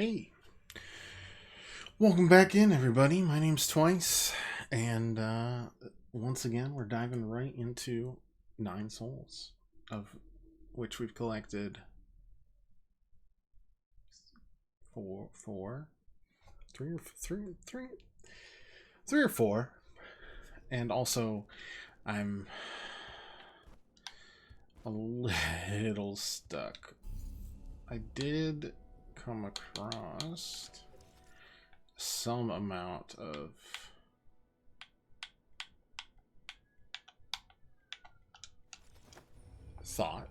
Hey, welcome back in, everybody. My name's Twice, and once again, we're diving right into 9 souls, of which we've collected three or four, and also I'm a little stuck. I did come across some amount of thought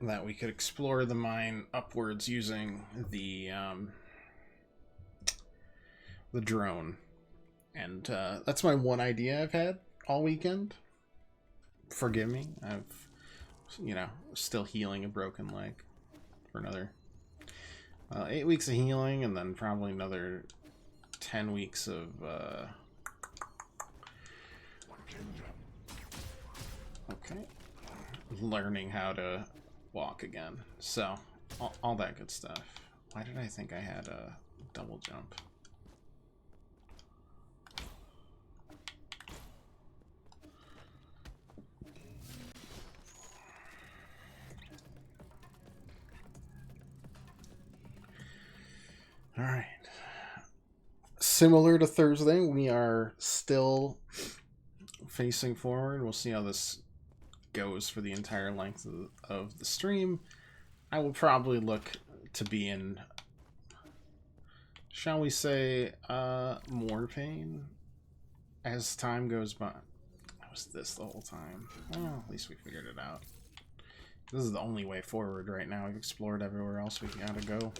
that we could explore the mine upwards using the drone, and that's my one idea I've had all weekend. Forgive me, I've still healing a broken leg for another 8 weeks of healing, and then probably another 10 weeks of learning how to walk again. So all that good stuff. Why did I think I had a double jump? All right. Similar to Thursday, we are still facing forward. We'll see how this goes for the entire length of the stream. I will probably look to be in, shall we say, more pain as time goes by. It was this the whole time. Well, at least we figured it out. This is the only way forward right now. We've explored everywhere else we gotta go.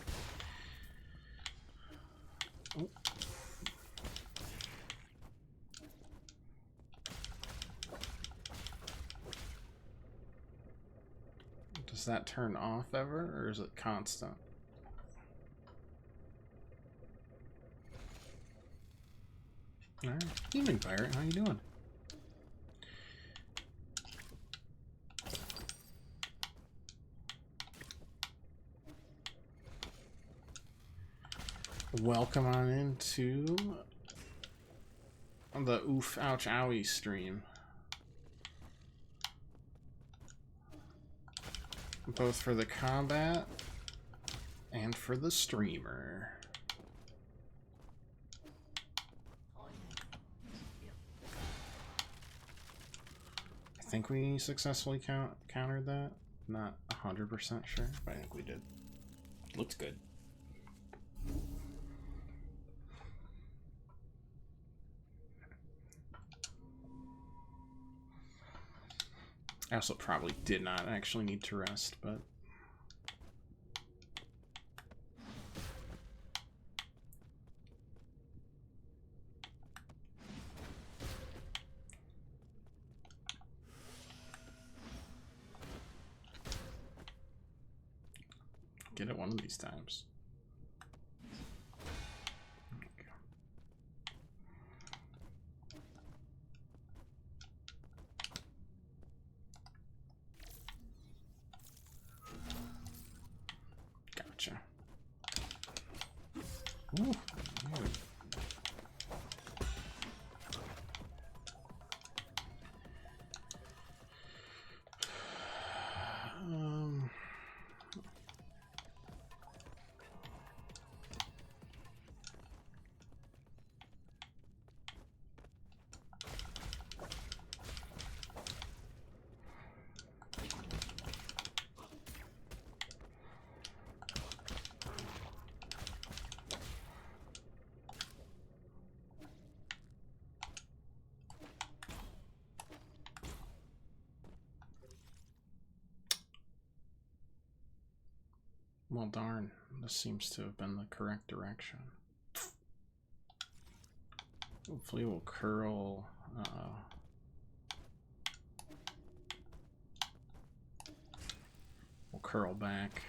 Oh. Does that turn off ever, or is it constant? Alright. Evening, Pirate. How you doing? Welcome on into the Oof Ouch Owie stream. Both for the combat and for the streamer. I think we successfully countered that. Not 100% sure, but I think we did. Looks good. I also probably did not actually need to rest, but get it one of these times. Gotcha. Ooh. Well, darn. This seems to have been the correct direction. Hopefully we'll curl... we'll curl back.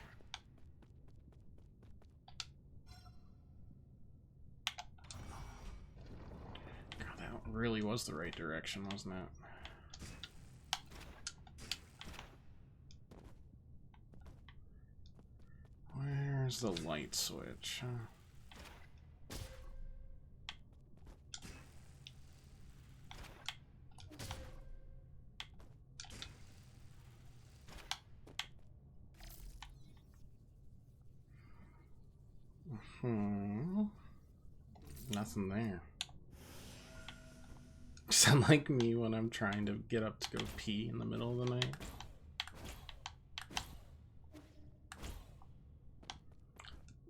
God, that really was the right direction, wasn't it? Where's the light switch? Nothing there. Sound like me when I'm trying to get up to go pee in the middle of the night.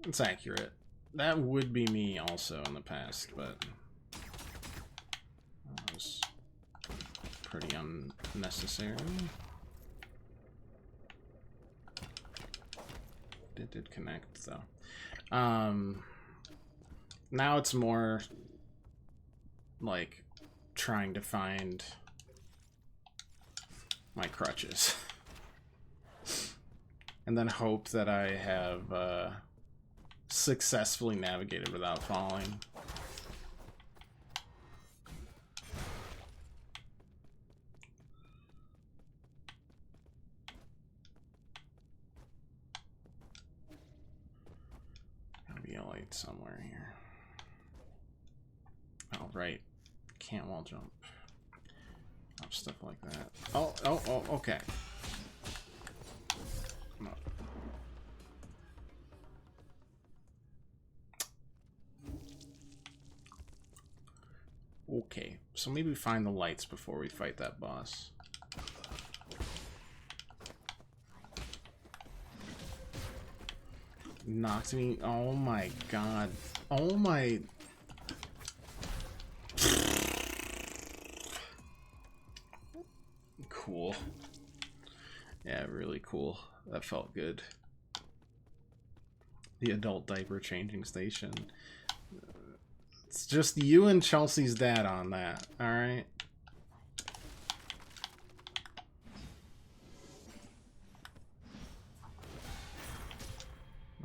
It's accurate. That would be me also in the past, but that was pretty unnecessary. It did connect though. Now it's more like trying to find my crutches and then hope that I have successfully navigated without falling. Gotta be a light somewhere here. Oh, right. Can't wall jump. Oh, stuff like that. Oh, okay. No. Okay, so maybe find the lights before we fight that boss. Knocked me. Oh my god. Oh my. Cool. Yeah, really cool. That felt good. The adult diaper changing station. It's just you and Chelsea's dad on that, alright?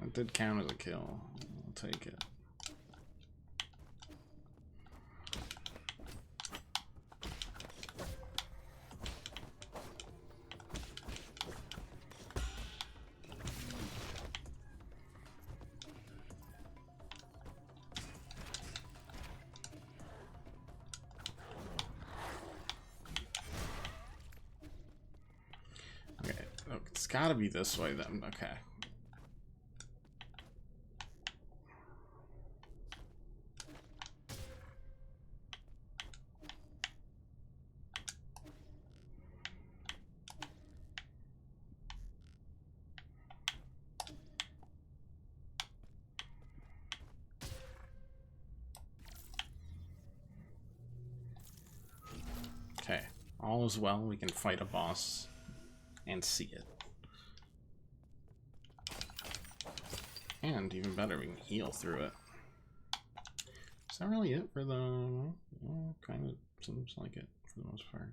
That did count as a kill. I'll take it. It's gotta be this way then. Okay. Okay. All is well. We can fight a boss and see it. And even better, we can heal through it. Is that really it for the... Well, kind of seems like it for the most part.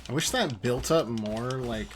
I wish that built up more, like...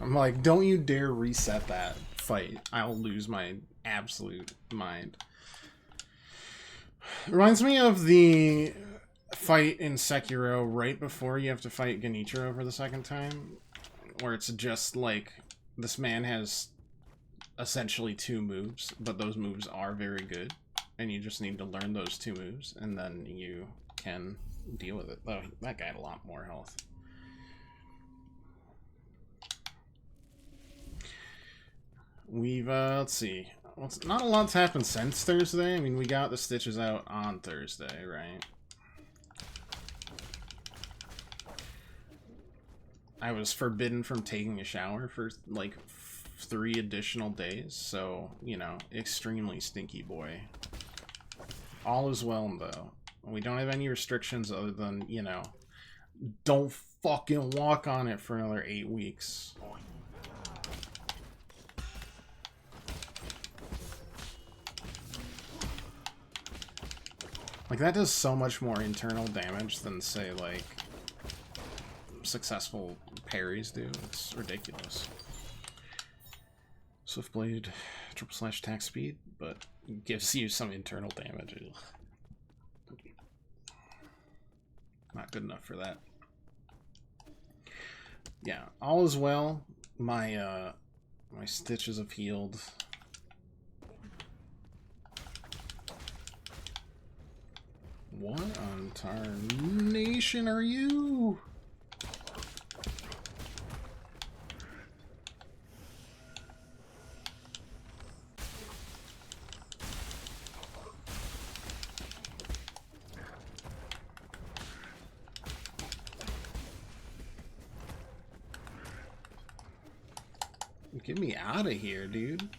I'm like, don't you dare reset that fight. I'll lose my absolute mind. It reminds me of the fight in Sekiro right before you have to fight Genichiro for the second time, where it's just like, this man has essentially 2 moves, but those moves are very good, and you just need to learn those 2 moves, and then you can deal with it. Oh, that guy had a lot more health. We've, let's see. Well, not a lot's happened since Thursday. I mean, we got the stitches out on Thursday, right? I was forbidden from taking a shower for, like, 3 additional days, so, you know, extremely stinky boy. All is well, though. We don't have any restrictions other than, you know, don't fucking walk on it for another 8 weeks. Like, that does so much more internal damage than, say, like, successful parries do. It's ridiculous. Swiftblade, / attack speed, but gives you some internal damage. Not good enough for that. Yeah, all is well. My my stitches have healed. What on tarnation are you? Get me out of here, dude.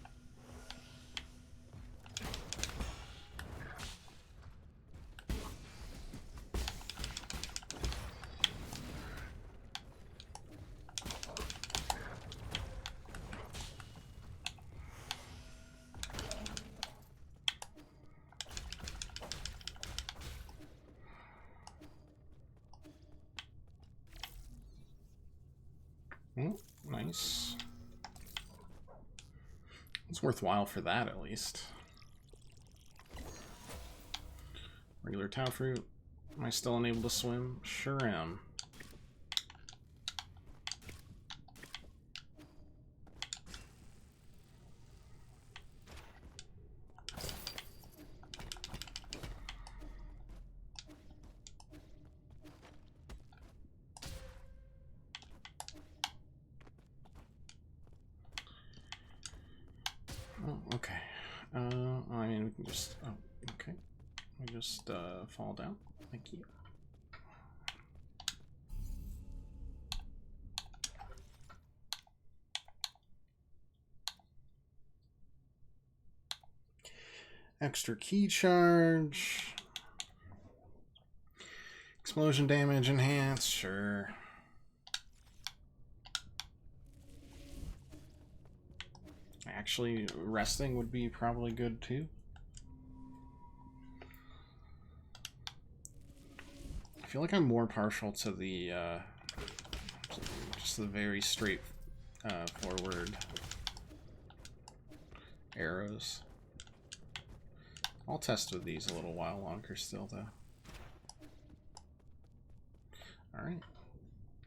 Oh, nice. It's worthwhile for that, at least. Regular Tau Fruit. Am I still unable to swim? Sure am. Oh, okay. I mean, we can just... Oh, okay. We just fall down. Thank you. Extra key charge. Explosion damage enhanced, sure. Actually, resting would be probably good too. I feel like I'm more partial to the just the very straight forward arrows. I'll test with these a little while longer still, though. Alright,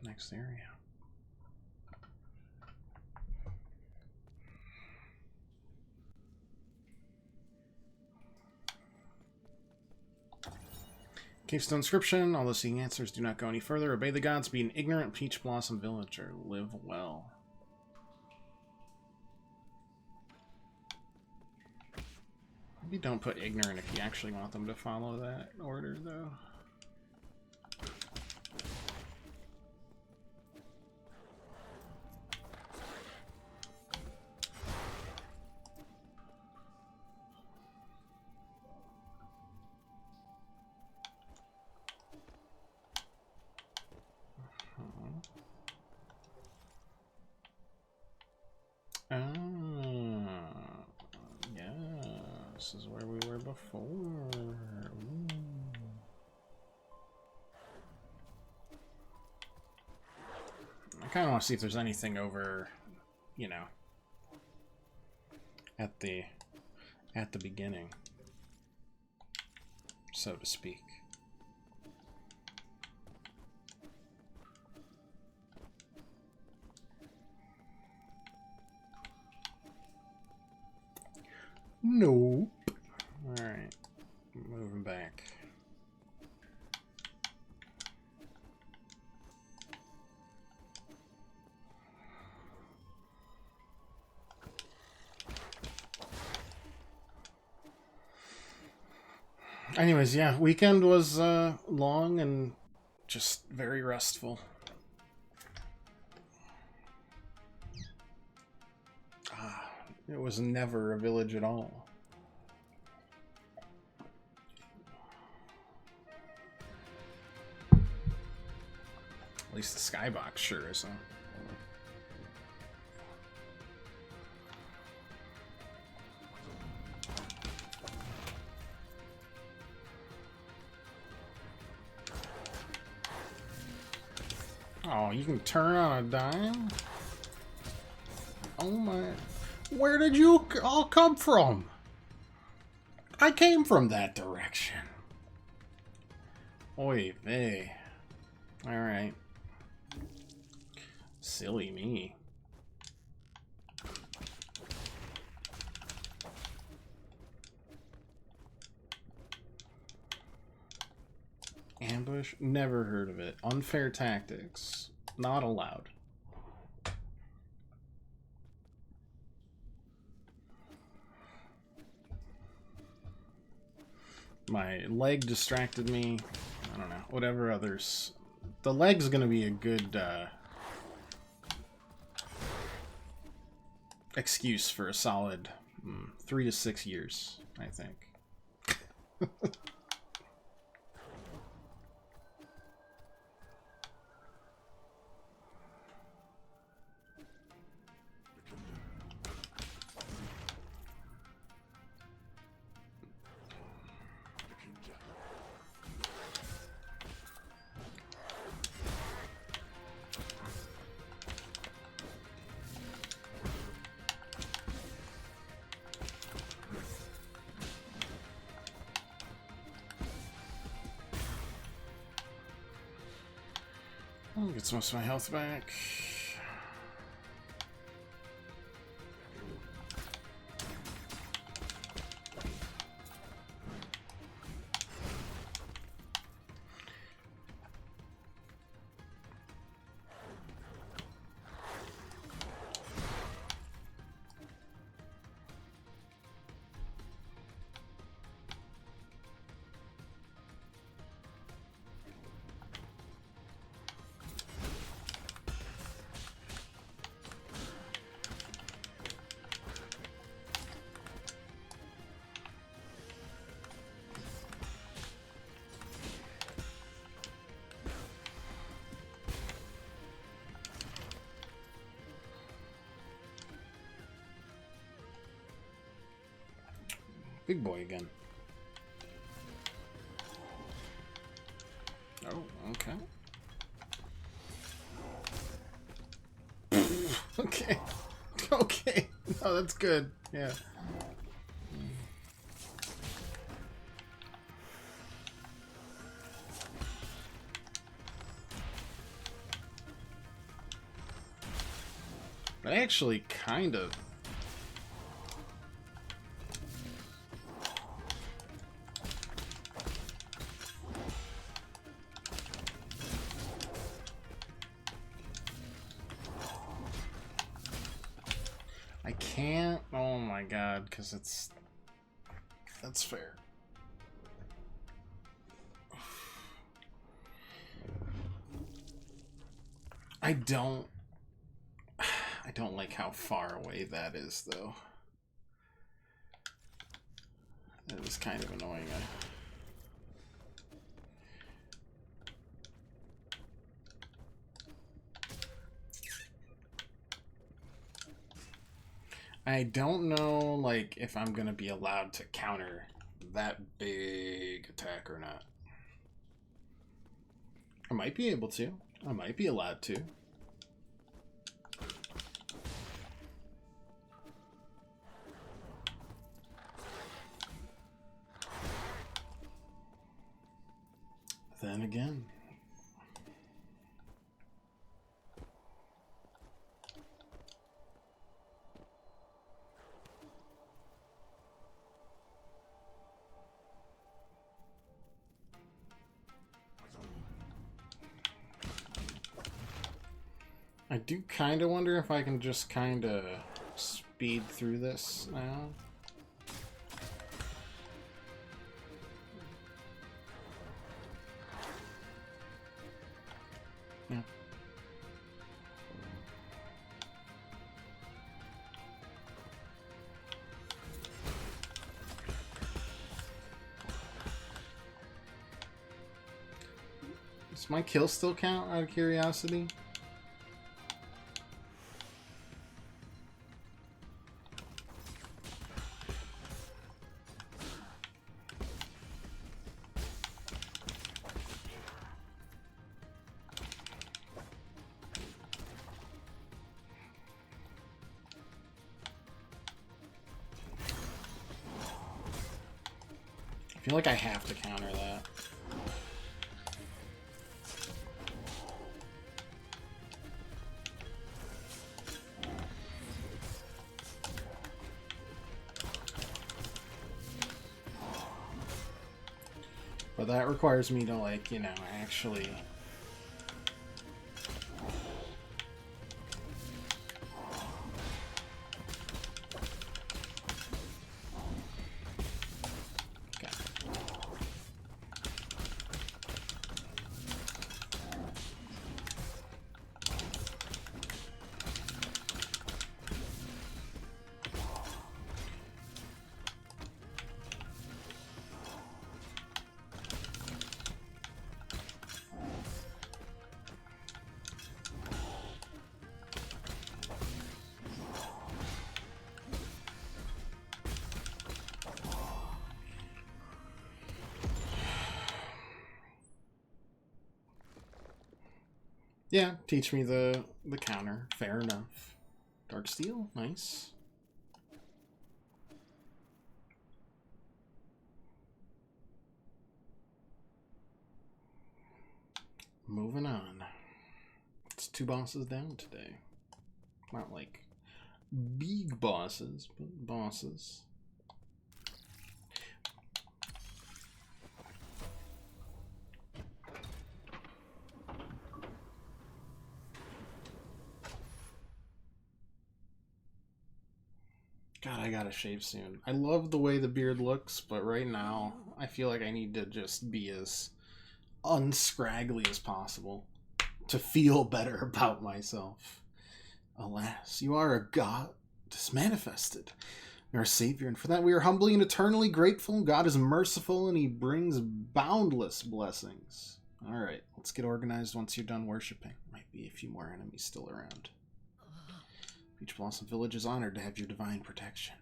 next area. Cavestone inscription. Although seeing answers, do not go any further. Obey the gods, be an ignorant peach blossom villager. Live well. Maybe don't put ignorant if you actually want them to follow that order, though. This is where we were before. Ooh. I kind of want to see if there's anything over you know, at the beginning, so to speak. Nope. Alright. Moving back. Anyways, yeah, weekend was long and just very restful. It was never a village at all. At least the skybox sure is, huh? Oh, you can turn on a dime? Oh my... Where did you all come from? I came from that direction. Oy vey. Alright. Silly me. Ambush? Never heard of it. Unfair tactics. Not allowed. My leg distracted me. I don't know. Whatever others. The leg's gonna be a good excuse for a solid 3 to 6 years, I think. I'll get most of my health back. Big boy again. Oh, okay. Okay. Okay. No, that's good. Yeah. I actually kind of... I can't... Oh my god, because it's... That's fair. I don't like how far away that is, though. It was kind of annoying. I don't know, like, if I'm gonna be allowed to counter that big attack or not. I might be able to. I might be allowed to. Then again. I do kind of wonder if I can just kind of speed through this now. Yeah. Does my kill still count out of curiosity? I feel like I have to counter that. But that requires me to, like, you know, actually... Yeah, teach me the counter. Fair enough. Dark Steel, nice. Moving on. It's 2 bosses down today. Not like big bosses, but bosses. God, I gotta shave soon. I love the way the beard looks, but right now, I feel like I need to just be as unscraggly as possible to feel better about myself. Alas, you are a goddess manifested. Our Savior, and for that we are humbly and eternally grateful. God is merciful, and He brings boundless blessings. Alright, let's get organized once you're done worshipping. Might be a few more enemies still around. Peach Blossom Village is honored to have your divine protection.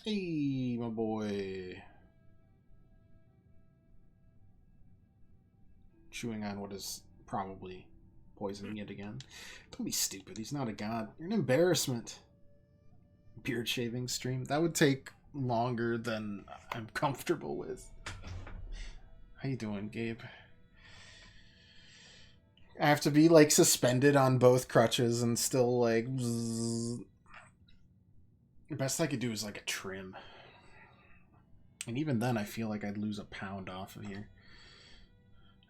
Hey, my boy. Chewing on what is probably poisoning it again. Don't be stupid. He's not a god. You're an embarrassment. Beard shaving stream. That would take longer than I'm comfortable with. How you doing, Gabe? I have to be, like, suspended on both crutches and still, like... Zzz. The best I could do is, like, a trim. And even then, I feel like I'd lose a pound off of here.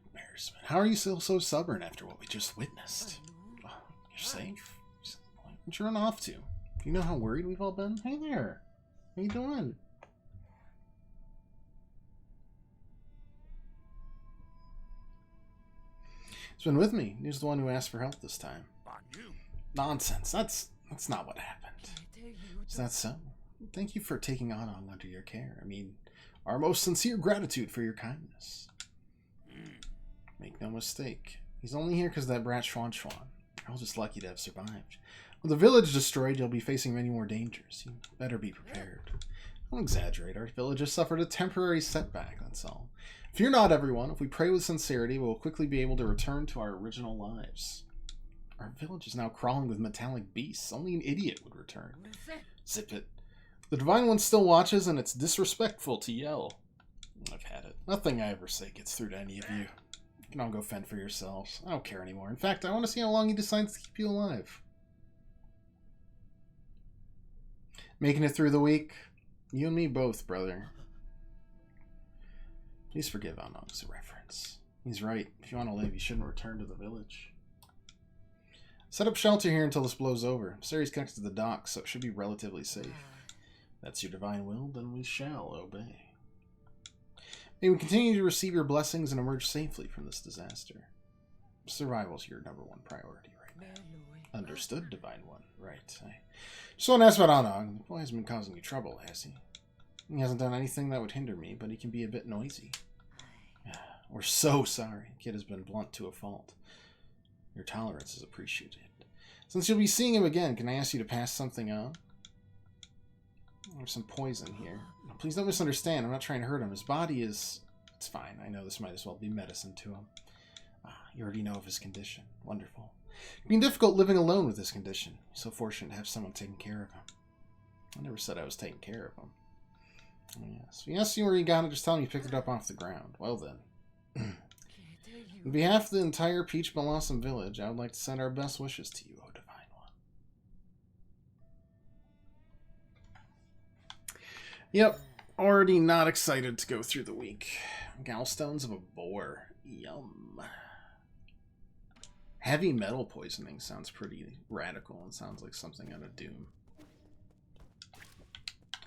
Embarrassment. How are you still so stubborn after what we just witnessed? Oh, you're safe? What you run off to? You know how worried we've all been? Hey there. How you doing? He's been with me. He's the one who asked for help this time. Nonsense. That's not what happened. Is that so? Thank you for taking on under your care. I mean, our most sincere gratitude for your kindness. Make no mistake. He's only here because of that brat Schwan. You're all just lucky to have survived. With the village destroyed, you'll be facing many more dangers. You better be prepared. Don't exaggerate. Our village has suffered a temporary setback, that's all. Fear not, everyone. If we pray with sincerity, we will quickly be able to return to our original lives. Our village is now crawling with metallic beasts. Only an idiot would return. Zip it. The Divine One still watches, and it's disrespectful to yell. I've had it. Nothing I ever say gets through to any of you. You can all go fend for yourselves. I don't care anymore. In fact, I want to see how long he decides to keep you alive. Making it through the week? You and me both, brother. Please forgive Anong's reference. He's right. If you want to live, you shouldn't return to the village. Set up shelter here until this blows over. This area's connected to the docks, so it should be relatively safe. If that's your divine will, then we shall obey. May we continue to receive your blessings and emerge safely from this disaster. Survival's your #1 priority right now. Understood, Divine One. Right. I just want to ask about Anong. The boy hasn't been causing you trouble, has he? He hasn't done anything that would hinder me, but he can be a bit noisy. We're so sorry. The kid has been blunt to a fault. Your tolerance is appreciated. Since you'll be seeing him again, can I ask you to pass something on? There's some poison here. Please don't misunderstand. I'm not trying to hurt him. His body is... It's fine. I know this might as well be medicine to him. You already know of his condition. Wonderful. It's been difficult living alone with this condition. So fortunate to have someone taking care of him. I never said I was taking care of him. Yes. If he asks you where you got it, just tell him you picked it up off the ground. Well then. On behalf of the entire Peach Blossom Village, I would like to send our best wishes to you, O Divine One. Yep. Already not excited to go through the week. Gallstones of a boar. Yum. Heavy metal poisoning sounds pretty radical and sounds like something out of Doom.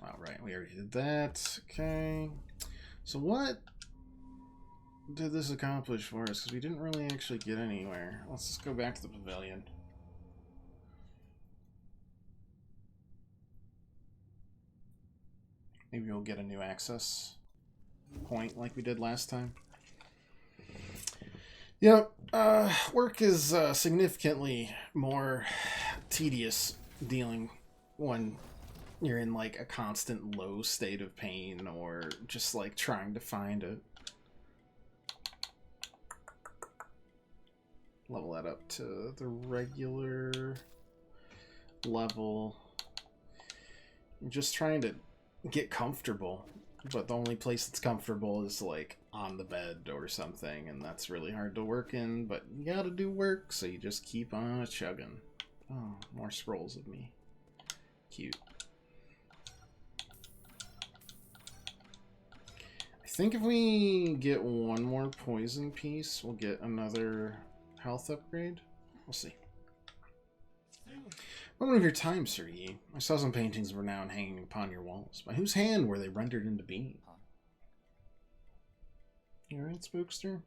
Alright, we already did that. Okay. So what did this accomplish for us? Because we didn't really actually get anywhere. Let's just go back to the pavilion. Maybe we'll get a new access point like we did last time. Yep, work is significantly more tedious dealing when you're in like a constant low state of pain or just like trying to find a... Level that up to the regular level. I'm just trying to get comfortable, but the only place that's comfortable is like on the bed or something, and that's really hard to work in, but you gotta do work, so you just keep on chugging. Oh, more scrolls of me. Cute. I think if we get one more poison piece, we'll get another health upgrade. We'll see. Moment of your time, Sir Yi. I saw some paintings were now hanging upon your walls. By whose hand were they rendered into being? You alright, Spookster?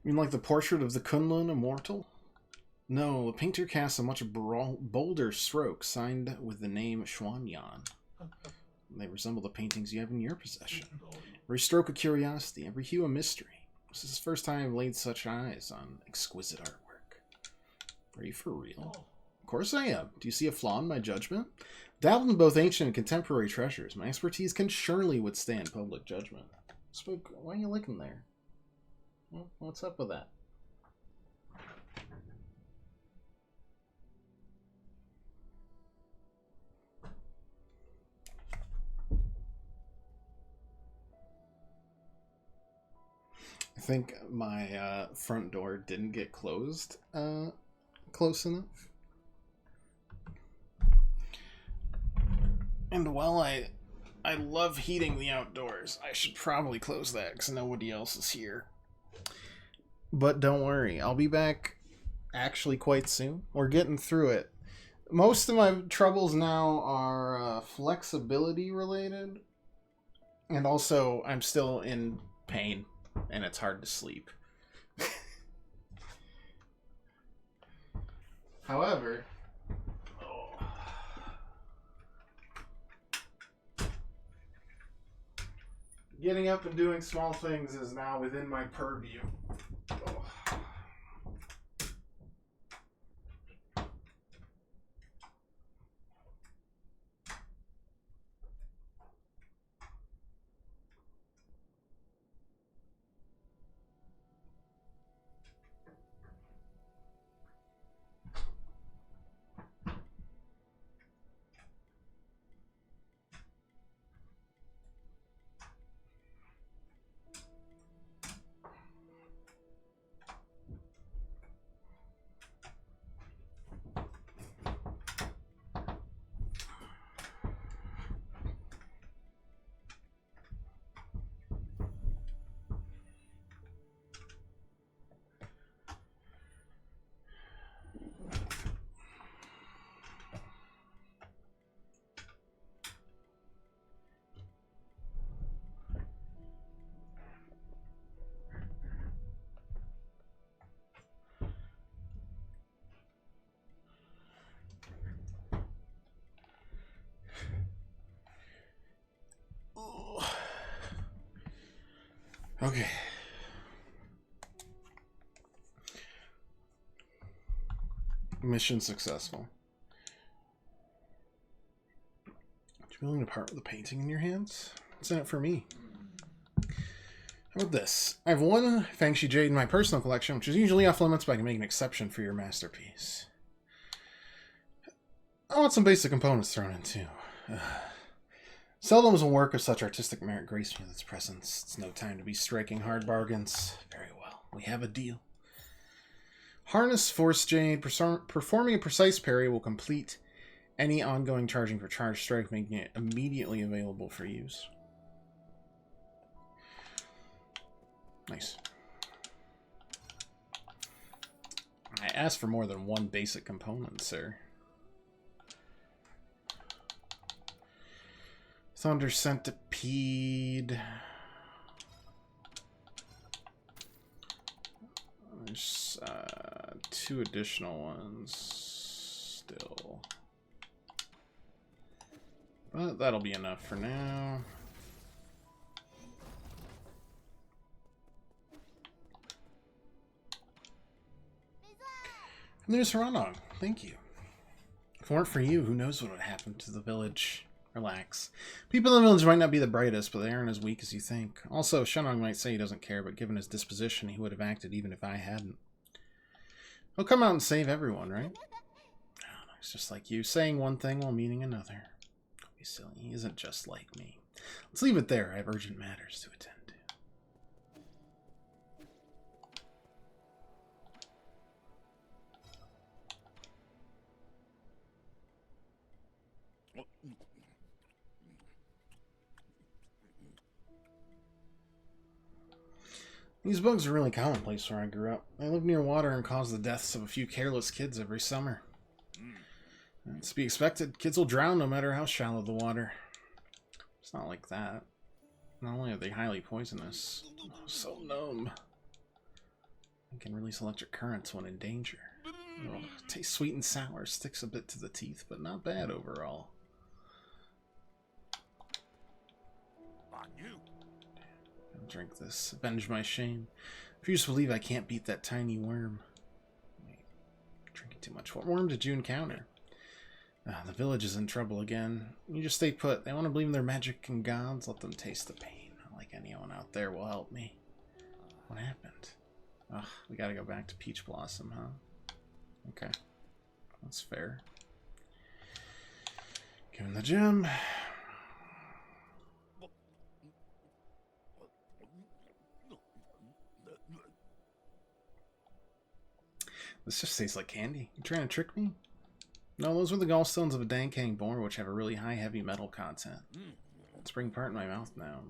You mean like the portrait of the Kunlun immortal? No, the painter casts a much bolder stroke, signed with the name Xuanyan. They resemble the paintings you have in your possession. Every stroke a curiosity, every hue a mystery. This is the first time I've laid such eyes on exquisite artwork. Are you for real? Of course I am. Do you see a flaw in my judgment? Dabbled in both ancient and contemporary treasures, my expertise can surely withstand public judgment. Spook, why are you looking there? Well, what's up with that? I think my front door didn't get closed close enough. And while I love heating the outdoors, I should probably close that because nobody else is here. But don't worry, I'll be back actually quite soon. We're getting through it. Most of my troubles now are flexibility related. And also, I'm still in pain. And it's hard to sleep. However, getting up and doing small things is now within my purview. Okay. Mission successful. Are you willing to part with the painting in your hands? What's in it for me? How about this? I have one Fangshi Jade in my personal collection, which is usually off limits, but I can make an exception for your masterpiece. I want some basic components thrown in too. Seldom is a work of such artistic merit graced me with its presence. It's no time to be striking hard bargains. Very well, we have a deal. Harness Force Jade. Performing a precise parry will complete any ongoing charging for charge strike, making it immediately available for use. Nice. I asked for more than one basic component, sir. Thunder Centipede. There's 2 additional ones still. But that'll be enough for now. And there's Haranog. Thank you. If it weren't for you, who knows what would happen to the village? Relax. People in the village might not be the brightest, but they aren't as weak as you think. Also, Shenong might say he doesn't care, but given his disposition, he would have acted even if I hadn't. He'll come out and save everyone, right? Oh, it's just like you, saying one thing while meaning another. Don't be silly. He isn't just like me. Let's leave it there. I have urgent matters to attend to. These bugs are really commonplace where I grew up. They live near water and cause the deaths of a few careless kids every summer. It's to be expected. Kids will drown no matter how shallow the water. It's not like that. Not only are they highly poisonous, so numb. They can release electric currents when in danger. Oh, tastes sweet and sour, sticks a bit to the teeth, but not bad overall. I'll drink this, avenge my shame. If you just believe I can't beat that tiny worm. Wait, drinking too much. What worm did you encounter? The village is in trouble again. You just stay put. They want to believe in their magic and gods. Let them taste the pain. Not like anyone out there will help me. What happened? Ugh, we gotta go back to Peach Blossom, huh? Okay. That's fair. Give him the gem. This just tastes like candy. You trying to trick me? No, those were the gallstones of a Dankang boar, which have a really high heavy metal content. It's bringing part in my mouth now.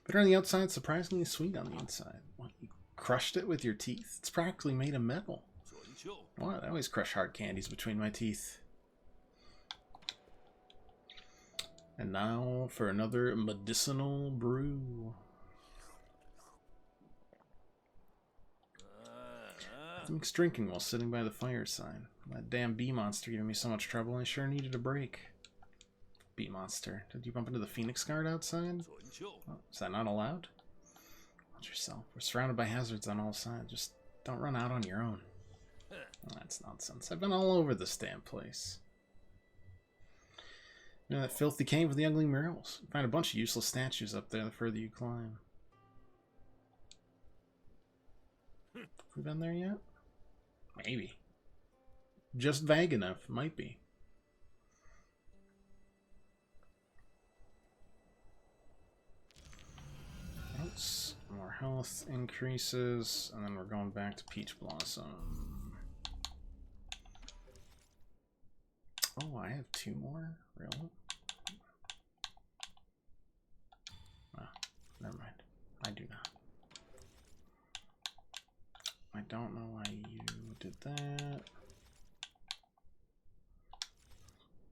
Bitter on the outside, surprisingly sweet on the inside. What, you crushed it with your teeth? It's practically made of metal. What? I always crush hard candies between my teeth. And now for another medicinal brew. Thanks drinking while sitting by the fireside. That damn bee monster giving me so much trouble, I sure needed a break. Bee monster. Did you bump into the Phoenix guard outside? Oh, is that not allowed? Watch yourself. We're surrounded by hazards on all sides. Just don't run out on your own. Oh, that's nonsense. I've been all over this damn place. You know that filthy cave with the ugly murals? You find a bunch of useless statues up there the further you climb. Have we been there yet? Maybe. Just vague enough. Might be. Oops. More health increases. And then we're going back to Peach Blossom. Oh, I have 2 more? Really? Oh, never mind. I do not. I don't know why you did that.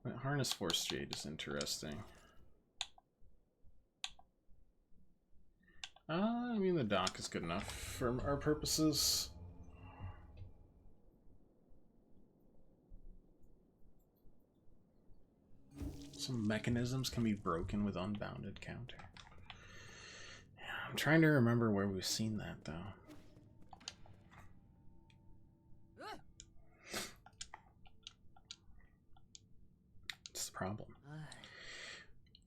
That Harness Force Jade is interesting. I mean, the dock is good enough for our purposes. Some mechanisms can be broken with unbounded counter. I'm trying to remember where we've seen that, though. What's the problem?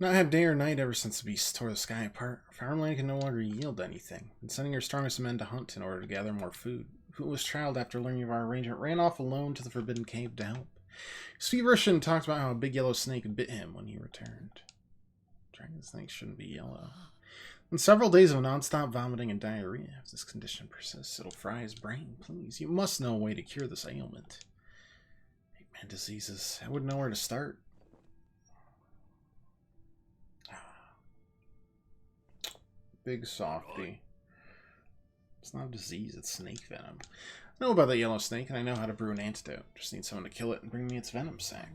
Not had day or night ever since the beast tore the sky apart. Farmland can no longer yield anything, and sending your strongest men to hunt in order to gather more food. Foolish child, after learning of our arrangement, ran off alone to the forbidden cave to help. He's feverish and talked about how a big yellow snake bit him when he returned. Dragon snakes shouldn't be yellow. In several days of non-stop vomiting and diarrhea, if this condition persists, it'll fry his brain. Please, you must know a way to cure this ailment. Hey, man, diseases. I wouldn't know where to start. Big softy. It's not a disease, it's snake venom. I know about that yellow snake, and I know how to brew an antidote. Just need someone to kill it and bring me its venom sac.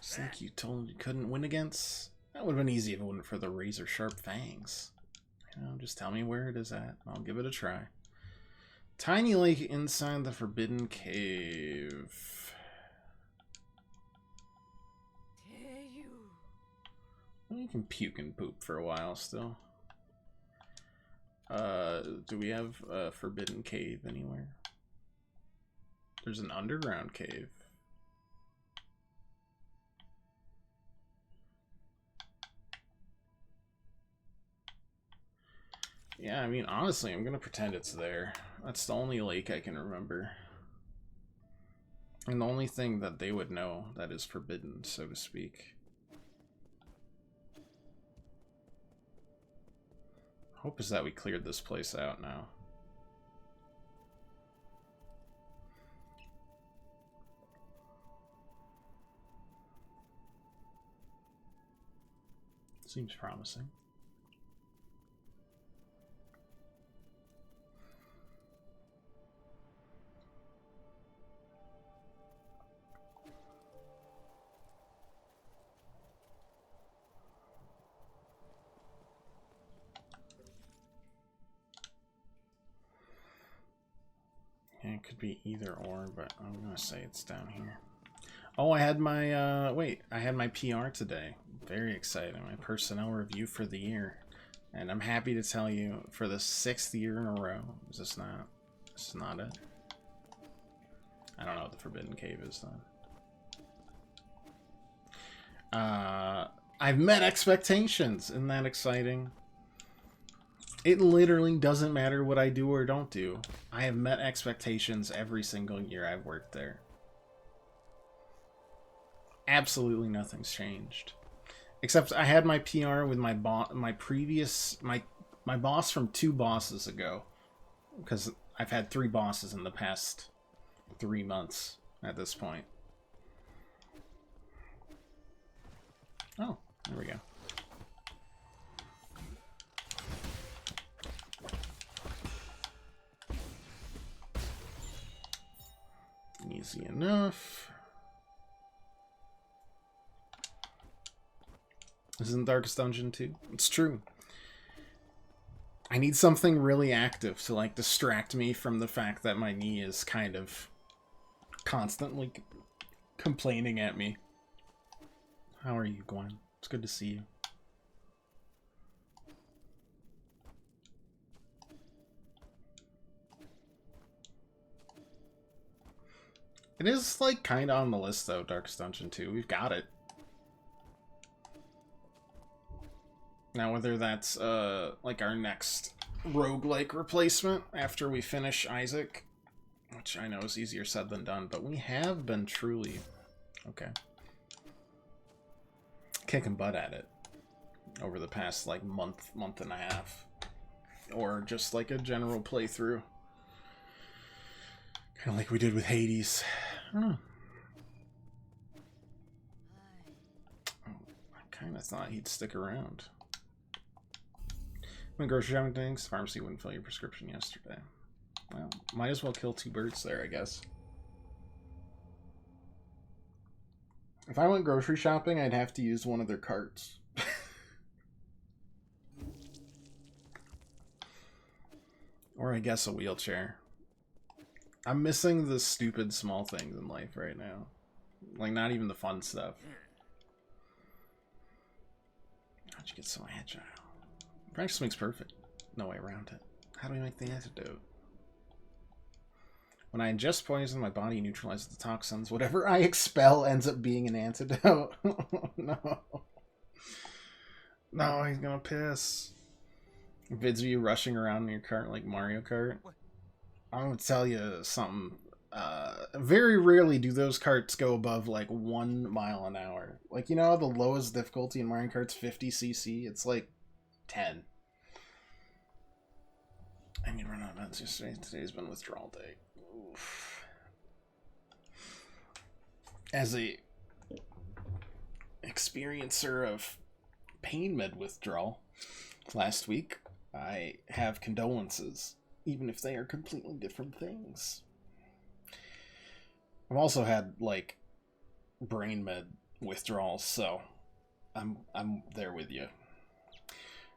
Snake you told you couldn't win against? That would have been easy if it wasn't for the razor-sharp fangs. You know, just tell me where it is at. I'll give it a try. Tiny lake inside the forbidden cave. Well, you can puke and poop for a while still. Do we have a forbidden cave anywhere? There's an underground cave. Yeah, I mean, honestly, I'm gonna pretend it's there. That's the only lake I can remember. And the only thing that they would know that is forbidden, so to speak. Hope is that we cleared this place out now. Seems promising. It could be either or, but I'm gonna say it's down here. Oh, I had my, wait, I had my PR today. Very exciting. My personnel review for the year. And I'm happy to tell you, for the 6th year in a row, this is not it. I don't know what the Forbidden Cave is, then. I've met expectations. Isn't that exciting? It literally doesn't matter what I do or don't do. I have met expectations every single year I've worked there. Absolutely nothing's changed. Except I had my PR with my boss, my boss from 2 bosses ago. Because I've had 3 bosses in the past 3 months at this point. Oh, there we go. Easy enough. Isn't Darkest Dungeon 2? It's true. I need something really active to, like, distract me from the fact that my knee is kind of constantly complaining at me. How are you, Gwen? It's good to see you. It is, like, kind of on the list, though, Darkest Dungeon 2. We've got it. Now, whether that's, like, our next roguelike replacement after we finish Isaac, which I know is easier said than done, but we have been truly, okay, kicking butt at it over the past, like, month and a half. Or just, like, a general playthrough. Kind of like we did with Hades. I don't know. Oh, I kind of thought he'd stick around. When grocery shopping things, pharmacy wouldn't fill your prescription yesterday. Well, might as well kill 2 birds there, I guess. If I went grocery shopping, I'd have to use one of their carts. Or I guess a wheelchair. I'm missing the stupid small things in life right now. Like, not even the fun stuff. How'd you get so agile? Practice makes perfect. No way around it. How do we make the antidote? When I ingest poison, my body neutralizes the toxins. Whatever I expel ends up being an antidote. No. No, he's gonna piss. Vids of you rushing around in your cart like Mario Kart. I'm gonna tell you something. Very rarely do those carts go above like 1 mile an hour. Like, you know, the lowest difficulty in Mario Kart's 50cc. It's like 10. I need to run out of events yesterday. Today's been withdrawal day. Oof. As a experiencer of pain med withdrawal last week, I have condolences, even if they are completely different things. I've also had like brain med withdrawals, so I'm there with you.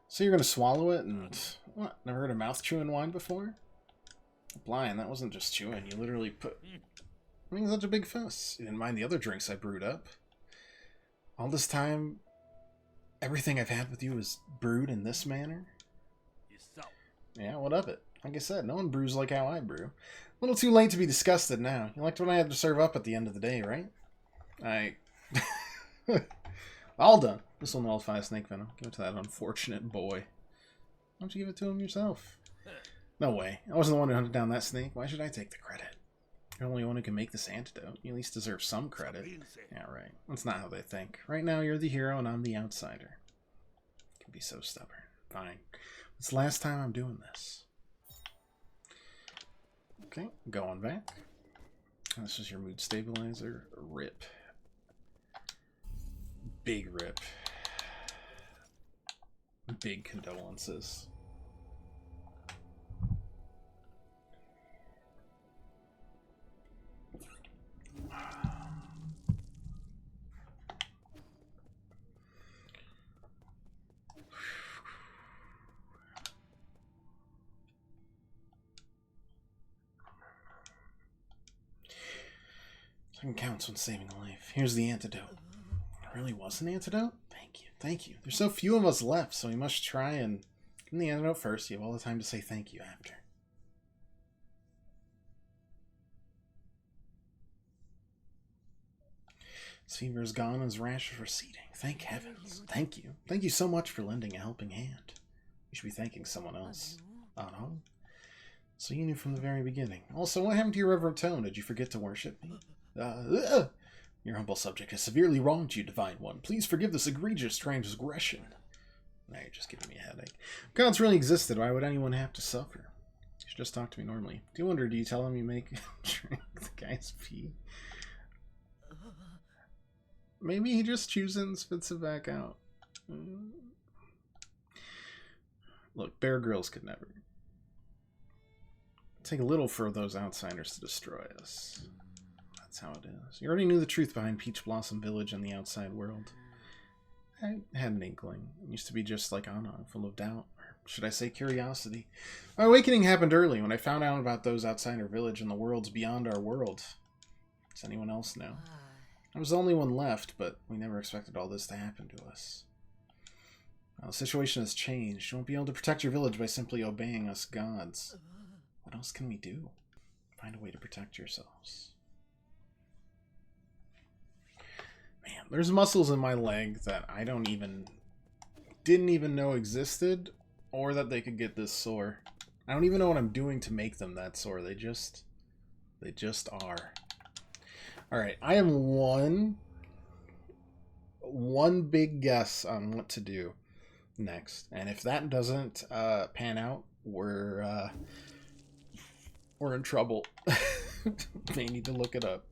So you're gonna swallow it and what? Never heard of mouth chewing wine before? Blind, that wasn't just chewing. You literally put. I mean, such a big fuss. You didn't mind the other drinks I brewed up. All this time, everything I've had with you is brewed in this manner. Yeah, what of it? Like I said, no one brews like how I brew. A little too late to be disgusted now. You liked what I had to serve up at the end of the day, right? All done. This will nullify snake venom. Give it to that unfortunate boy. Why don't you give it to him yourself? No way. I wasn't the one who hunted down that snake. Why should I take the credit? You're the only one who can make this antidote. You at least deserve some credit. Yeah, right. That's not how they think. Right now, you're the hero and I'm the outsider. You can be so stubborn. Fine. It's the last time I'm doing this. Okay, going back. This is your mood stabilizer. Rip. Big rip. Big condolences. Second counts when saving a life. Here's the antidote. It really was an antidote? Thank you. Thank you. There's so few of us left, so we must try and give the antidote first. You have all the time to say thank you after. His fever is gone and his rash is receding. Thank heavens. Thank you. Thank you so much for lending a helping hand. You should be thanking someone else. Oh no? So you knew from the very beginning. Also, what happened to your reverent tone? Did you forget to worship me? Your humble subject has severely wronged you, Divine One. Please forgive this egregious transgression. Now you're just giving me a headache. If gods really existed, why would anyone have to suffer? You should just talk to me normally. Do you wonder, do you tell him you make drink the guy's pee? Maybe he just chews it and spits it back out. Look, Bear Grylls could never. Take a little for those outsiders to destroy us. That's how it is. You already knew the truth behind Peach Blossom Village and the outside world. I had an inkling. It used to be just like Anna, full of doubt. Or should I say curiosity? My awakening happened early when I found out about those outsider village and the worlds beyond our world. Does anyone else know? I was the only one left, but we never expected all this to happen to us. Well, the situation has changed. You won't be able to protect your village by simply obeying us gods. What else can we do? Find a way to protect yourselves. Man, there's muscles in my leg that I didn't even know existed, or that they could get this sore. I don't even know what I'm doing to make them that sore. They just are. Alright, I am one big guess on what to do next. And if that doesn't pan out, we're in trouble. May need to look it up.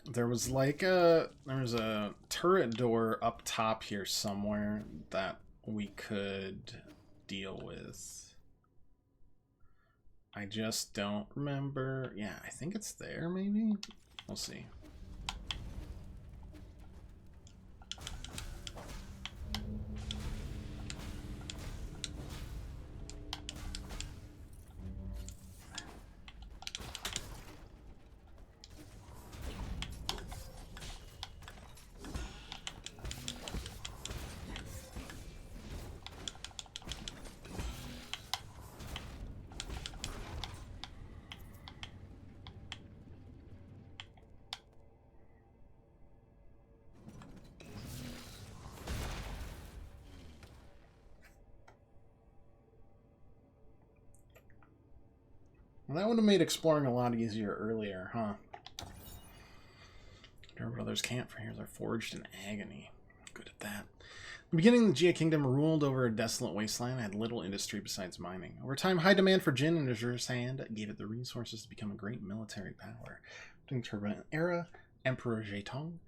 There was like there was a turret door up top here somewhere that we could deal with. I just don't remember. Yeah, I think it's there maybe. We'll see. that would have made exploring a lot easier earlier, huh? What others can't, for here they're forged in agony. Good at that. In the beginning, the Jia Kingdom ruled over a desolate wasteland and had little industry besides mining. Over time, high demand for Jin and Azur's hand gave it the resources to become a great military power. During the Turbulent Era, Emperor Zheitong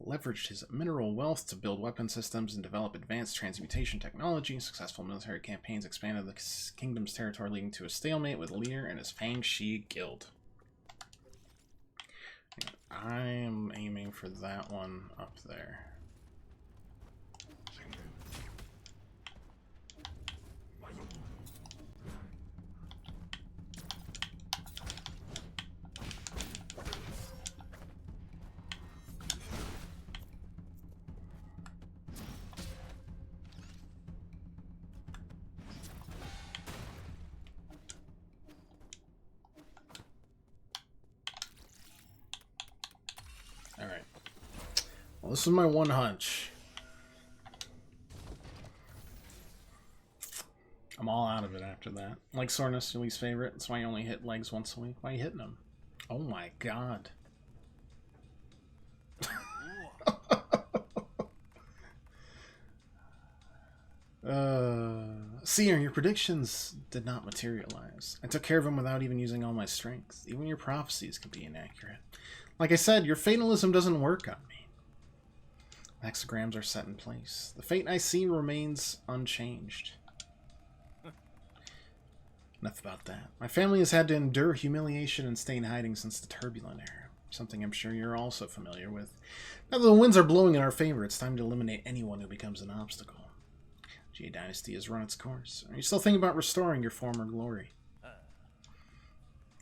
leveraged his mineral wealth to build weapon systems and develop advanced transmutation technology. Successful military campaigns expanded the kingdom's territory, leading to a stalemate with the leader and his Fang Shi guild. I am aiming for that one up there. Alright. Well, this is my one hunch. I'm all out of it after that. Like soreness, your least favorite. That's why you only hit legs once a week. Why are you hitting them? Oh my god. Seer, your predictions did not materialize. I took care of them without even using all my strength. Even your prophecies can be inaccurate. Like I said, your fatalism doesn't work on me. Hexagrams are set in place. The fate I see remains unchanged. Enough about that. My family has had to endure humiliation and stay in hiding since the Turbulent Era. Something I'm sure you're also familiar with. Now that the winds are blowing in our favor, it's time to eliminate anyone who becomes an obstacle. Jia Dynasty has run its course. Are you still thinking about restoring your former glory?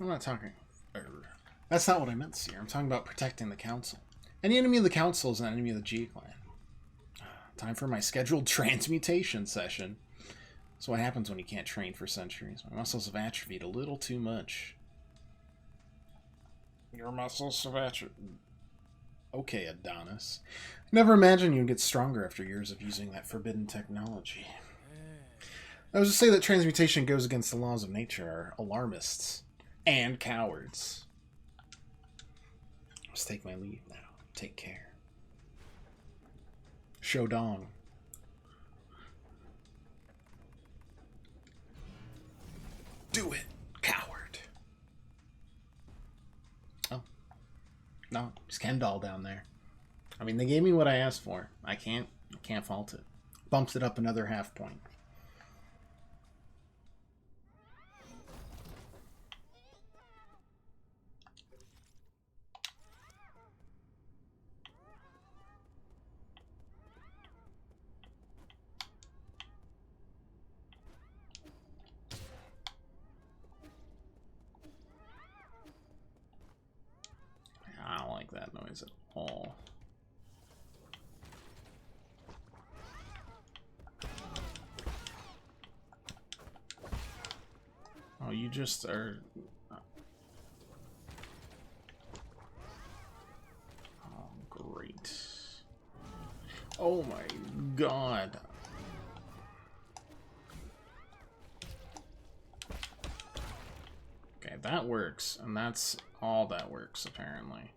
I'm not talking... That's not what I meant, Seer. I'm talking about protecting the Council. Any enemy of the Council is an enemy of the Jia clan. Time for my scheduled transmutation session. That's what happens when you can't train for centuries. My muscles have atrophied a little too much. Your muscles have atrophied. Okay, Adonis. Never imagined you'd get stronger after years of using that forbidden technology. Those who say that transmutation goes against the laws of nature are alarmists and cowards. Let's take my leave now. Take care. Shodong. Do it, coward. Oh. No, it's Kendall down there. I mean, they gave me what I asked for. I can't fault it. Bumps it up another half point. I don't like that noise at all. Oh, you just are... Oh, great. Oh my god. Okay, that works, and that's all that works, apparently.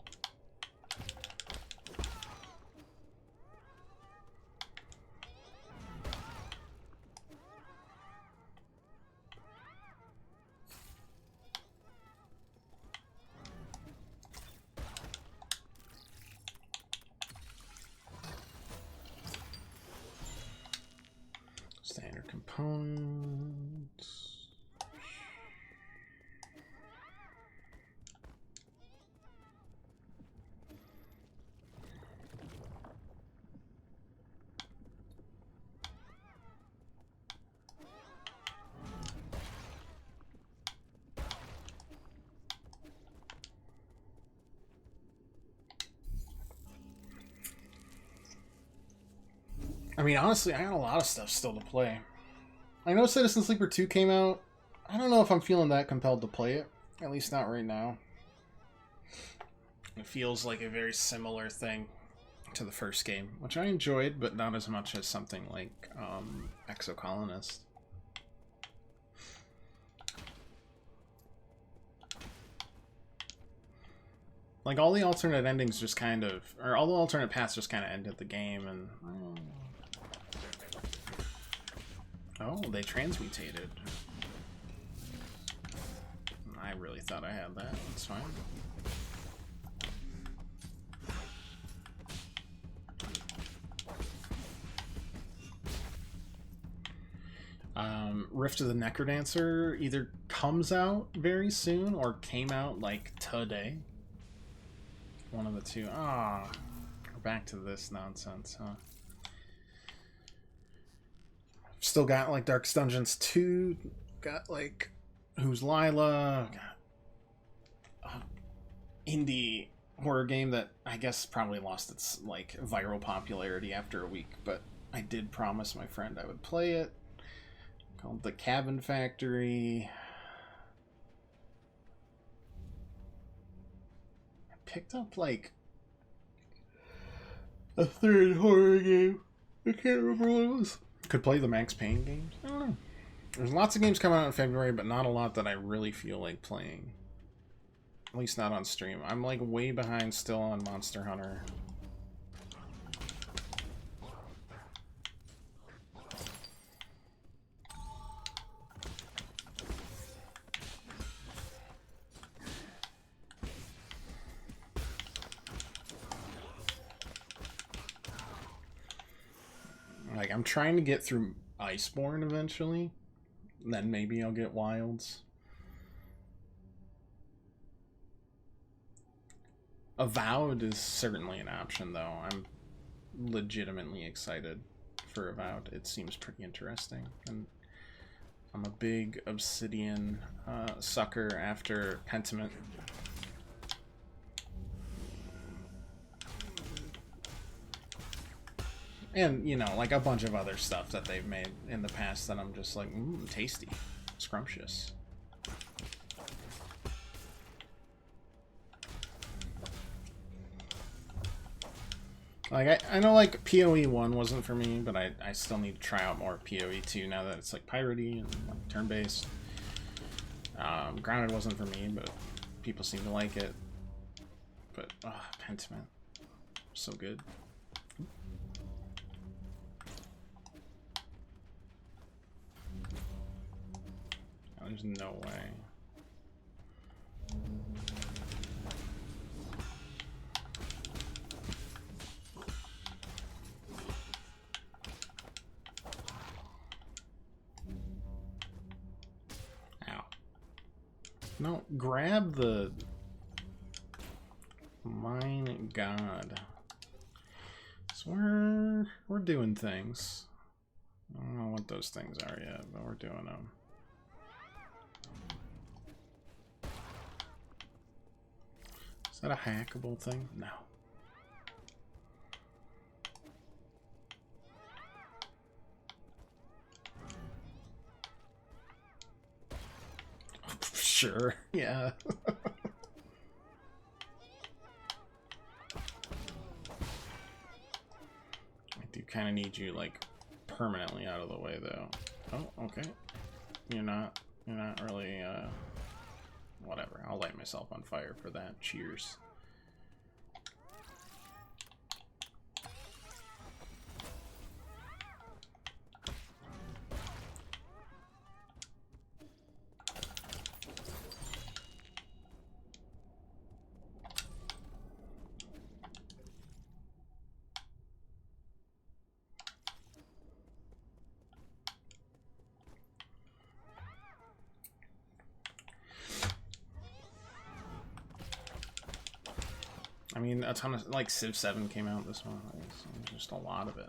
Standard components. I mean, honestly, I got a lot of stuff still to play. I know Citizen Sleeper 2 came out. I don't know if I'm feeling that compelled to play it. At least not right now. It feels like a very similar thing to the first game, which I enjoyed, but not as much as something like Exocolonist. Like, all the alternate endings just kind of... Or all the alternate paths just kind of ended the game, and... Oh, they transmutated. I really thought I had that. That's fine. Rift of the Necrodancer either comes out very soon or came out, like, today. One of the two. Ah, we're back to this nonsense, huh? Still got, like, Darkest Dungeons 2. Got, like, Who's Lila? Got indie horror game that I guess probably lost its, like, viral popularity after a week, but I did promise my friend I would play it. Called The Cabin Factory. I picked up, like, a third horror game. I can't remember what it was. Could play the Max Payne games. I don't know. There's lots of games coming out in February, but not a lot that I really feel like playing. At least not on stream. I'm, like, way behind still on Monster Hunter. Like, I'm trying to get through Iceborne eventually. Then maybe I'll get Wilds. Avowed is certainly an option, though. I'm legitimately excited for Avowed. It seems pretty interesting. And I'm a big Obsidian sucker after Pentiment. And, you know, like a bunch of other stuff that they've made in the past that I'm just like, tasty. Scrumptious. Like, I know, like, PoE 1 wasn't for me, but I still need to try out more PoE 2 now that it's, like, piratey and, like, turn-based. Grounded wasn't for me, but people seem to like it. But, Pentiment. So good. There's no way. Ow. No, grab the... Mine God. So we're doing things. I don't know what those things are yet, but we're doing them. Is that a hackable thing? No. Sure, yeah. I do kind of need you, like, permanently out of the way, though. Oh, okay. You're not really, whatever. I'll light myself on fire for that. Cheers. I mean, a ton of, like, Civ 7 came out this month. There's just a lot of it.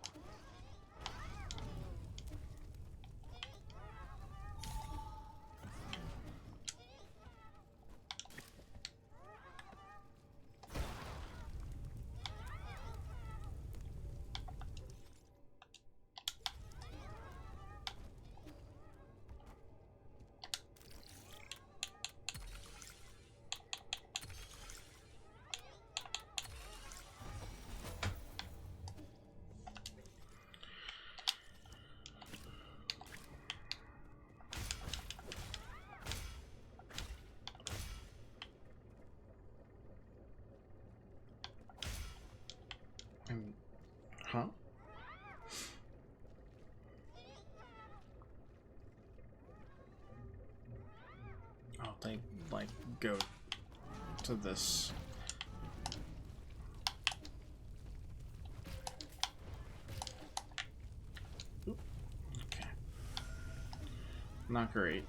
they like go to this. Oop. Okay. Not great.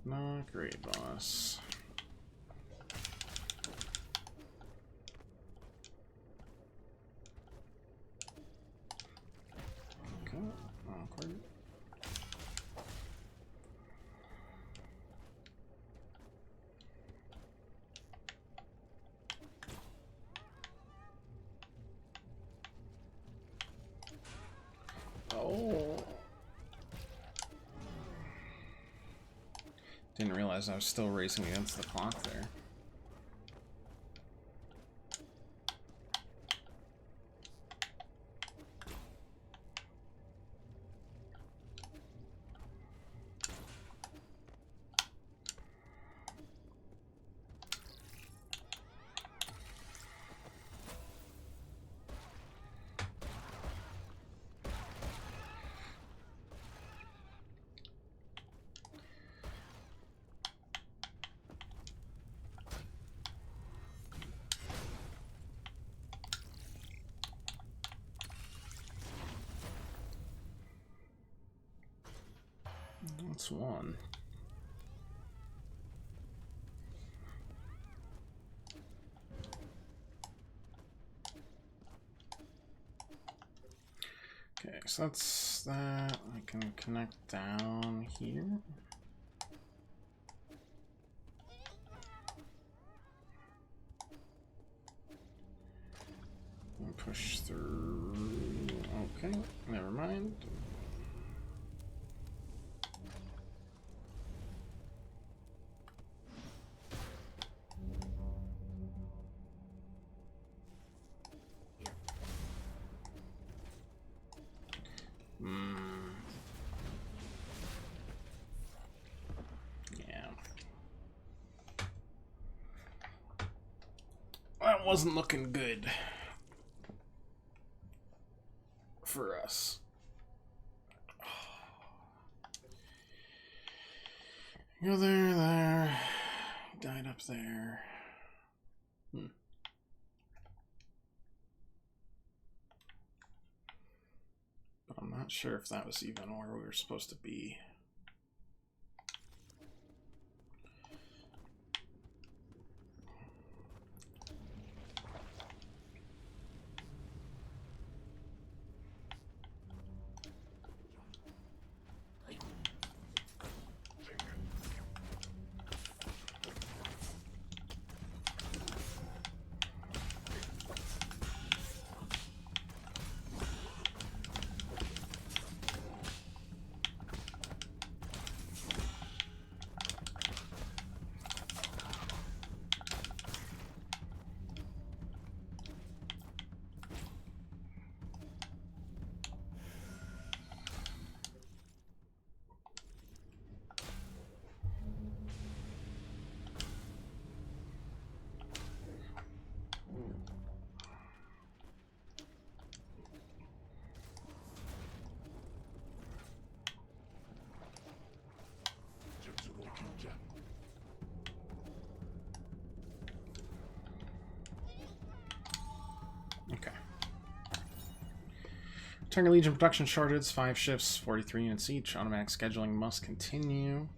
Not great, boss. Okay, awkward. Oh. Didn't realize I was still racing against the clock there. That's one. Okay, so that's that. I can connect down here. And push through. Okay, never mind. Yeah. That wasn't looking good for us. Go there. Died up there. But I'm not sure if that was even where we were supposed to be. Okay. Target Legion production shortage, 5 shifts, 43 units each. Automatic scheduling must continue.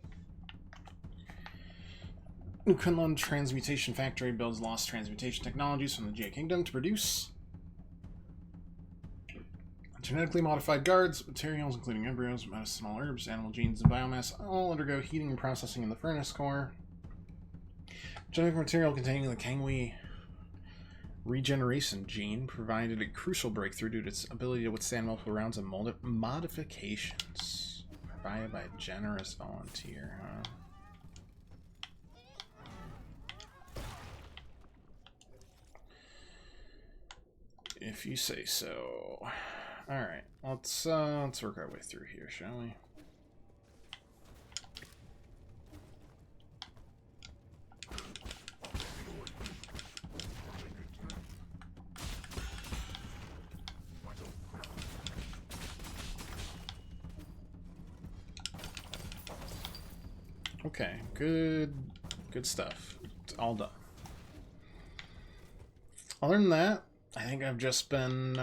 New Kunlun Transmutation Factory builds lost transmutation technologies from the J Kingdom to produce genetically modified guards, materials including embryos, medicinal herbs, animal genes, and biomass all undergo heating and processing in the furnace core. Genetic material containing the Kangwi regeneration gene provided a crucial breakthrough due to its ability to withstand multiple rounds of modifications. Provided by a generous volunteer, huh? If you say so. Alright, let's work our way through here, shall we? Okay, good stuff. It's all done. Other than that, I think I've just been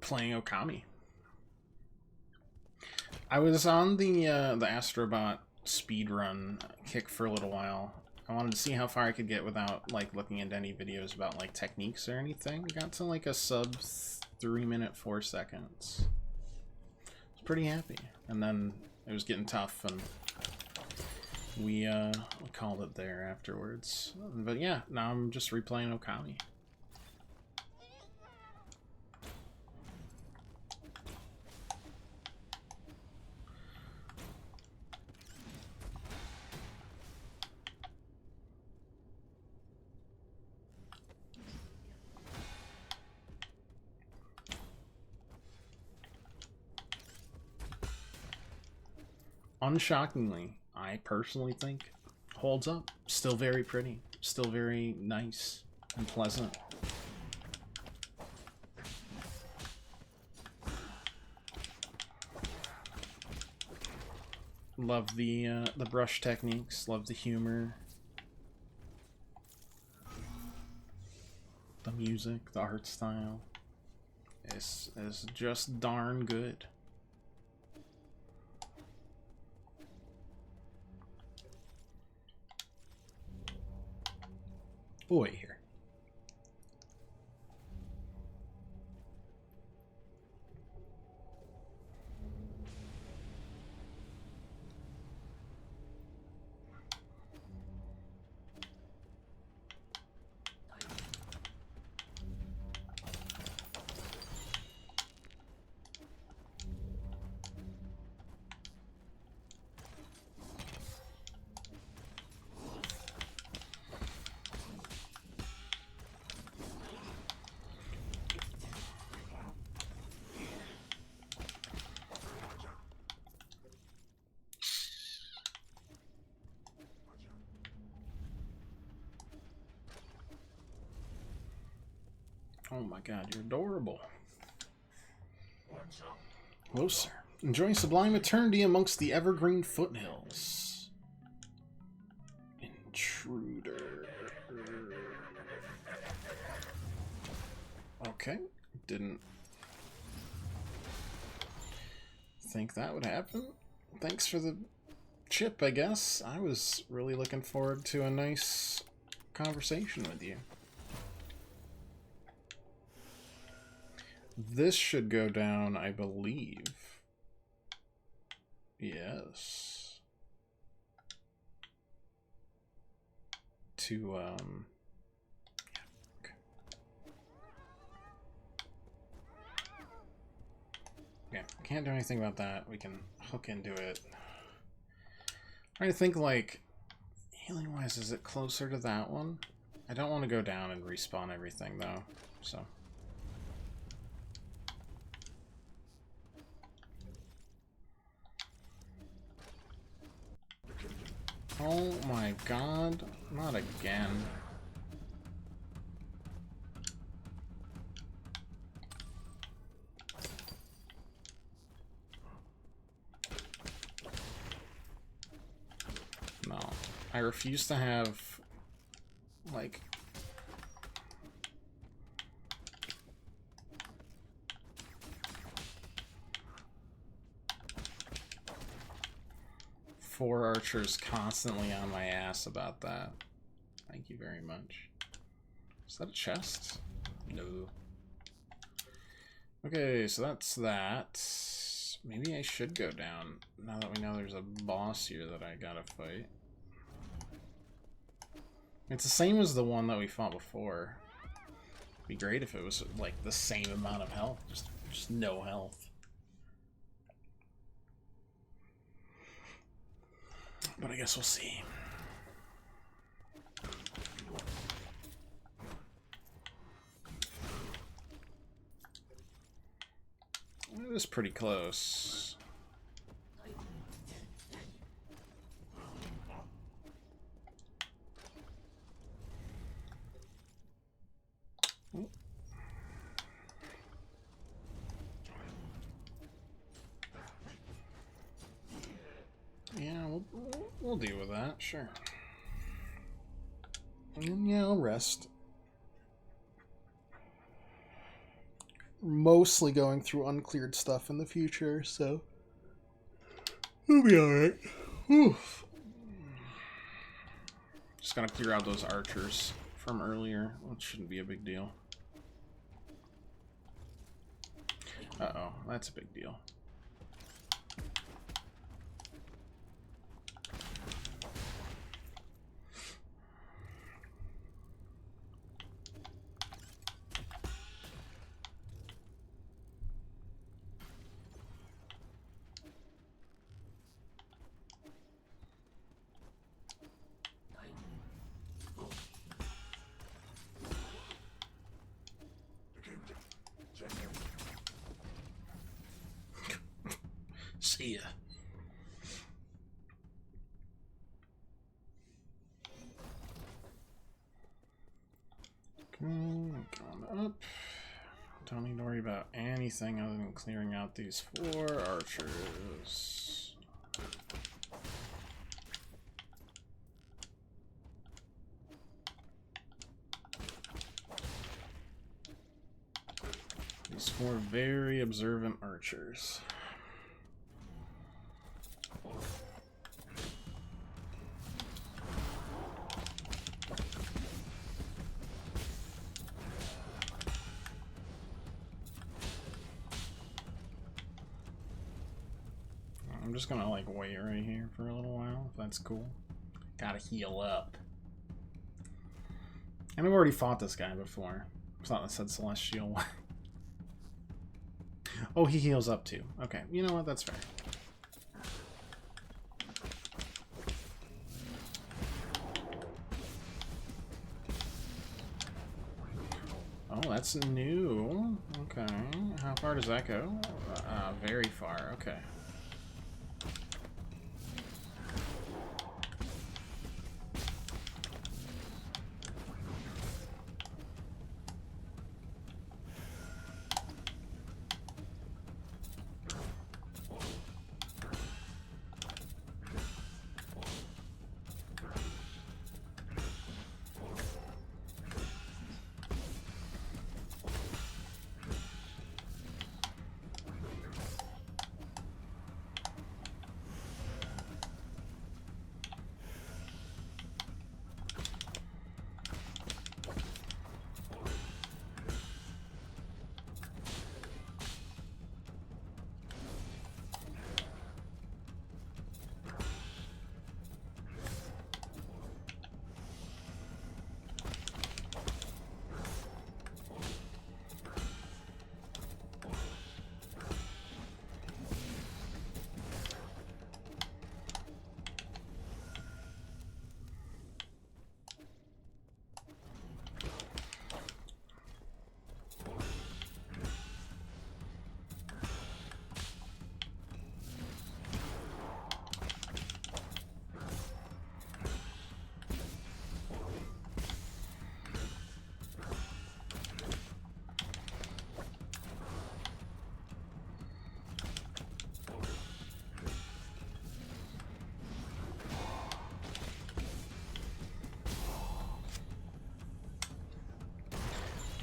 playing Okami. I was on the Astrobot speedrun kick for a little while. I wanted to see how far I could get without like looking into any videos about like techniques or anything. Got to like a sub 3 minute 4 seconds. I was pretty happy. And then it was getting tough and we called it there afterwards. But yeah, now I'm just replaying Okami. Unshockingly, I personally think holds up. Still very pretty. Still very nice and pleasant. Love the brush techniques. Love the humor. The music, the art style is just darn good. Boy here. Oh my god, you're adorable. Hello, sir. Enjoying sublime eternity amongst the evergreen foothills. Intruder. Okay, didn't think that would happen. Thanks for the chip, I guess. I was really looking forward to a nice conversation with you. This should go down, I believe. Yes. To, okay. Yeah, can't do anything about that. We can hook into it. Trying to think, like, healing-wise, is it closer to that one? I don't want to go down and respawn everything, though, so... Oh my god, not again. No, I refuse to have, like... four archers constantly on my ass about that. Thank you very much. Is that a chest? No. Okay, so that's that. Maybe I should go down, now that we know there's a boss here that I gotta fight. It's the same as the one that we fought before. It'd be great if it was, like, the same amount of health. Just no health. But I guess we'll see. It was pretty close. we'll deal with that, sure. And yeah, I'll rest. Mostly going through uncleared stuff in the future, so we'll be alright. Just gotta clear out those archers from earlier, which shouldn't be a big deal. Uh-oh, that's a big deal. See ya. Going up. Don't need to worry about anything other than clearing out these 4 archers. These 4 very observant archers. I'm just gonna like wait right here for a little while, if that's cool. Gotta heal up. And I've already fought this guy before. I thought it said Celestial. Oh, he heals up too. Okay, you know what? That's fair. Oh, that's new. Okay. How far does that go? Very far. Okay.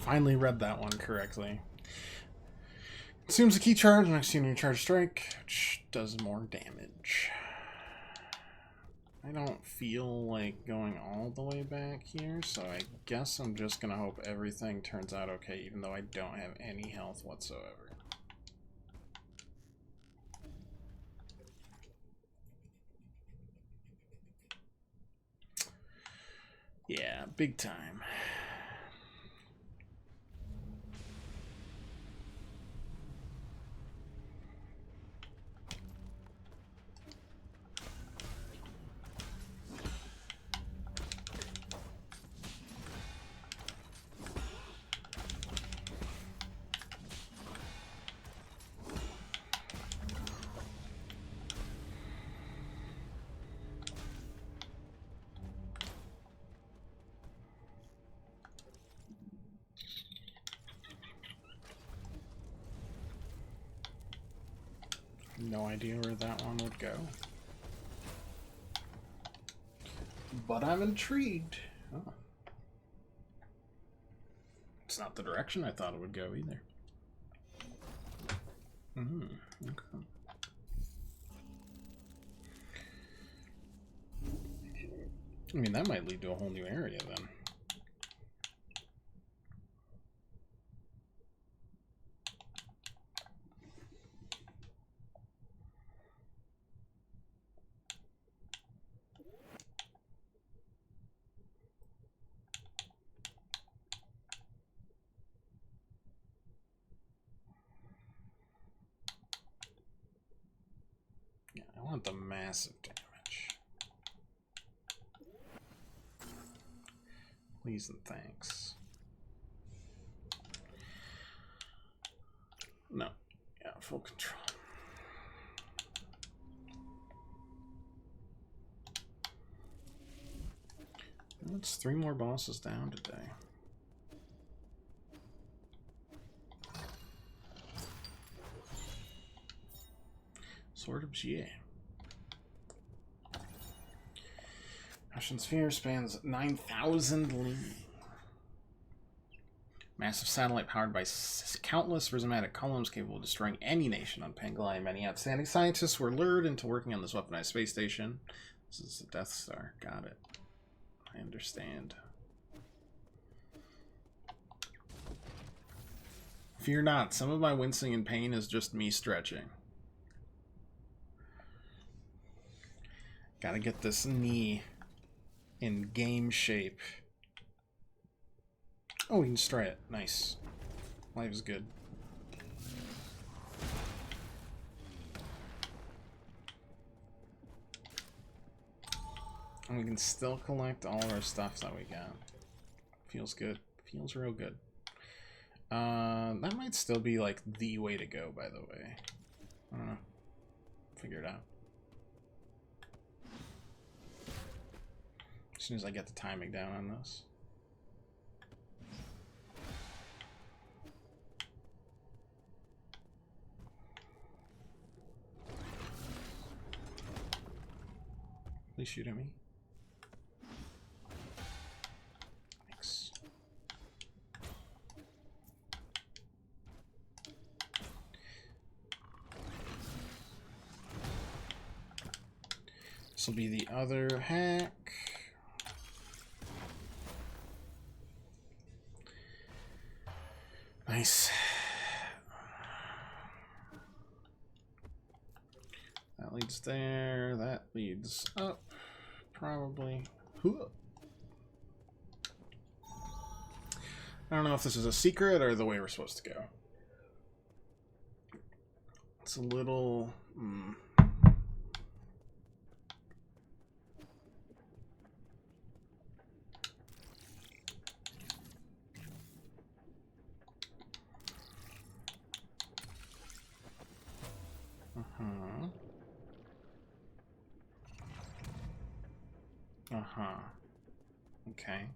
Finally read that one correctly. Consumes a key charge next to your charge strike, which does more damage. I don't feel like going all the way back here, so I guess I'm just gonna hope everything turns out okay, even though I don't have any health whatsoever. Yeah, big time. No idea where that one would go. But I'm intrigued. Oh. It's not the direction I thought it would go either. Okay. I mean, that might lead to a whole new area then. Yeah, I want the massive damage. Please and thanks. No. Yeah, full control. It's 3 more bosses down today. Sword of Jie. Ocean Sphere spans 9,000 li. Massive satellite powered by countless prismatic columns capable of destroying any nation on Pangaea. Many outstanding scientists were lured into working on this weaponized space station. This is the Death Star. Got it. I understand. Fear not. Some of my wincing and pain is just me stretching. Gotta get this knee in game shape. Oh, we can destroy it. Nice. Life is good. And we can still collect all of our stuff that we got. Feels good. Feels real good. That might still be like the way to go, by the way. I don't know. Figure it out. As soon as I get the timing down on this. Please shoot at me. Thanks. This will be the other hack. Nice. That leads there. That leads up. Probably. I don't know if this is a secret or the way we're supposed to go. It's a little... Okay.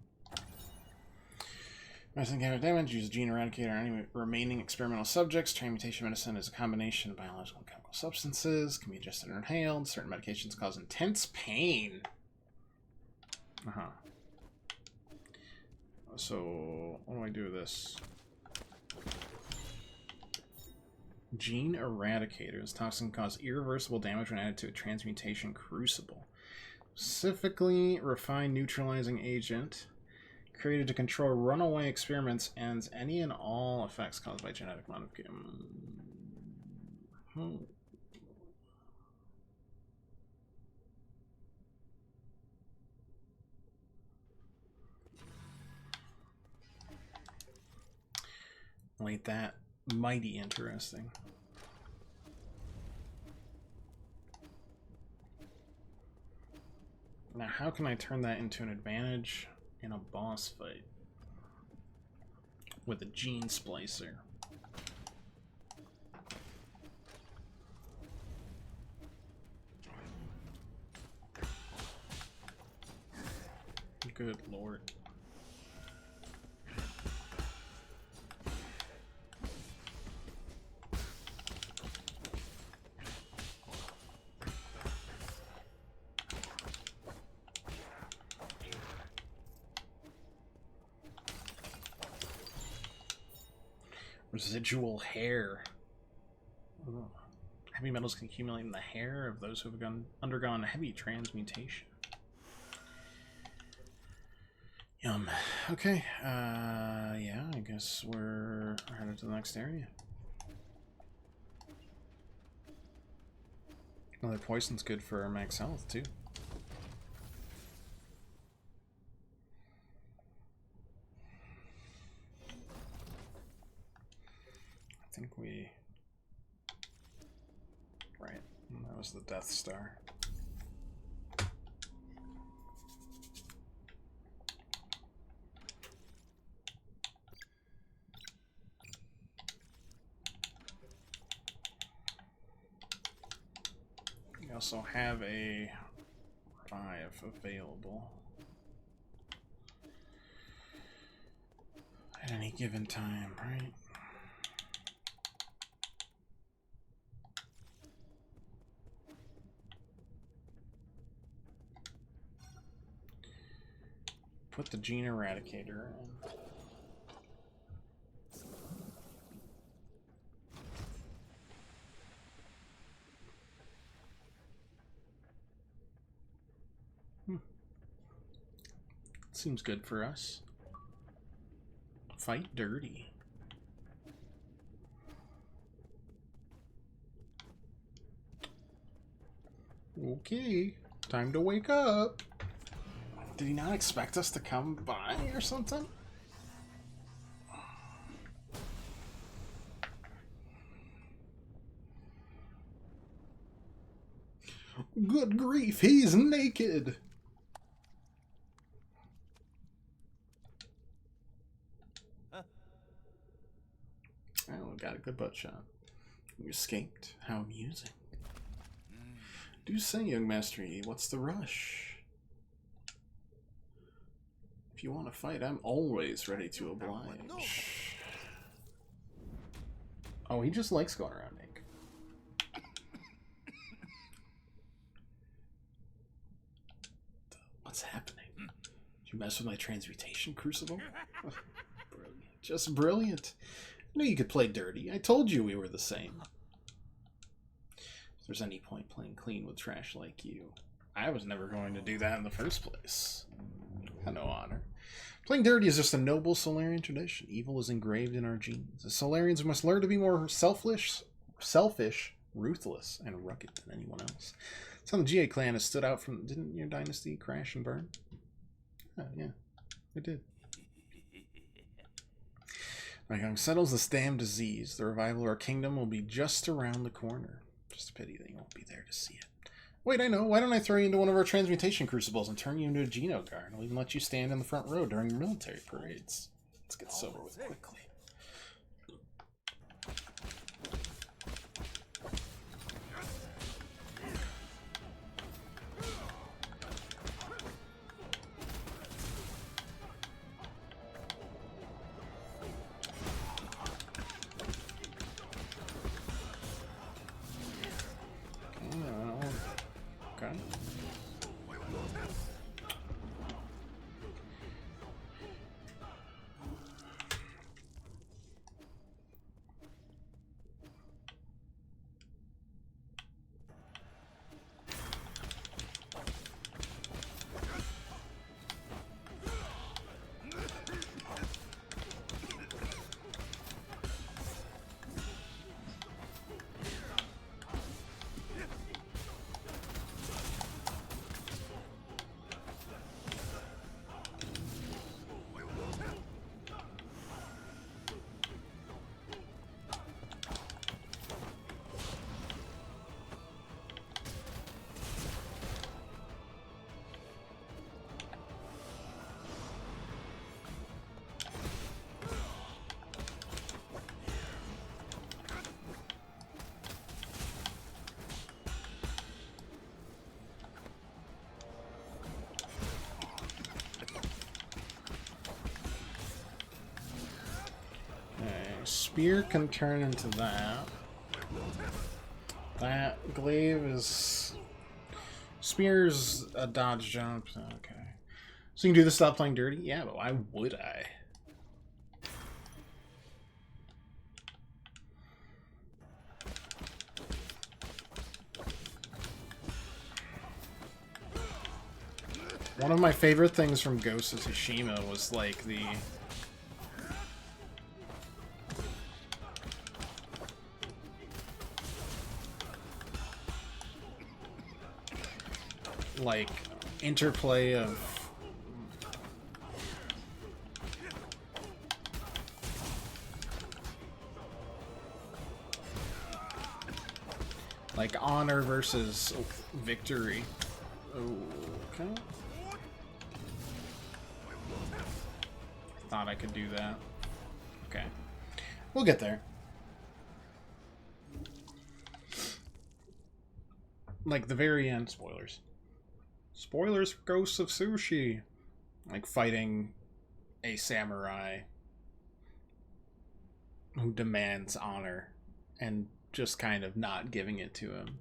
Medicine can damage. Use a gene eradicator on any remaining experimental subjects. Transmutation medicine is a combination of biological and chemical substances. Can be adjusted or inhaled. Certain medications cause intense pain. So, what do I do with this? Gene eradicator. This toxin causes irreversible damage when added to a transmutation crucible. Specifically, refined neutralizing agent created to control runaway experiments ends any and all effects caused by genetic modification. Ain't that mighty interesting. Now, how can I turn that into an advantage in a boss fight with a gene splicer? Good lord. Residual hair. Ugh. Heavy metals can accumulate in the hair of those who have undergone heavy transmutation. Yum. Okay, yeah, I guess we're headed to the next area. Another poison's good for max health, too. I think we... Right, that was the Death Star. We also have a revive available at any given time, right? Put the gene eradicator in. Seems good for us. Fight dirty. Okay, time to wake up. Did he not expect us to come by or something? Good grief, he's naked! Oh, got a good butt shot. You escaped. How amusing. Do say, young Master Yi, what's the rush? If you want to fight, I'm always ready to oblige. Oh, he just likes going around naked. What's happening? Did you mess with my transmutation crucible? Brilliant. Just brilliant. I knew you could play dirty. I told you we were the same. If there's any point playing clean with trash like you, I was never going to do that in the first place. I had no honor. Playing dirty is just a noble Solarian tradition. Evil is engraved in our genes. The Solarians must learn to be more selfish, ruthless, and rugged than anyone else. That's how the GA clan has stood out from... Didn't your dynasty crash and burn? Oh, yeah, it did. When settles this damn disease, the revival of our kingdom will be just around the corner. Just a pity that you won't be there to see it. Wait, I know. Why don't I throw you into one of our transmutation crucibles and turn you into a Geno guard? I'll even let you stand in the front row during military parades. Let's get this over with quickly. Okay. Spear can turn into that. That glaive is... Spear's a dodge jump. Okay. So you can do this without playing dirty? Yeah, but why would I? One of my favorite things from Ghost of Tsushima was like the interplay of honor versus victory. Okay. Thought I could do that. Okay. We'll get there. Like the very end, spoilers. Spoilers for Ghosts of Sushi. Like fighting a samurai who demands honor and just kind of not giving it to him.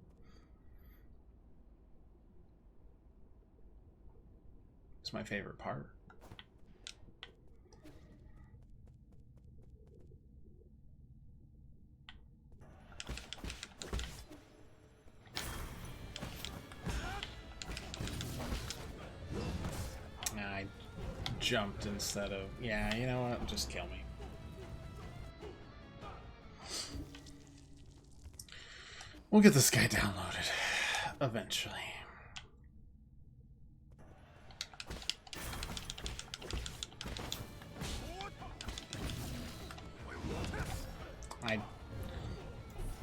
It's my favorite part. I jumped instead of... Yeah, you know what? Just kill me. We'll get this guy downloaded eventually.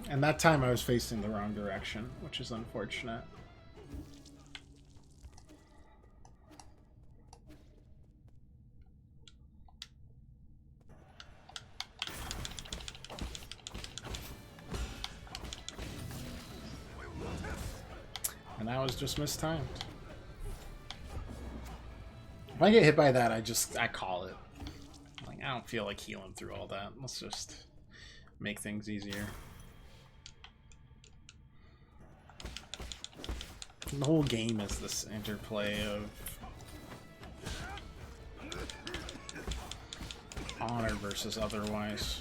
And that time I was facing the wrong direction, which is unfortunate. And that was just mistimed. If I get hit by that, I call it. Like, I don't feel like healing through all that. Let's just make things easier. The whole game is this interplay of honor versus otherwise.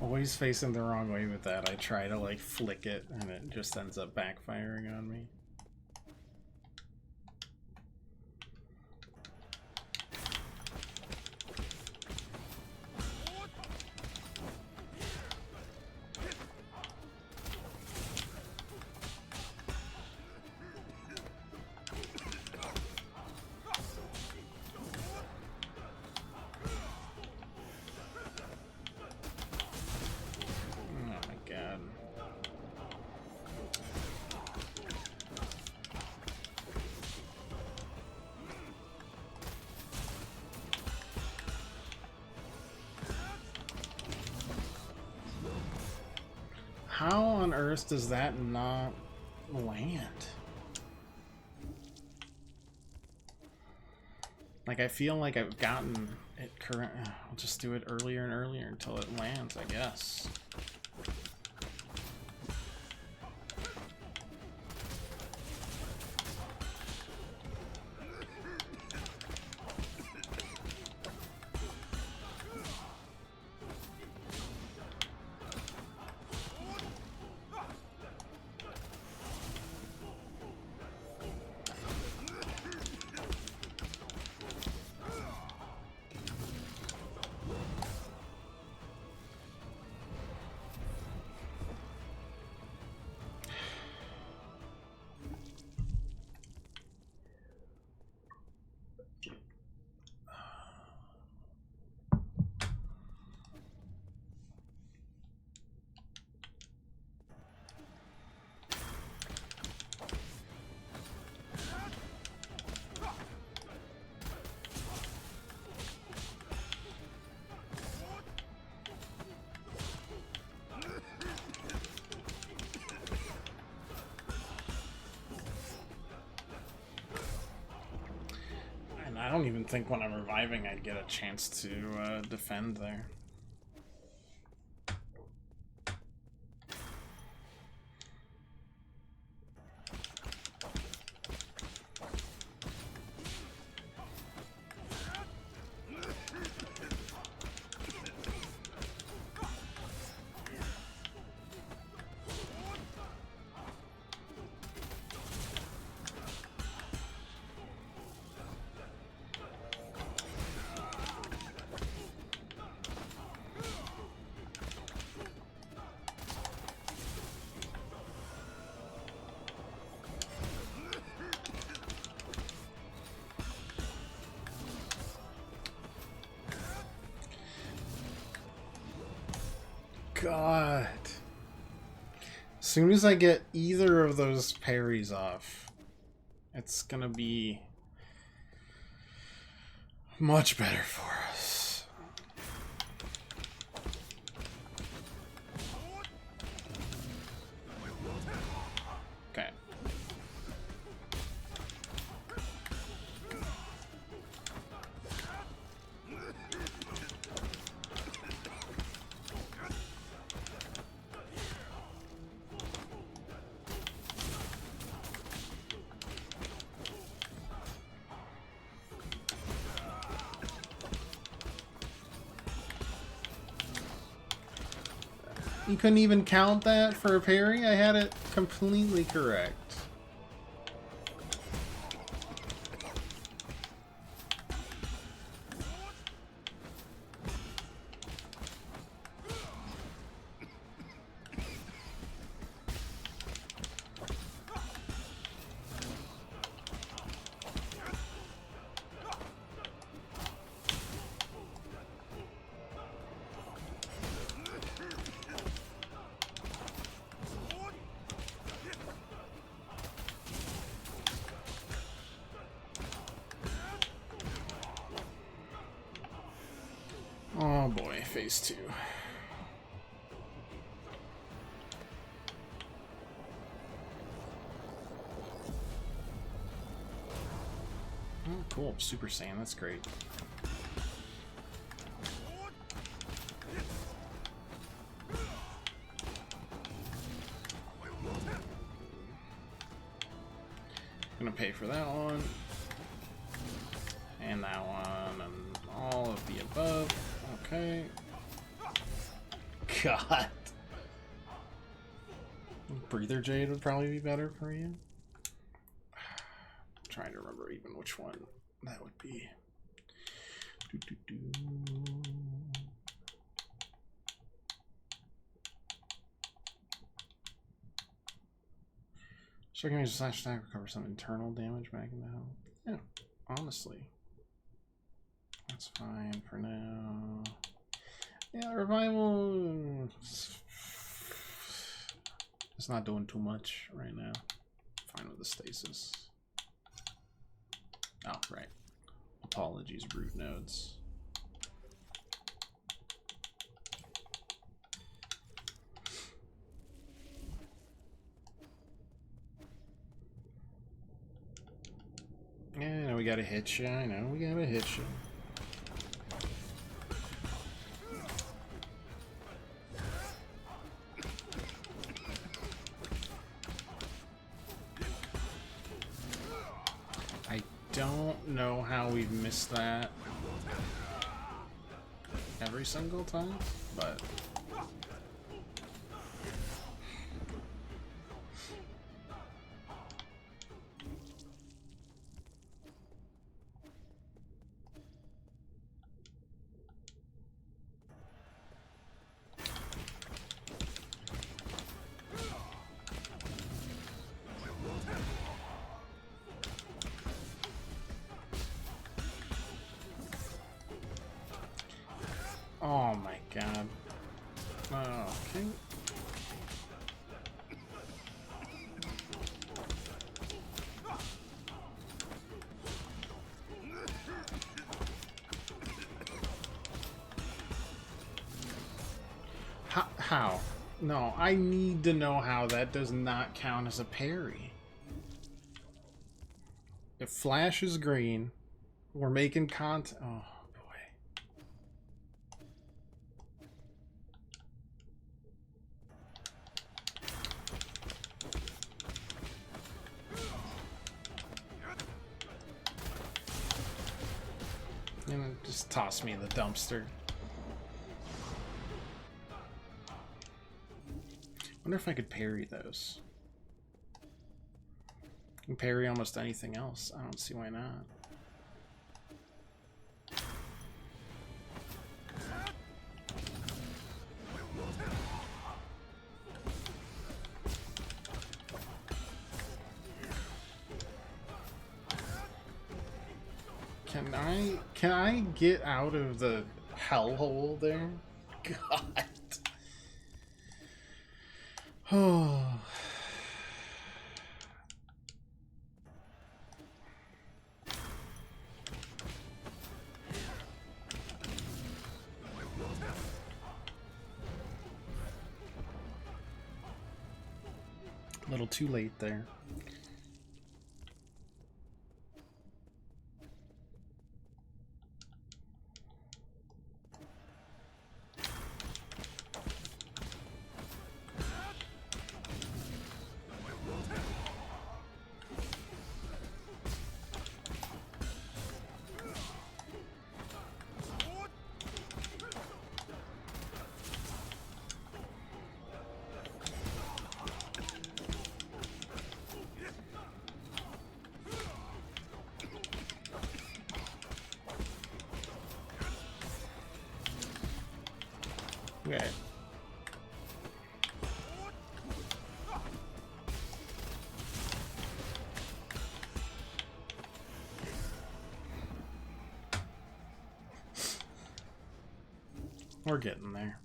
Always facing the wrong way with that. I try to like flick it and it just ends up backfiring on me. How on earth does that not land? Like, I feel like I've gotten it correct. I'll just do it earlier and earlier until it lands, I guess. And I don't even think when I'm reviving I'd get a chance to defend there. God. As soon as I get either of those parries off, it's gonna be much better for us. Okay. You couldn't even count that for a parry? I had it completely correct. Oh boy, phase 2. Oh, cool. Super Saiyan, that's great. Gonna pay for that one. And that one, and all of the above. Okay. God. Breather Jade would probably be better for you. I'm trying to remember even which one that would be. So I can use a slash attack, recover some internal damage back into health. Yeah, honestly. That's fine for now. Yeah, revival it's not doing too much right now. Fine with the stasis. Oh, right. Apologies, root nodes. Yeah, I know we gotta hit you. I know we gotta hit you. I don't know how we've missed that every single time, but oh my god. Okay. How? No, I need to know how that does not count as a parry. It flashes green We're making content. Oh boy. And just toss me in the dumpster. Wonder if I could parry those. I can parry almost anything else. I don't see why not. Can I get out of the hellhole there? God. Oh. A little too late there. Okay. We're getting there.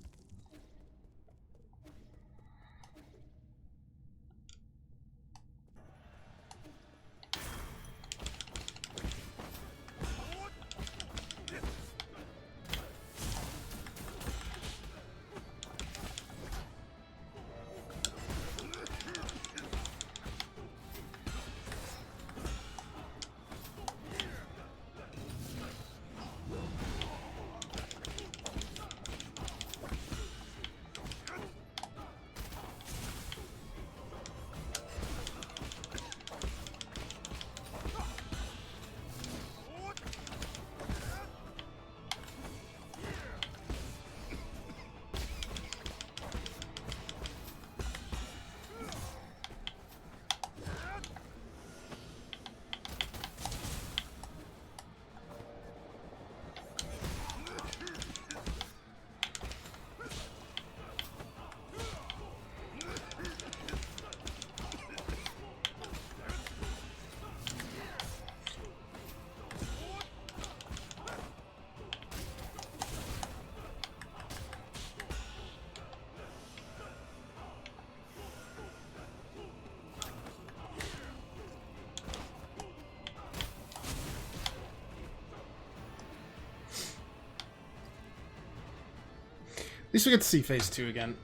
At least we get to see phase 2 again.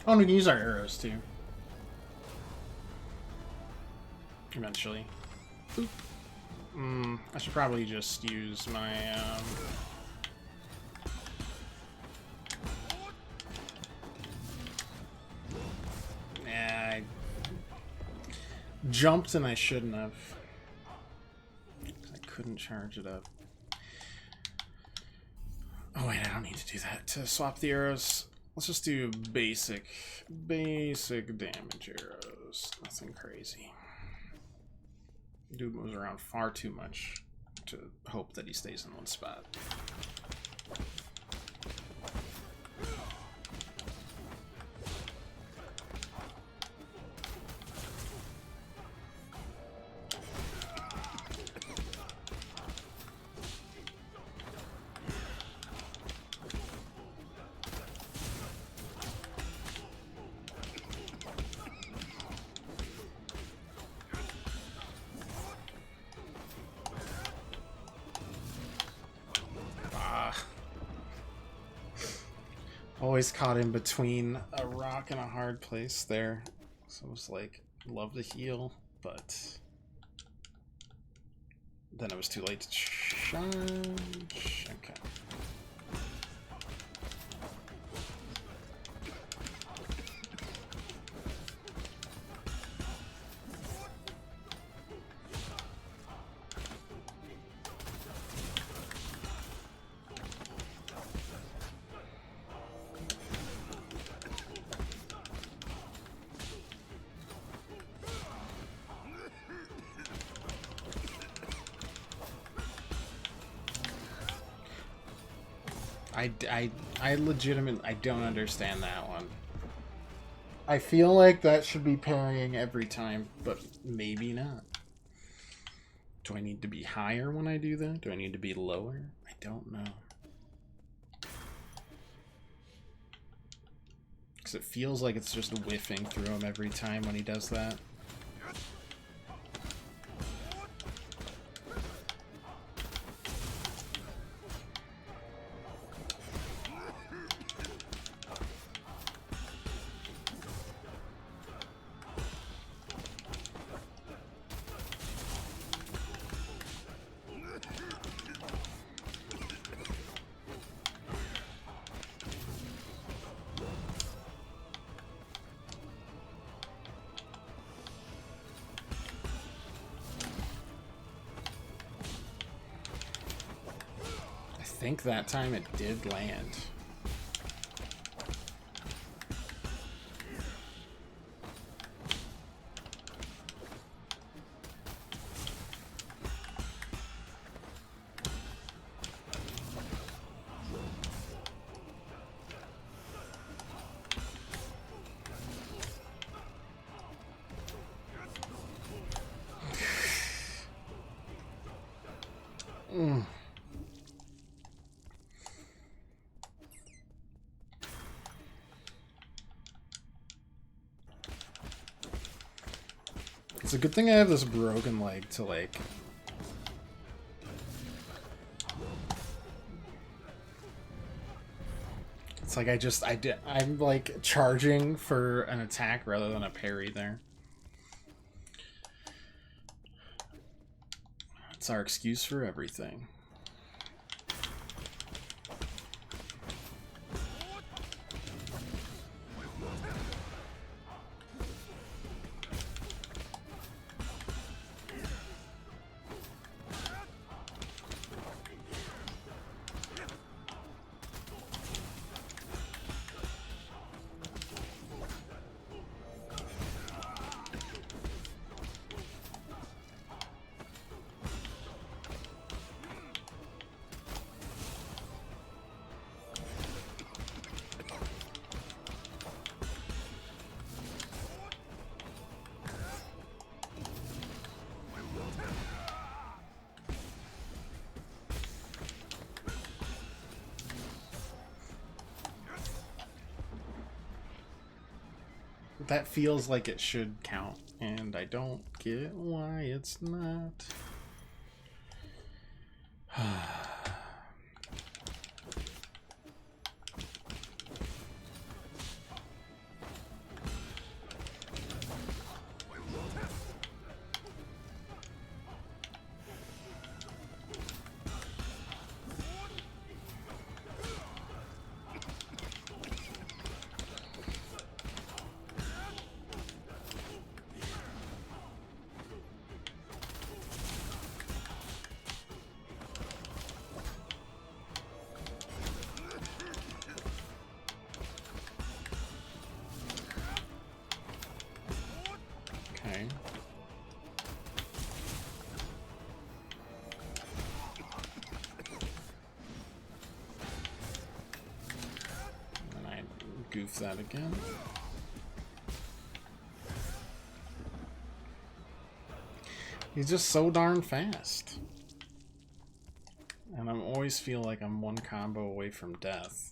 Oh, and we can use our arrows too. Eventually. I should probably just use my I jumped and I shouldn't have. I couldn't charge it up. Oh wait, I don't need to do that to swap the arrows. Let's just do basic damage arrows. Nothing crazy. Dude moves around far too much to hope that he stays in one spot. Always caught in between a rock and a hard place there. So I was like, love to heal, but Then it was too late to charge. Okay. I legitimately, I don't understand that one. I feel like that should be parrying every time, but maybe not. Do I need to be higher when I do that? Do I need to be lower? I don't know. Because it feels like it's just whiffing through him every time when he does that. I think that time it did land. It's a good thing I have this broken leg to, like... It's like I'm like charging for an attack rather than a parry there. It's our excuse for everything. That feels like it should count, and I don't get why it's not. Goof that again. He's just so darn fast. And I always feel like I'm one combo away from death.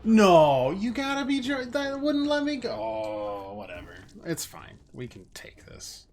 No, you gotta be... That wouldn't let me go. Oh, whatever. It's fine. We can take this.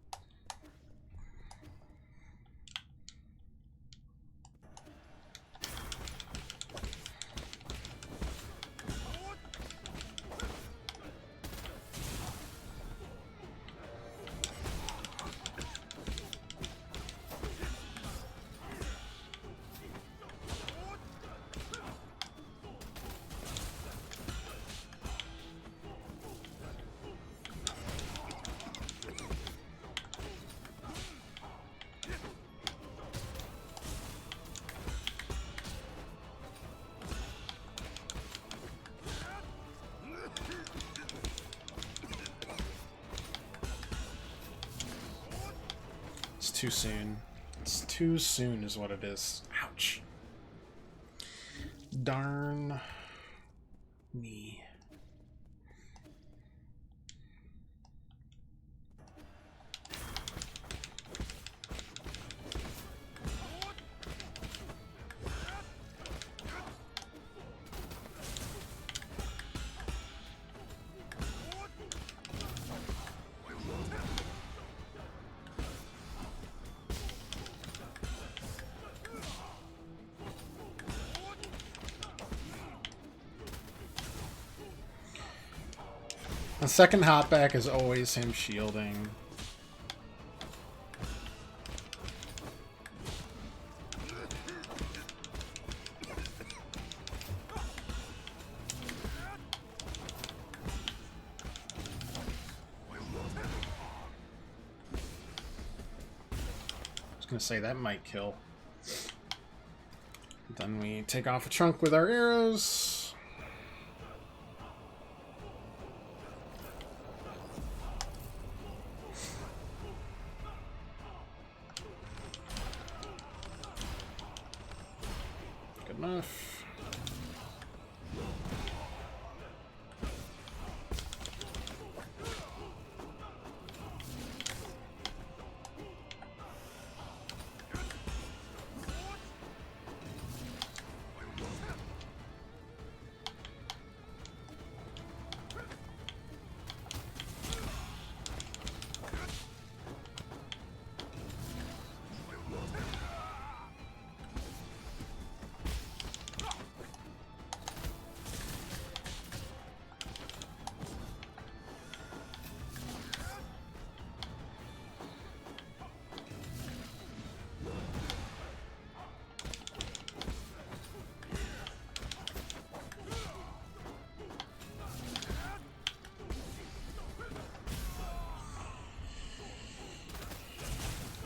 It's too soon. It's too soon is what it is. Ouch. Darn me. The second hopback is always him shielding. I was gonna say that might kill. Then we take off a chunk with our arrows. Enough.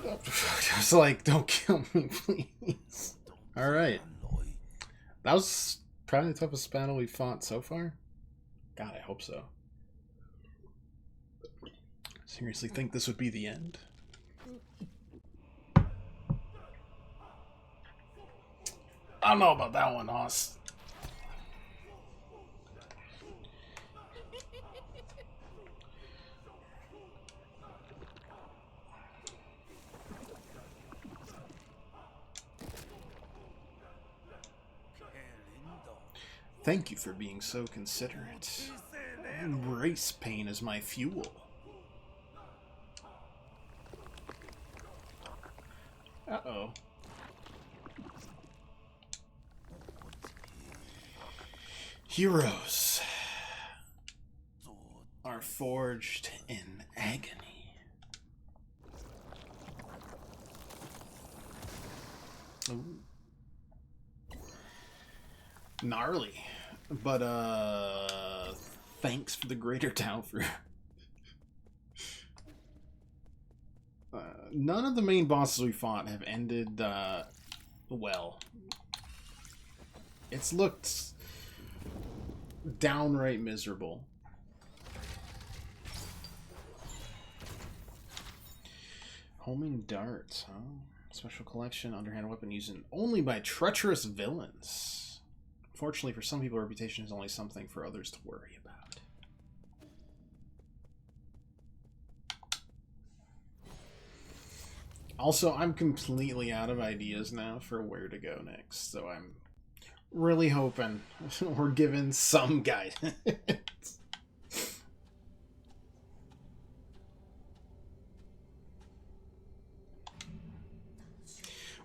I was like, don't kill me, please. Alright. That was probably the toughest battle we fought so far. God, I hope so. Seriously think this would be the end? I don't know about that one, Hoss. Thank you for being so considerate. Embrace pain as my fuel. Uh-oh. Heroes are forged in agony. Ooh. Gnarly. But, thanks for the greater Talfru. None of the main bosses we fought have ended, well. It's looked downright miserable. Homing darts, huh? Special collection, underhand weapon used only by treacherous villains. Fortunately, for some people, reputation is only something for others to worry about. Also, I'm completely out of ideas now for where to go next, so I'm Really hoping we're given some guidance.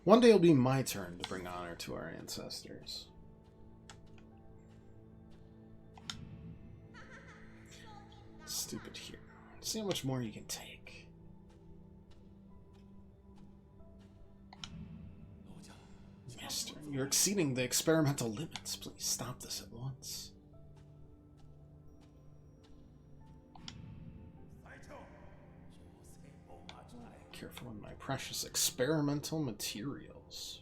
One day it'll be my turn to bring honor to our ancestors. Stupid hero. See how much more you can take. Master, you're exceeding the experimental limits. Please stop this at once. Careful in my precious experimental materials.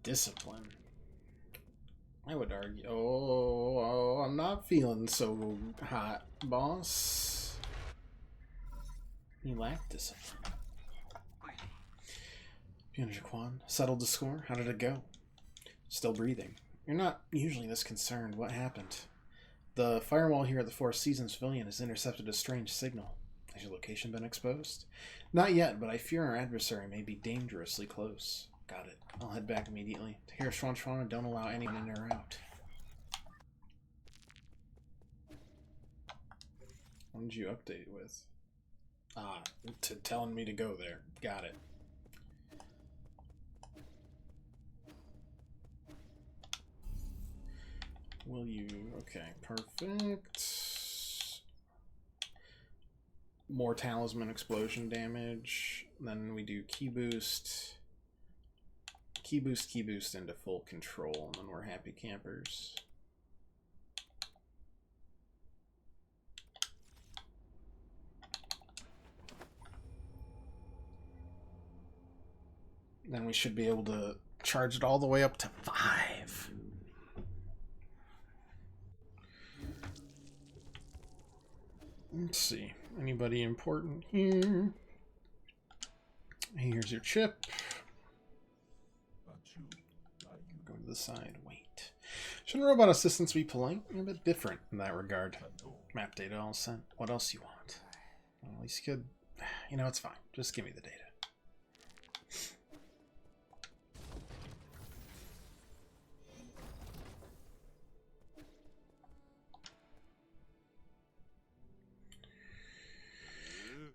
Discipline. I would argue. Oh, I'm not feeling so hot, boss. You lack discipline. Fiona Jaquan, settled the score. How did it go? Still breathing. You're not usually this concerned. What happened? The firewall here at the Four Seasons Pavilion has intercepted a strange signal. Has your location been exposed? Not yet, but I fear our adversary may be dangerously close. Got it. I'll head back immediately. To hear Schwanschwan and don't allow anyone in or out. What did you update with? Ah, telling me to go there. Got it. Will you... Okay, perfect. More talisman explosion damage. Then we do key boost. Key boost into full control, and then we're happy campers. Then we should be able to charge it all the way up to 5. Let's see. Anybody important here? Here's your chip. Go to the side. Wait. Shouldn't robot assistants be polite? You're a bit different in that regard. Map data all sent. What else you want? Well, at least you could... You know, it's fine. Just give me the data.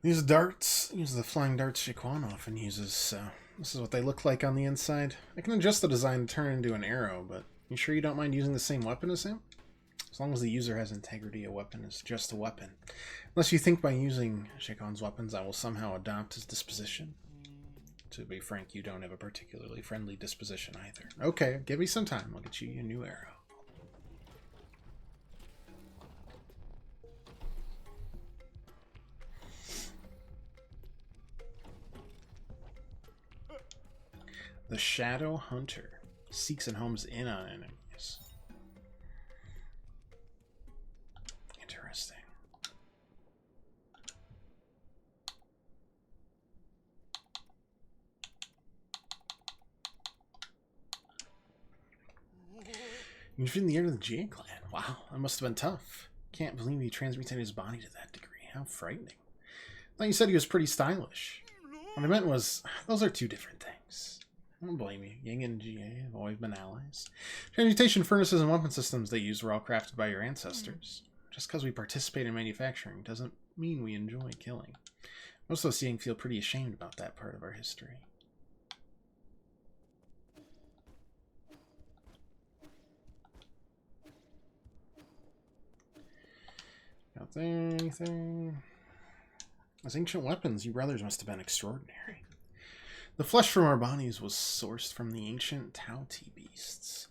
These darts, use the flying darts Shaquan often uses, so this is what they look like on the inside. I can adjust the design to turn into an arrow, but you sure you don't mind using the same weapon as him? As long as the user has integrity, a weapon is just a weapon. Unless you think by using Shaquan's weapons I will somehow adopt his disposition. To be frank, you don't have a particularly friendly disposition either. Okay, give me some time, I'll get you your new arrow. The Shadow Hunter seeks and homes in on enemies. Interesting. You defeated the heir of the GA clan. Wow, that must have been tough. Can't believe he transmutated his body to that degree. How frightening. I thought you said he was pretty stylish. What I meant was, those are two different things. I don't blame you. Ying and GA have always been allies. Transmutation furnaces and weapon systems they used were all crafted by your ancestors. Just because we participate in manufacturing doesn't mean we enjoy killing. Most of us seeing feel pretty ashamed about that part of our history. Got there anything? As ancient weapons, you brothers must have been extraordinary. The flesh from our bodies was sourced from the ancient Tauti beasts.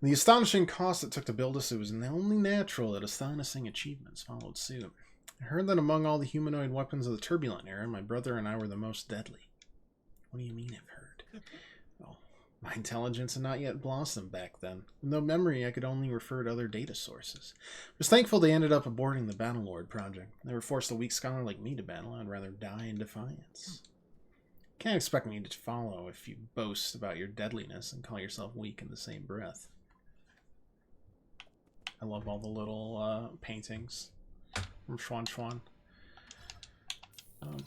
The astonishing cost it took to build us, it was only natural that astonishing achievements followed suit. I heard that among all the humanoid weapons of the turbulent era, my brother and I were the most deadly. What do you mean I've heard? Well, my intelligence had not yet blossomed back then. With no memory, I could only refer to other data sources. I was thankful they ended up aborting the Battlelord project. They were forced a weak scholar like me to battle. I'd rather die in defiance. Can't expect me to follow if you boast about your deadliness and call yourself weak in the same breath. I love all the little paintings from Schwan Schwan. What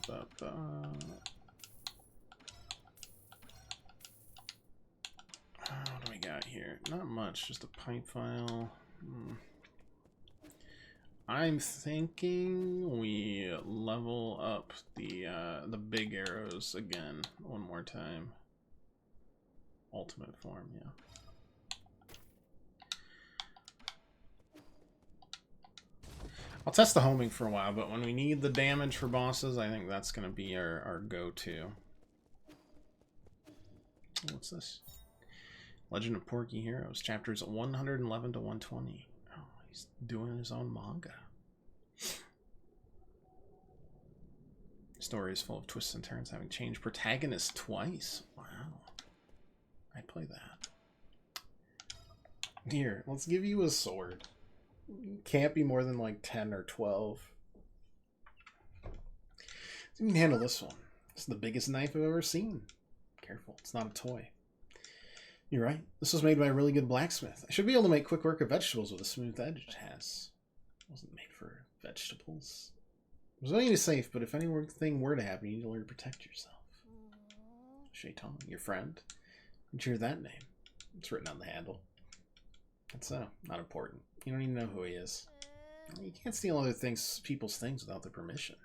do we got here? Not much, just a pipe file. I'm thinking we level up the big arrows again one more time. Ultimate form, yeah. I'll test the homing for a while, but when we need the damage for bosses, I think that's going to be our go-to. What's this? Legend of Porky Heroes, chapters 111 to 120. Oh, he's doing his own manga. Story is full of twists and turns, having changed protagonist twice. Wow. I'd play that. Here, let's give you a sword. Can't be more than like 10 or 12. You can handle this one. It's the biggest knife I've ever seen. Careful, it's not a toy. You're right. This was made by a really good blacksmith. I should be able to make quick work of vegetables with a smooth edge it has. It wasn't made for vegetables. It was only safe, but if anything were to happen, you need to learn to protect yourself. Shaitan, your friend. Where'd you hear that name? It's written on the handle. That's not important. You don't even know who he is. You can't steal other people's things without their permission.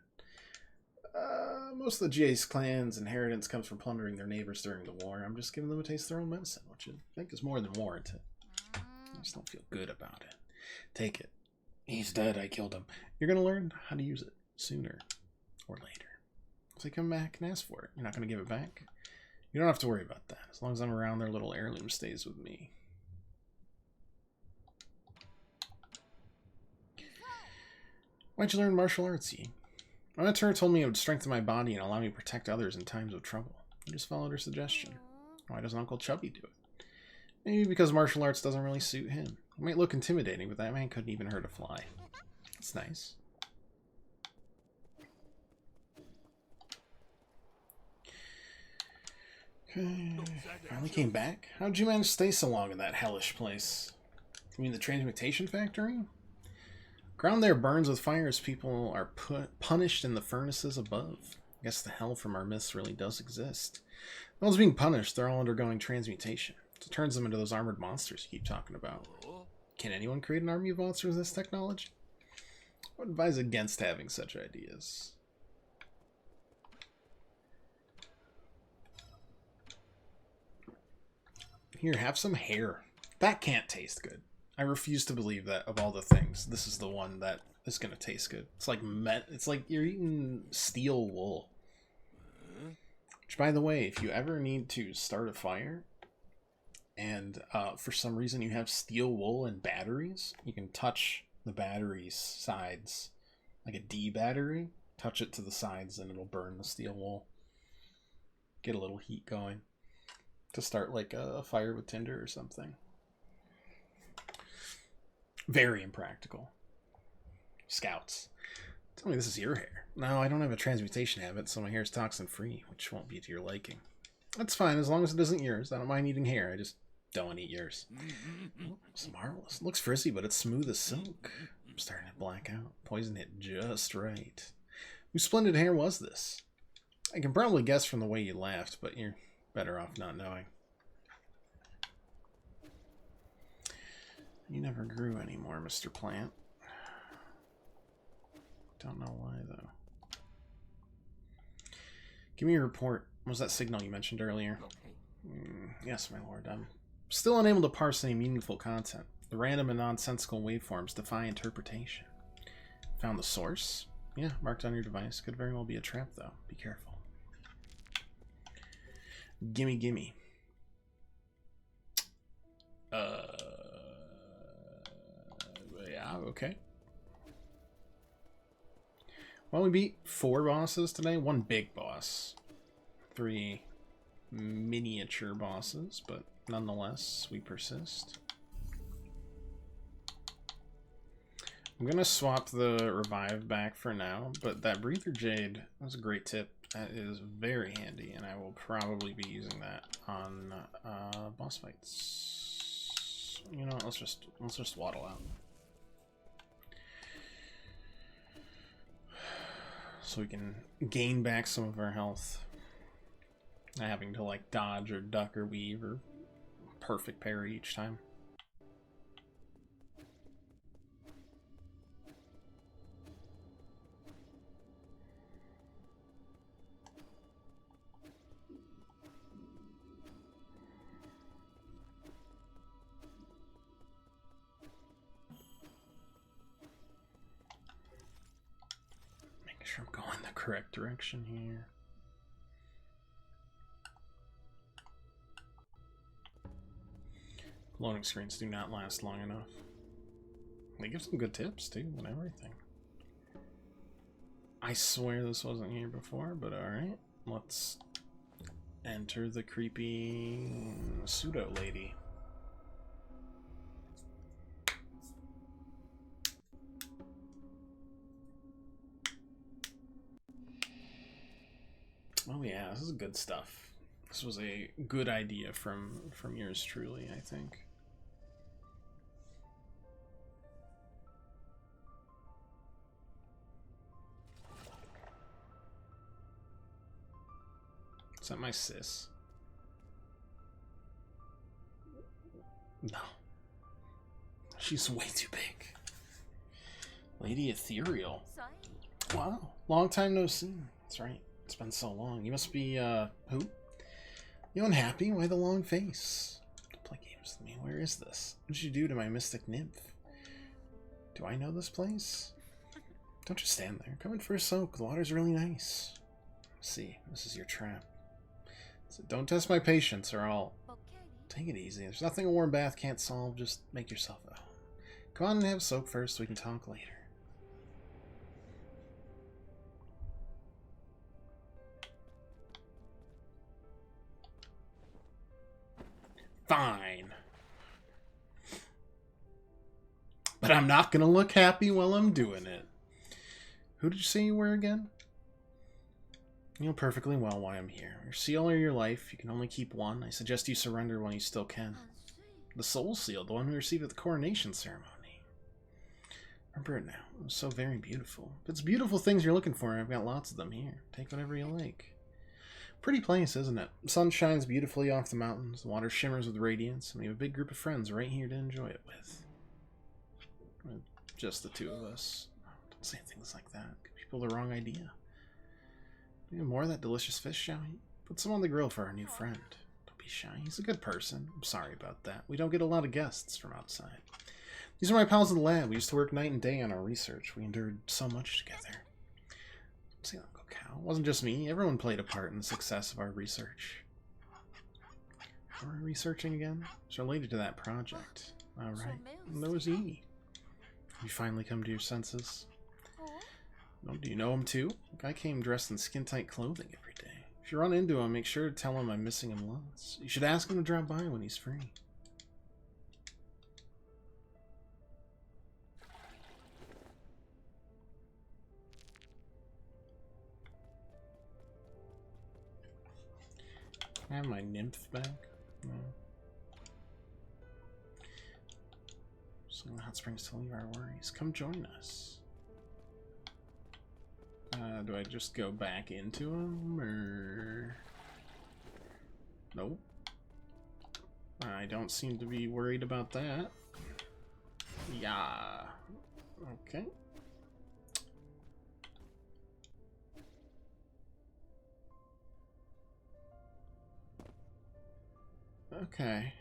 Most of the GA's clan's inheritance comes from plundering their neighbors during the war. I'm just giving them a taste of their own medicine, which I think is more than warranted. I just don't feel good about it. Take it. He's dead. I killed him. You're going to learn how to use it sooner or later. If they come back and ask for it, you're not going to give it back? You don't have to worry about that. As long as I'm around, their little heirloom stays with me. Why'd you learn martial arts, Yi? My mentor told me it would strengthen my body and allow me to protect others in times of trouble. I just followed her suggestion. Why doesn't Uncle Chubby do it? Maybe because martial arts doesn't really suit him. It might look intimidating, but that man couldn't even hurt a fly. That's nice. Okay. Finally came back? How'd you manage to stay so long in that hellish place? You mean the transmutation factory? Ground there burns with fire as people are punished in the furnaces above. I guess the hell from our myths really does exist. No one's being punished, they're all undergoing transmutation. It turns them into those armored monsters you keep talking about. Can anyone create an army of monsters with this technology? I would advise against having such ideas. Here, have some hair. That can't taste good. I refuse to believe that of all the things, this is the one that is going to taste good. It's like you're eating steel wool. Which, by the way, if you ever need to start a fire, and for some reason you have steel wool and batteries, you can touch the battery's sides, like a D battery, touch it to the sides and it'll burn the steel wool. Get a little heat going to start like a fire with tinder or something. Very impractical. Scouts. Tell me this is your hair. No, I don't have a transmutation habit, so my hair is toxin free, which won't be to your liking. That's fine, as long as it isn't yours. I don't mind eating hair, I just don't want to eat yours. Oh, it's marvelous. It looks frizzy, but it's smooth as silk. I'm starting to black out. Poison hit just right. Whose splendid hair was this? I can probably guess from the way you laughed, but you're better off not knowing. You never grew anymore, Mr. Plant. Don't know why, though. Give me a report. What was that signal you mentioned earlier? Yes, my lord. I'm still unable to parse any meaningful content. The random and nonsensical waveforms defy interpretation. Found the source? Yeah, marked on your device. Could very well be a trap, though. Be careful. Gimme, gimme. Okay. Well, we beat 4 bosses today. 1 big boss. 3 miniature bosses, but nonetheless, we persist. I'm gonna swap the revive back for now, but that breather jade was a great tip. That is very handy, and I will probably be using that on boss fights. You know, let's just waddle out, so we can gain back some of our health. Not having to like dodge or duck or weave or perfect parry each time. Making sure I'm going the correct direction here. Loading screens do not last long enough. They give some good tips too and everything. I swear this wasn't here before, but alright. Let's enter the creepy pseudo lady. Oh yeah, this is good stuff. This was a good idea from yours truly, I think. Is that my sis? No. She's way too big. Lady Ethereal. Wow. Long time no see. That's right. It's been so long. You must be, who? You unhappy? Why the long face? Don't play games with me. Where is this? What did you do to my mystic nymph? Do I know this place? Don't just stand there. Come in for a soak. The water's really nice. See, this is your trap. So don't test my patience or I'll... Take it easy. There's nothing a warm bath can't solve. Just make yourself at home. Come on and have a soak first. We can talk later. Fine. But I'm not gonna look happy while I'm doing it. Who did you say you were again? You know perfectly well why I'm here. Your seal or your life, you can only keep one. I suggest you surrender when you still can. The soul seal, the one we received at the coronation ceremony. Remember it now. It was so very beautiful. If it's beautiful things you're looking for, I've got lots of them here. Take whatever you like. Pretty place, isn't it? The sun shines beautifully off the mountains. The water shimmers with radiance. And we have a big group of friends right here to enjoy it with. Just the two of us. Don't say things like that. Give people the wrong idea. More of that delicious fish, shall we? Put some on the grill for our new friend. Don't be shy. He's a good person. I'm sorry about that. We don't get a lot of guests from outside. These are my pals in the lab. We used to work night and day on our research. We endured so much together. See, Uncle Cow. It wasn't just me. Everyone played a part in the success of our research. What are we researching again? It's related to that project. Alright. And there was E. You finally come to your senses. Oh, do you know him too? The guy came dressed in skin-tight clothing every day. If you run into him, make sure to tell him I'm missing him lots. You should ask him to drop by when he's free. Can I have my nymph back? No. So in the hot springs to leave our worries. Come join us. Do I just go back into him, or... Nope. I don't seem to be worried about that. Yeah. Okay. Okay.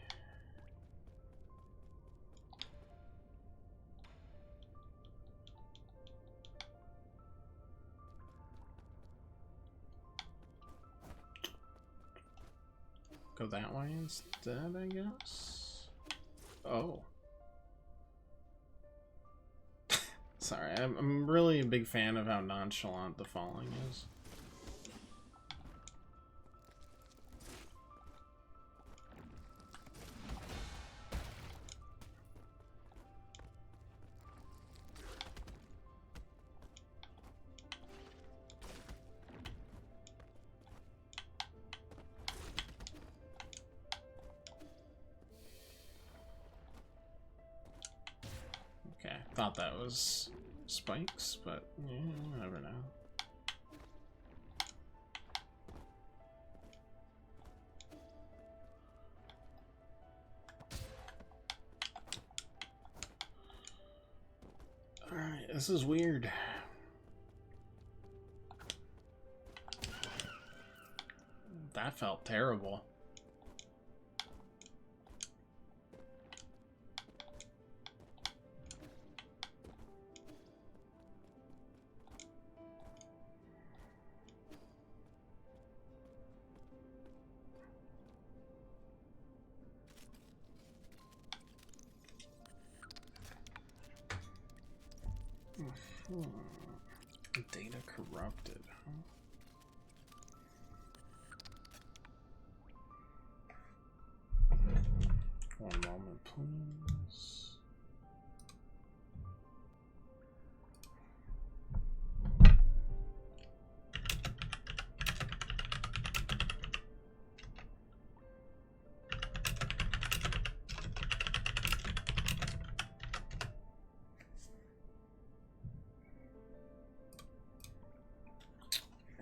Go that way instead, I guess? Oh. Sorry, I'm really a big fan of how nonchalant the falling is. Okay, thought that was spikes, but yeah, you never know. Alright, this is weird. That felt terrible. Data corrupted, huh? One moment, please.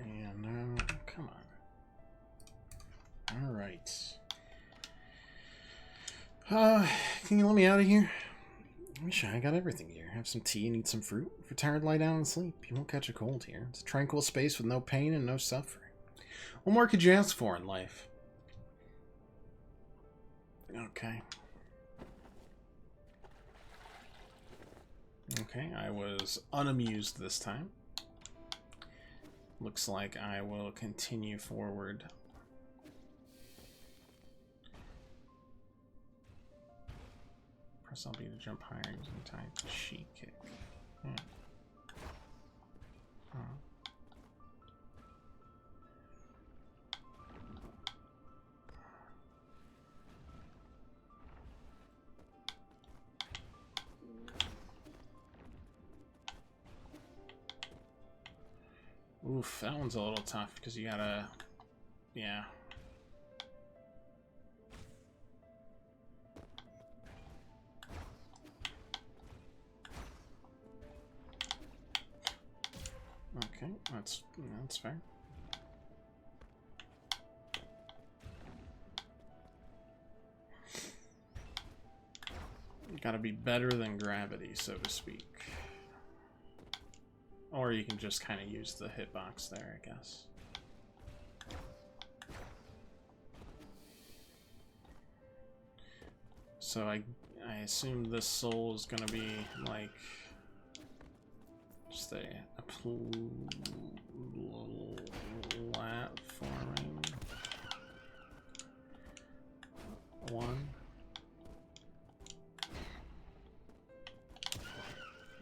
And now, come on. All right. Can you let me out of here? I wish I got everything here. Have some tea and eat some fruit. If you're tired, lie down and sleep. You won't catch a cold here. It's a tranquil space with no pain and no suffering. What more could you ask for in life? Okay. Okay, I was unamused this time. Looks like I will continue forward. Press LB to jump higher using type cheat kick. Hmm. Huh. Oof, that one's a little tough because you gotta, yeah. Okay, that's fair. Gotta be better than gravity, so to speak. Or you can just kind of use the hitbox there, I guess. So I assume this soul is gonna be like just a platforming one.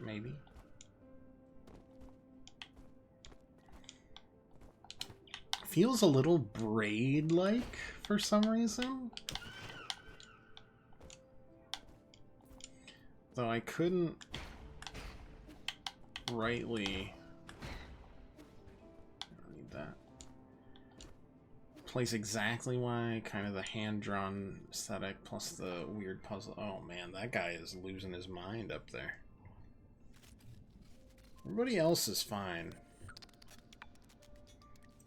Maybe. Feels a little braid-like for some reason. Though I couldn't rightly... I don't need that. Place exactly why, kind of the hand-drawn aesthetic plus the weird puzzle. Oh man, that guy is losing his mind up there. Everybody else is fine.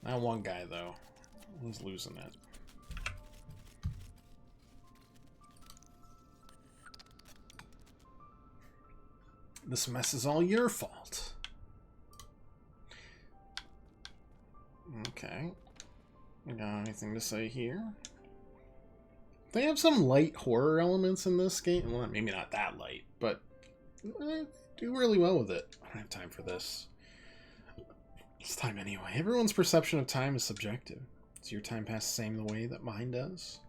That one guy, though, he's losing it. This mess is all your fault. Okay. You got anything to say here? They have some light horror elements in this game. Well, maybe not that light, but do really well with it. I don't have time for this. It's time anyway. Everyone's perception of time is subjective. Does your time pass the same the way that mine does?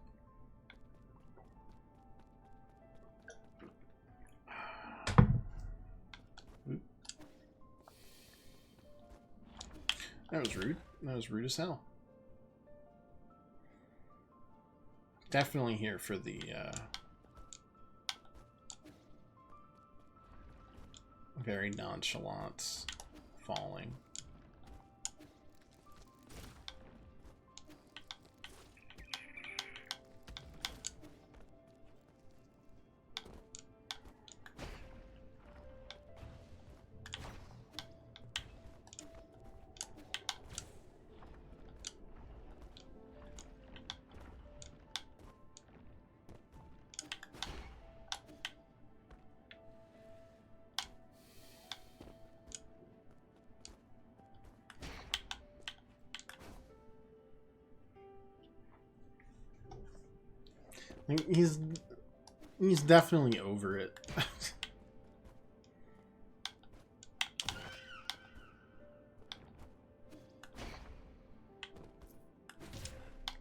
That was rude. That was rude as hell. Definitely here for the, very nonchalant falling. He's definitely over it.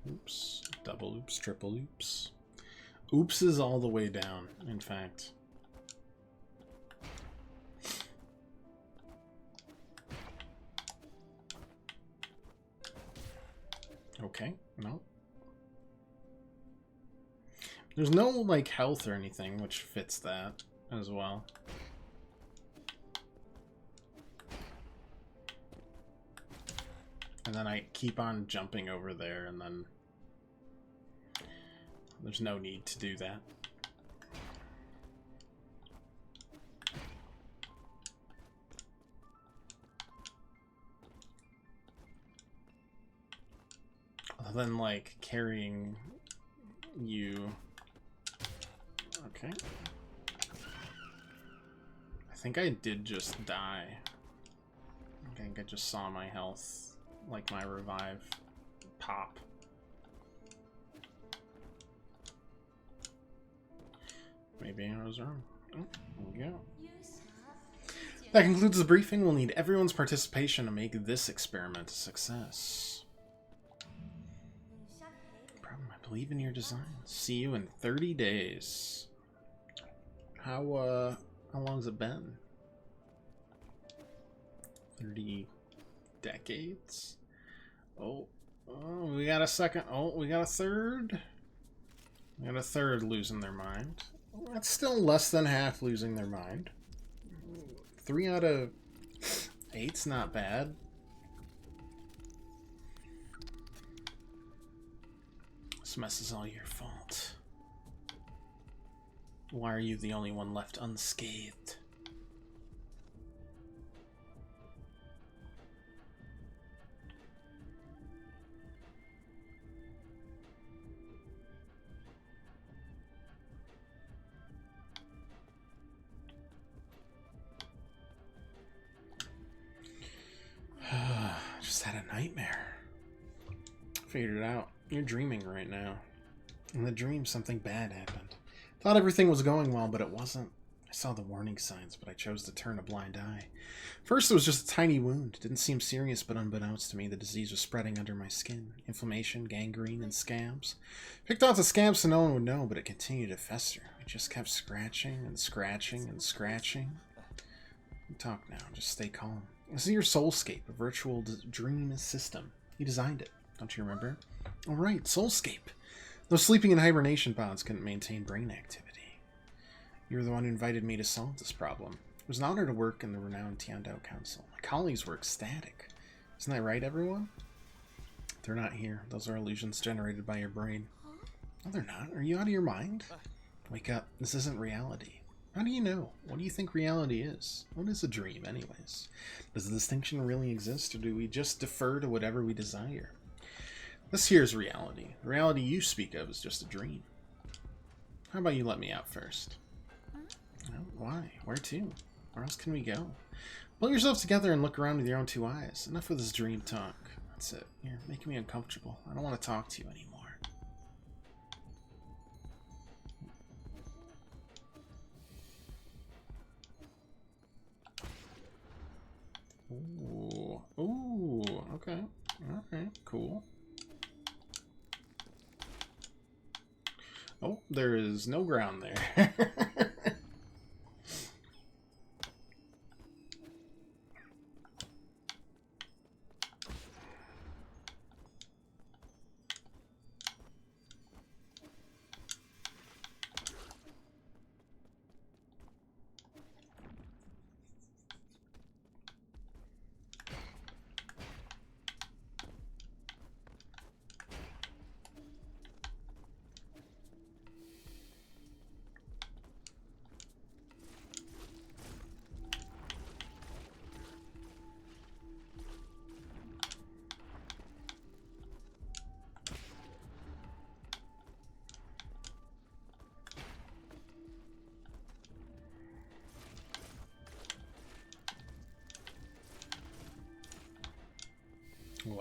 Oops. Double oops, triple oops. Oops is all the way down, in fact. Okay, no. There's no, like, health or anything, which fits that as well. And then I keep on jumping over there, and then there's no need to do that. Other than, like, carrying you... Okay. I think I did just die. I think I just saw my health, like my revive, pop. Maybe I was wrong. Oh, there we go. That concludes the briefing. We'll need everyone's participation to make this experiment a success. Problem, I believe in your designs. See you in 30 days. How long's it been? 30 decades? Oh, we got a second. Oh, we got a third. We got a third losing their mind. That's still less than half losing their mind. 3 out of 8's not bad. This mess is all your fault. Why are you the only one left unscathed? Just had a nightmare. Figured it out. You're dreaming right now. In the dream, something bad happened. Thought everything was going well, but it wasn't. I saw the warning signs, but I chose to turn a blind eye. First, it was just a tiny wound. Didn't seem serious, but unbeknownst to me, the disease was spreading under my skin. Inflammation, gangrene, and scabs. Picked out the scabs so no one would know, but it continued to fester. It just kept scratching and scratching and scratching. Talk now. Just stay calm. This is your Soulscape, a virtual dream system. You designed it. Don't you remember? All right, Soulscape. Those sleeping in hibernation pods couldn't maintain brain activity. You were the one who invited me to solve this problem. It was an honor to work in the renowned Tiandao Council. My colleagues were ecstatic. Isn't that right, everyone? They're not here. Those are illusions generated by your brain. No, they're not. Are you out of your mind? Wake up. This isn't reality. How do you know? What do you think reality is? What is a dream, anyways? Does the distinction really exist, or do we just defer to whatever we desire? This here is reality. The reality you speak of is just a dream. How about you let me out first? No, why? Where to? Where else can we go? Pull yourself together and look around with your own 2 eyes. Enough with this dream talk. That's it. You're making me uncomfortable. I don't want to talk to you anymore. Ooh. Ooh. Okay. Okay. Cool. Oh, there is no ground there.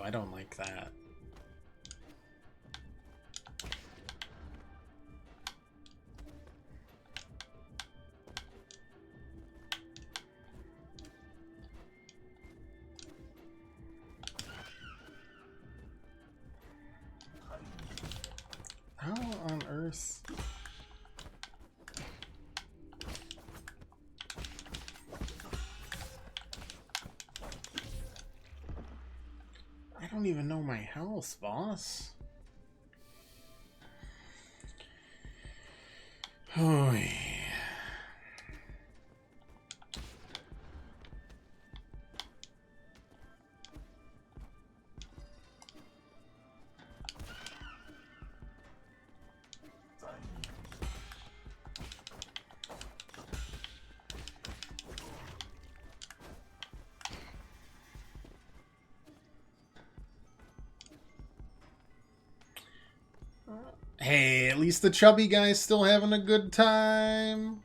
I don't like that. How on earth? I don't even know my health, boss. Oh, yeah. Hey, at least the chubby guy's still having a good time.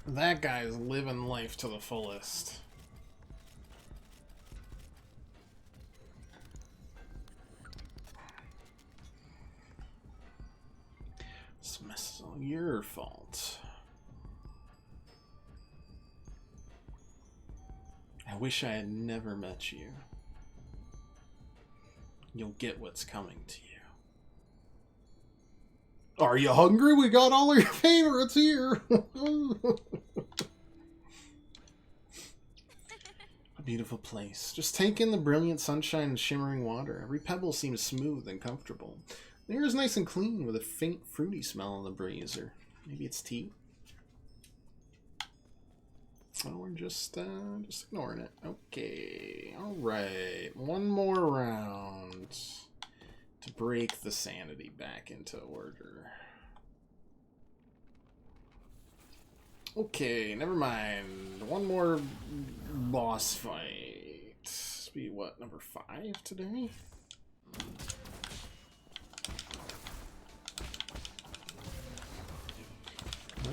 That guy's living life to the fullest. This mess is all your fault. I wish I had never met you. You'll get what's coming to you. Are you hungry? We got all your favorites here. A beautiful place. Just take in the brilliant sunshine and shimmering water. Every pebble seems smooth and comfortable. The air is nice and clean with a faint fruity smell in the breeze, or maybe it's tea. Oh, we're just ignoring it. Okay, all right. One more round to break the sanity back into order. Okay, never mind. One more boss fight. This will be what, number 5 today? Oh.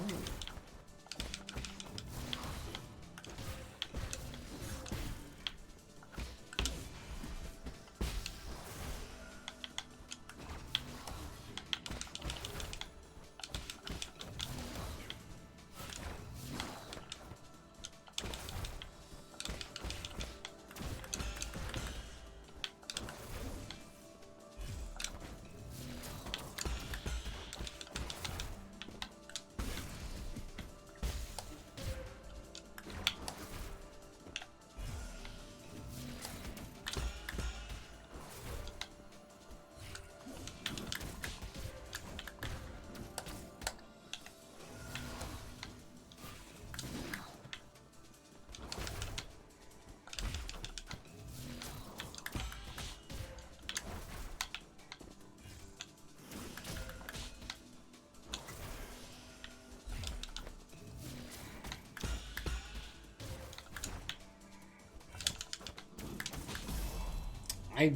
I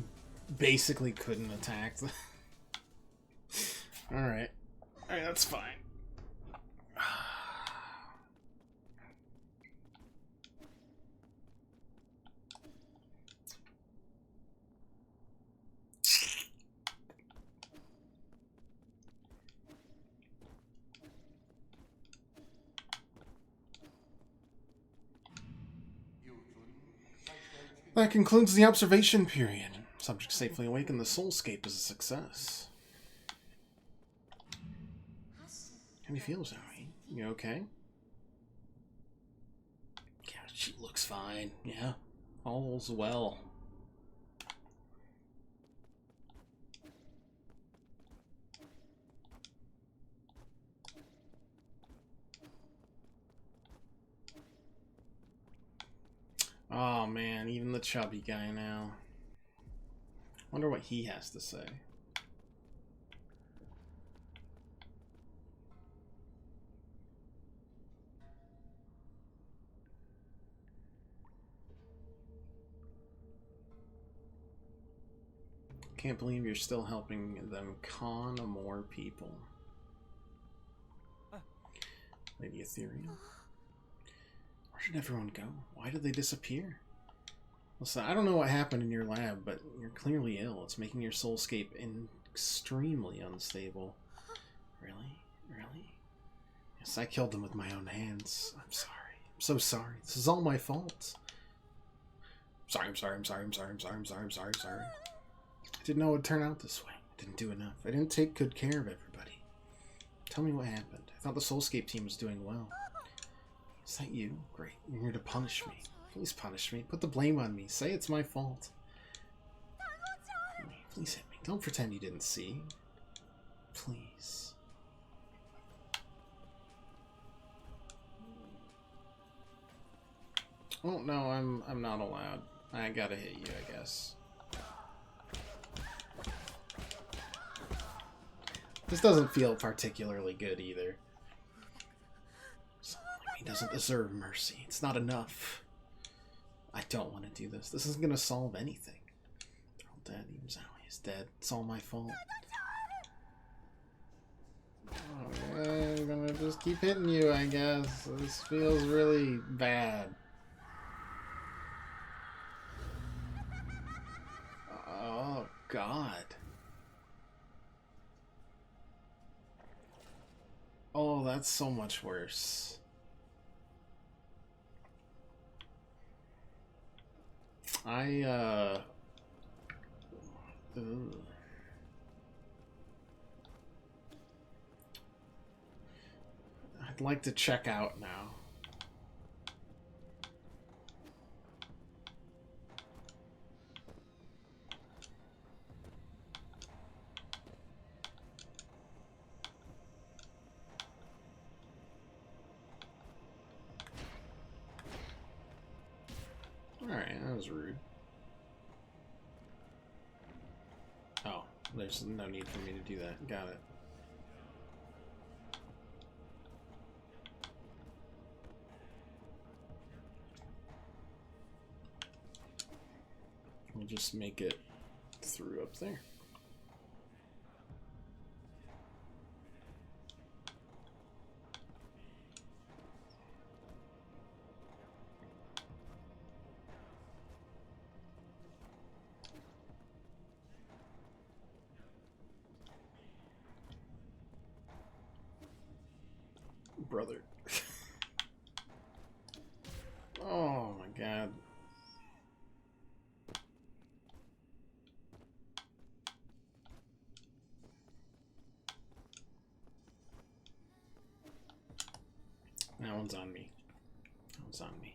basically couldn't attack. Alright. Alright, that's fine. That concludes the observation period. Subject safely awakened. The soulscape is a success. How do you feel, Zoe? You okay? Yeah, she looks fine. Yeah, all's well. Oh man, even the chubby guy now. Wonder what he has to say. Can't believe you're still helping them con more people. Lady Ethereum. Our Where did everyone go? Why did they disappear? Listen, I don't know what happened in your lab, but you're clearly ill. It's making your soulscape extremely unstable. Really? Really? Yes, I killed them with my own hands. I'm sorry. I'm so sorry. This is all my fault. I'm sorry. I didn't know it would turn out this way. I didn't do enough. I didn't take good care of everybody. Tell me what happened. I thought the Soulscape team was doing well. Is that you? Great. You're here to punish me. Please punish me. Put the blame on me. Say it's my fault. Please hit me. Don't pretend you didn't see. Please. Oh no, I'm not allowed. I gotta hit you, I guess. This doesn't feel particularly good either. Someone like me doesn't deserve mercy. It's not enough. I don't want to do this. This isn't gonna solve anything. They're all dead. Even Zowie is dead. It's all my fault. Oh, I'm gonna just keep hitting you, I guess. This feels really bad. Oh, God. Oh, that's so much worse. Ugh. I'd like to check out now. Alright, that was rude. Oh, there's no need for me to do that. Got it. We'll just make it through up there. Brother. Oh my God. That one's on me. That one's on me.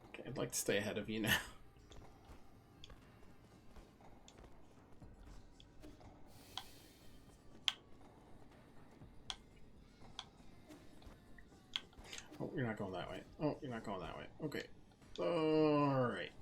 Okay, I'd like to stay ahead of you now. Oh, you're not going that way. Oh, you're not going that way. Okay. Alright.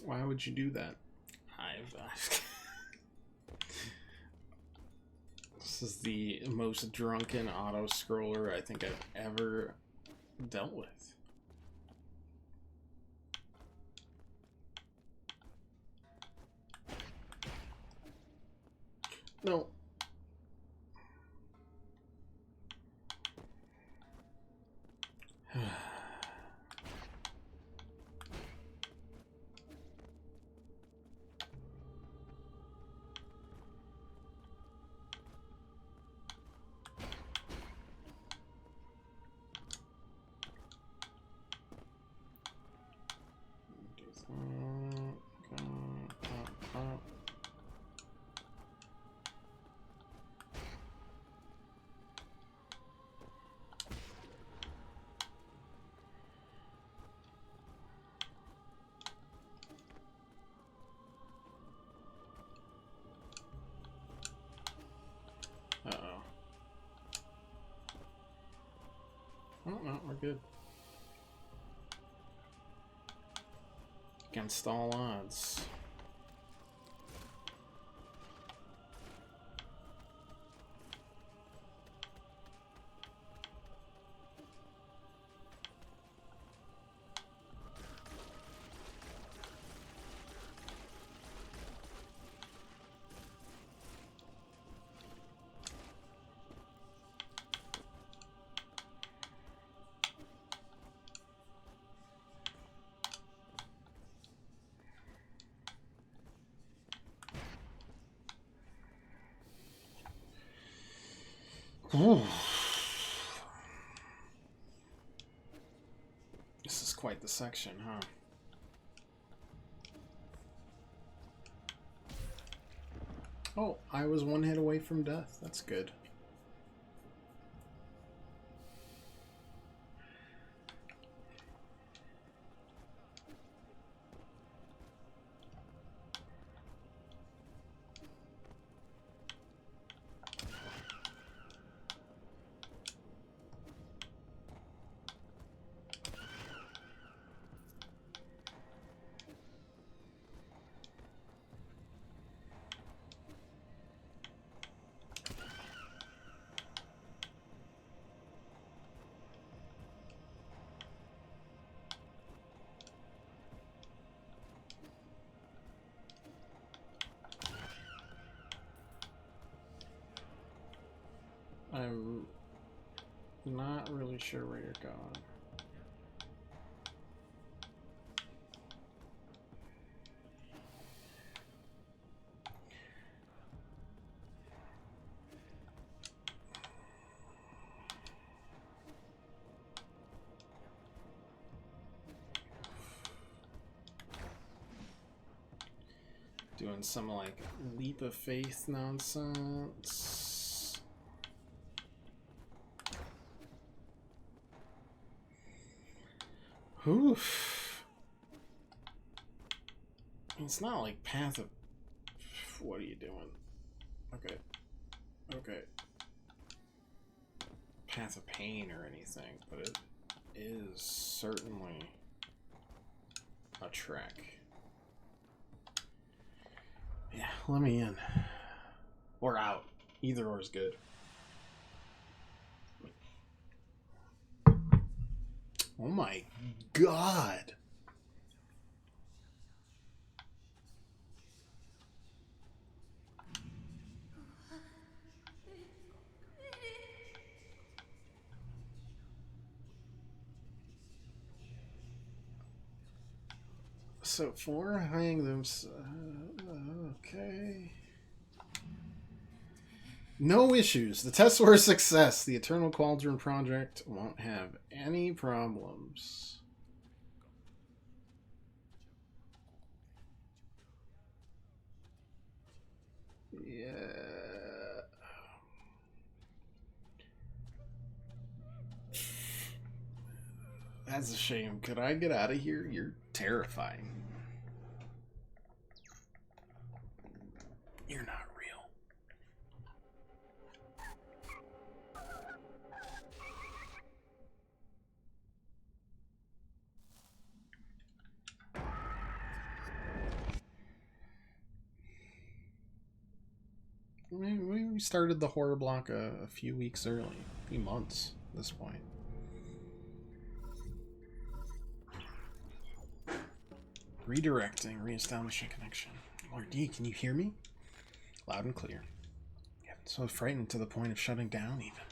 Why would you do that? This is the most drunken auto-scroller I think I've ever dealt with. No. good. Against all odds. Ooh. This is quite the section, huh? Oh, I was one hit away from death. That's good. I'm not really sure where you're going. Doing some like leap of faith nonsense. Oof. It's not like path of... What are you doing? Okay. Okay. Path of pain or anything, but it is certainly a trek. Yeah, let me in. Or out. Either or is good. Oh my god. So 4 hang them. Okay. No issues. The tests were a success. The Eternal Cauldron project won't have any problems. Yeah. That's a shame. Could I get out of here? You're terrifying. You're not real. We started the horror block a few weeks early. A few months at this point. Redirecting, reestablishing connection. Lord D, can you hear me? Loud and clear. Yeah, so frightened to the point of shutting down even.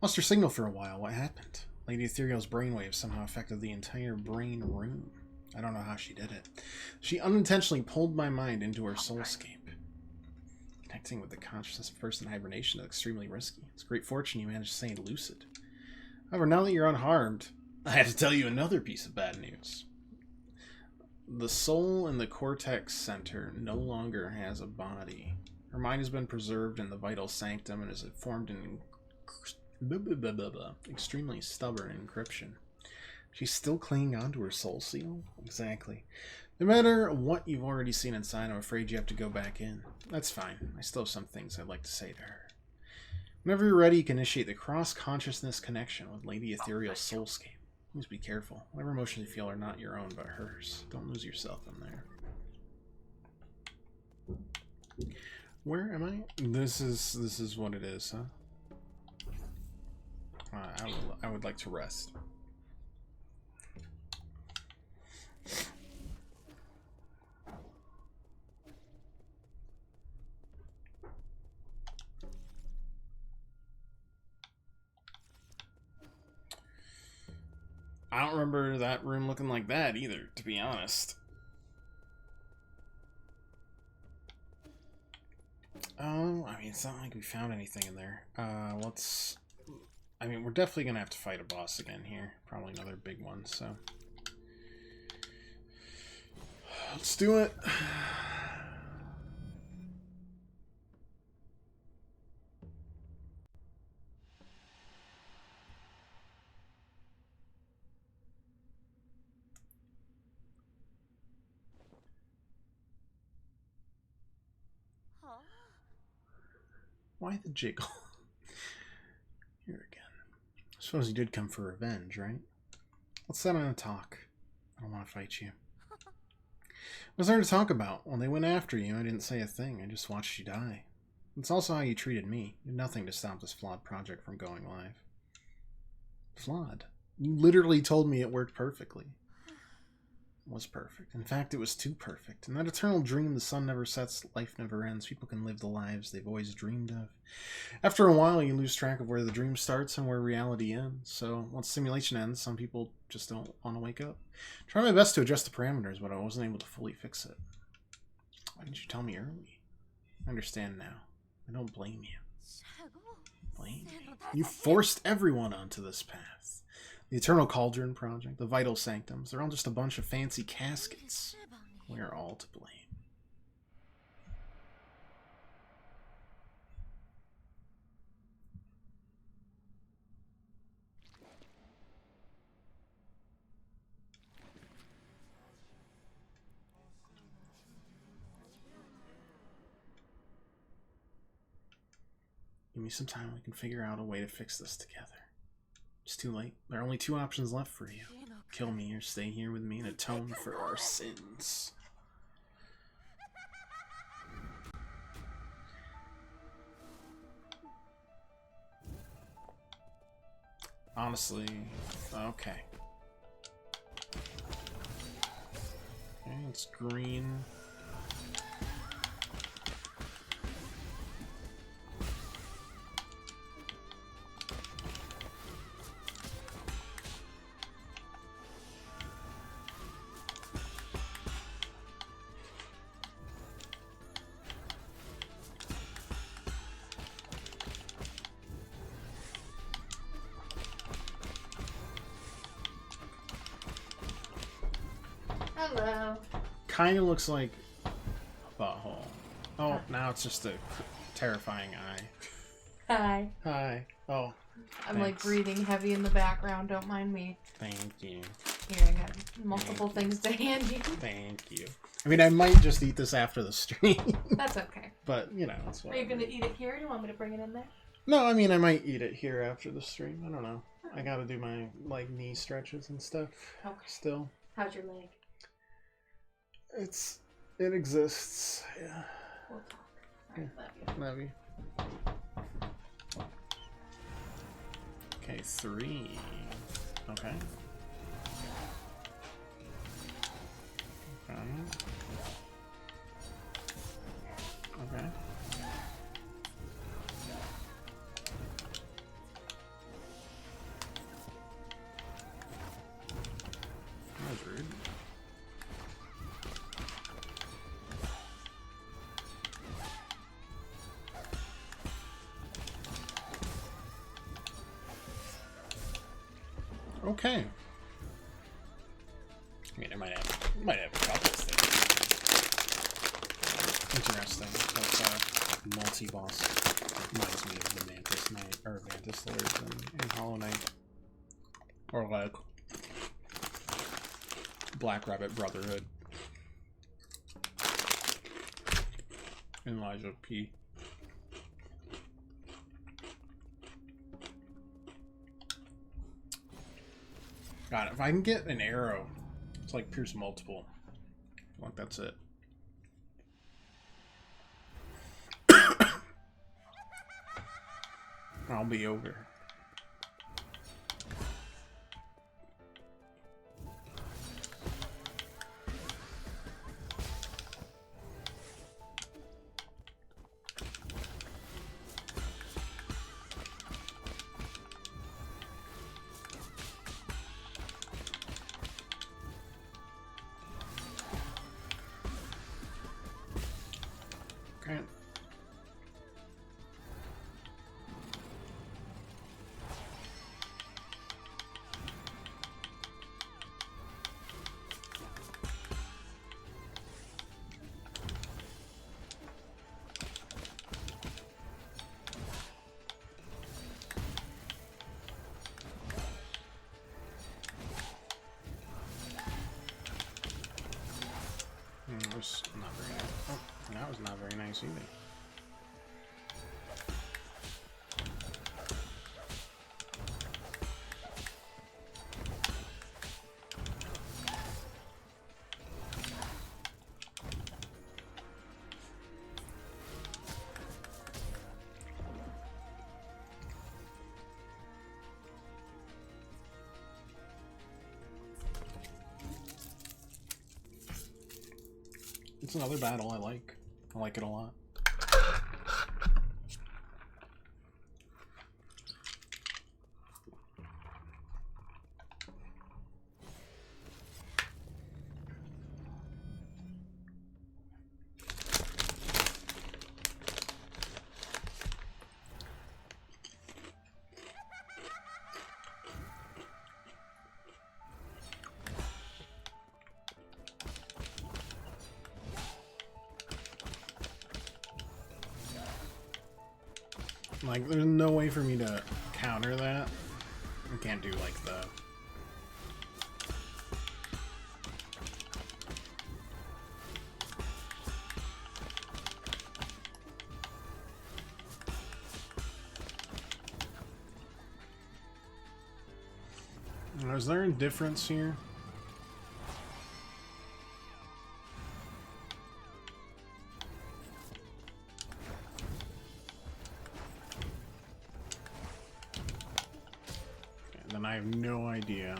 Lost her signal for a while. What happened? Lady Ethereal's brainwaves somehow affected the entire brain room. I don't know how she did it. She unintentionally pulled my mind into her soulscape. Connecting with the consciousness of a person in hibernation is extremely risky. It's a great fortune you managed to stay lucid. However, now that you're unharmed, I have to tell you another piece of bad news. The soul in the cortex center no longer has a body. Her mind has been preserved in the vital sanctum and is formed in extremely stubborn encryption. She's still clinging on to her soul seal? Exactly. No matter what you've already seen inside, I'm afraid you have to go back in. That's fine. I still have some things I'd like to say to her. Whenever you're ready, you can initiate the cross-consciousness connection with Lady Ethereal's soulscape. Please be careful. Whatever emotions you feel are not your own, but hers. Don't lose yourself in there. Where am I? This is what it is, huh? I would like to rest. I don't remember that room looking like that either, to be honest. Oh, I mean, it's not like we found anything in there. Let's... I mean, we're definitely gonna have to fight a boss again here. Probably another big one, so... Let's do it! Why the jiggle? Here again. I suppose you did come for revenge, right? Let's set on a talk. I don't want to fight you. What's there to talk about? When they went after you, I didn't say a thing. I just watched you die. It's also how you treated me. You did nothing to stop this flawed project from going live. Flawed? You literally told me it worked perfectly. It was perfect. In fact, it was too perfect. In that eternal dream, the sun never sets, life never ends. People can live the lives they've always dreamed of. After a while, you lose track of where the dream starts and where reality ends. So, once simulation ends, some people just don't want to wake up. I tried my best to adjust the parameters, but I wasn't able to fully fix it. Why didn't you tell me early? I understand now. I don't blame you. Blame me? You forced everyone onto this path. The Eternal Cauldron Project, the Vital Sanctums, they're all just a bunch of fancy caskets. We are all to blame. Give me some time, we can figure out a way to fix this together. It's too late. There are only two options left for you. Kill me or stay here with me and atone for our sins. Honestly, okay. Okay, it's green. Hello. Kind of looks like a butthole. Oh, now it's just a terrifying eye. Hi. Hi. Oh, I'm like breathing heavy in the background. Don't mind me. thank you. Here, I got multiple things to hand you. Thank you. I mean, I might just eat this after the stream. That's okay. But, you know, it's Are you going to eat it here or do you want me to bring it in there? No, I mean, I might eat it here after the stream. I don't know. I gotta do my, like, knee stretches and stuff. Okay. Still. How's your leg? It exists. Yeah. We'll talk. Alright, Love you. Okay, 3. Okay. Okay. Okay. That was rude. Okay. I mean, I might have a couple of things. Interesting. That's multi-boss. Reminds me of the Mantis Knight, or Mantis Lords in Hollow Knight. Or like Black Rabbit Brotherhood. Elijah P. God, if I can get an arrow, it's like pierce multiple. Like that's it. I'll be over. Okay. That was not very nice. Oh, that was not very nice either. It's another battle I like. I like it a lot. Like, there's no way for me to counter that. I can't do, like, the... Is there a difference here? Then I have no idea.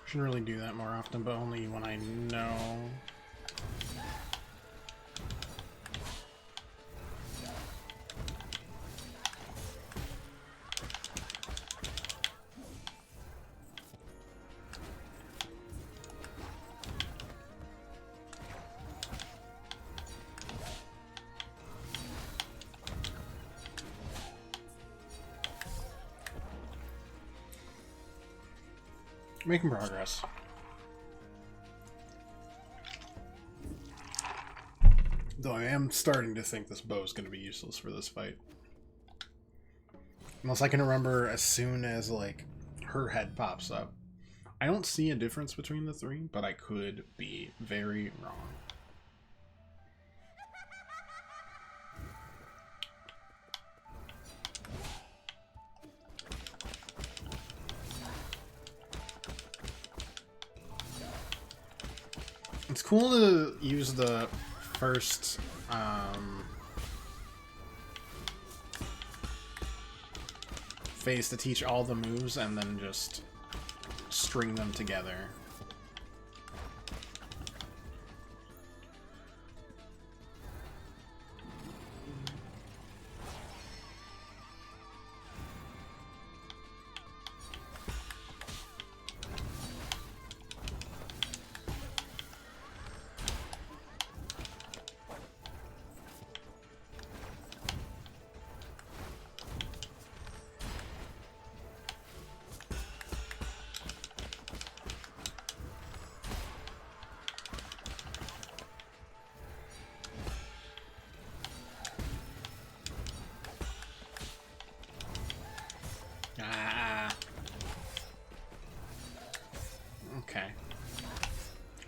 Shouldn't really do that more often, but only when I know. Making progress. Though I am starting to think this bow is going to be useless for this fight. Unless I can remember as soon as, like, her head pops up. I don't see a difference between the three, but I could be very wrong. It's cool to use the first phase to teach all the moves and then just string them together.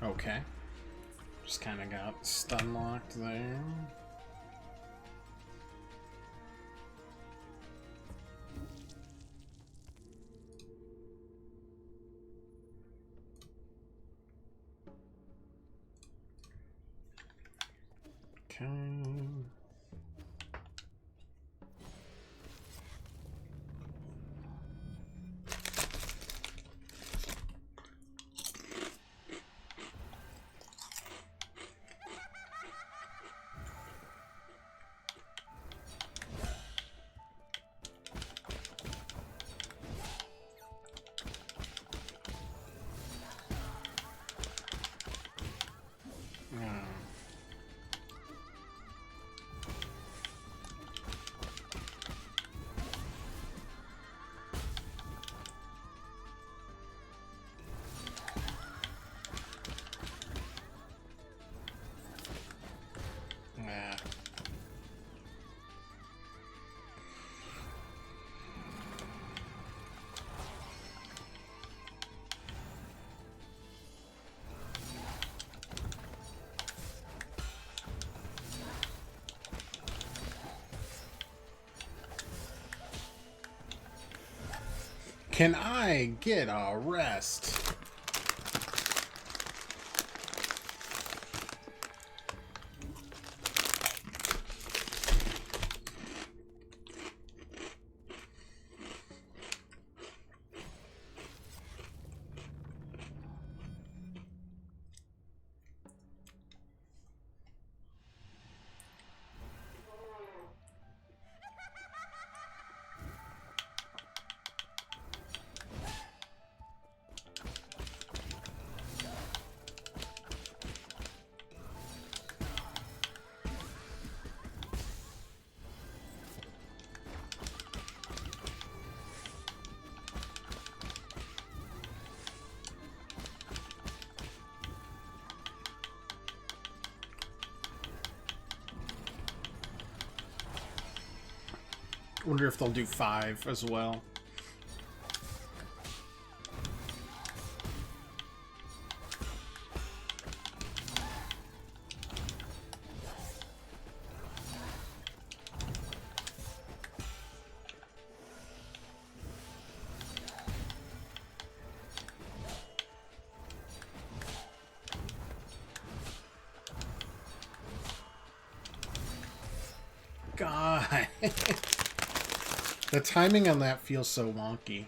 Okay. Just kind of got stun locked there. Okay. Can I get a rest? Wonder if they'll do 5 as well. God. The timing on that feels so wonky.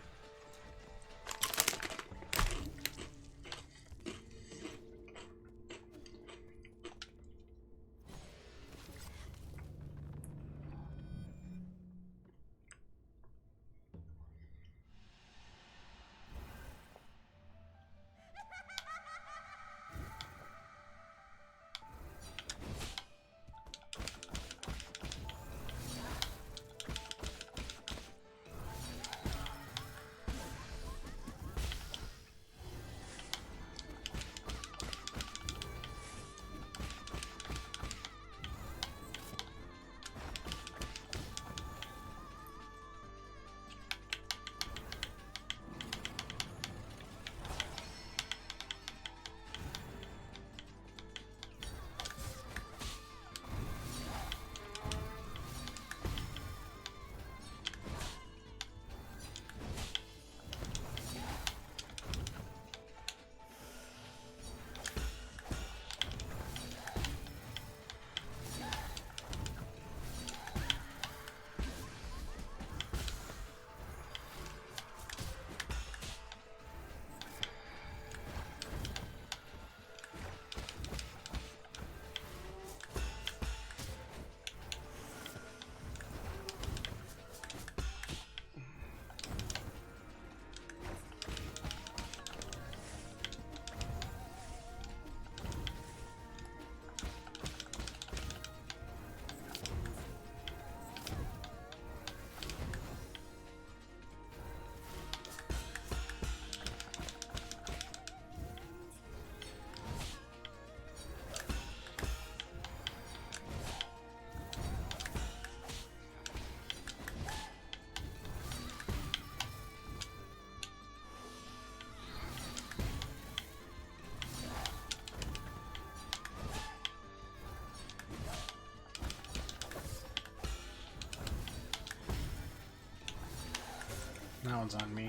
Now it's on me.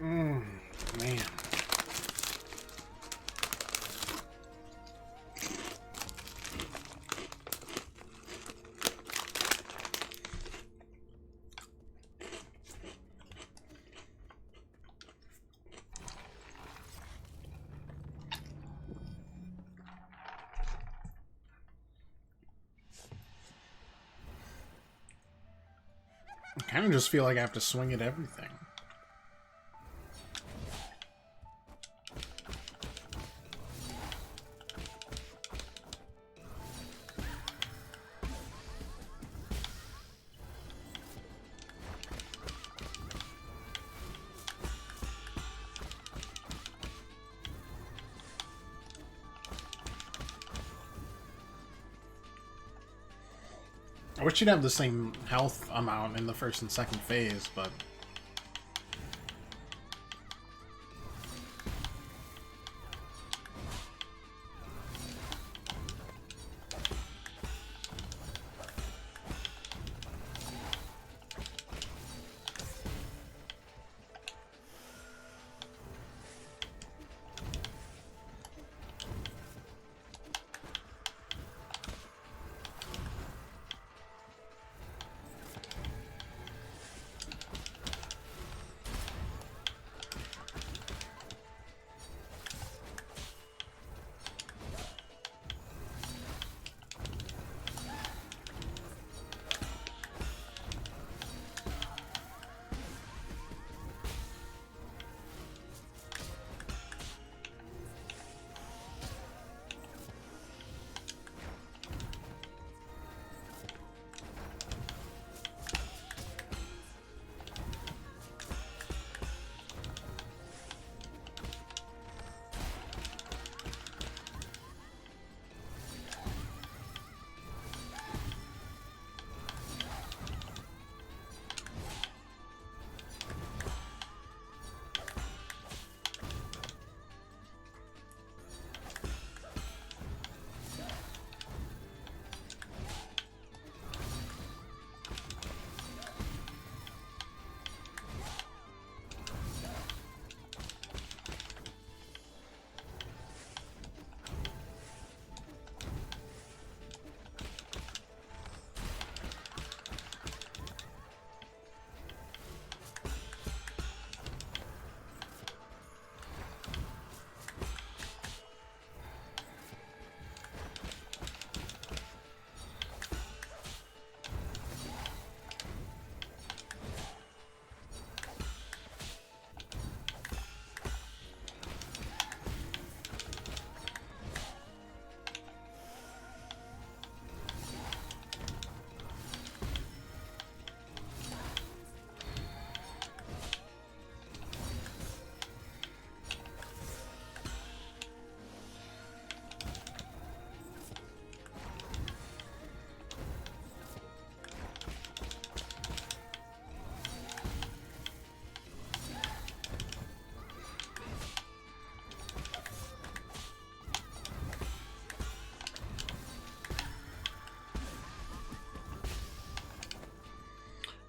Man. I kind of just feel like I have to swing at everything. I wish you'd have the same health amount in the first and second phase, but...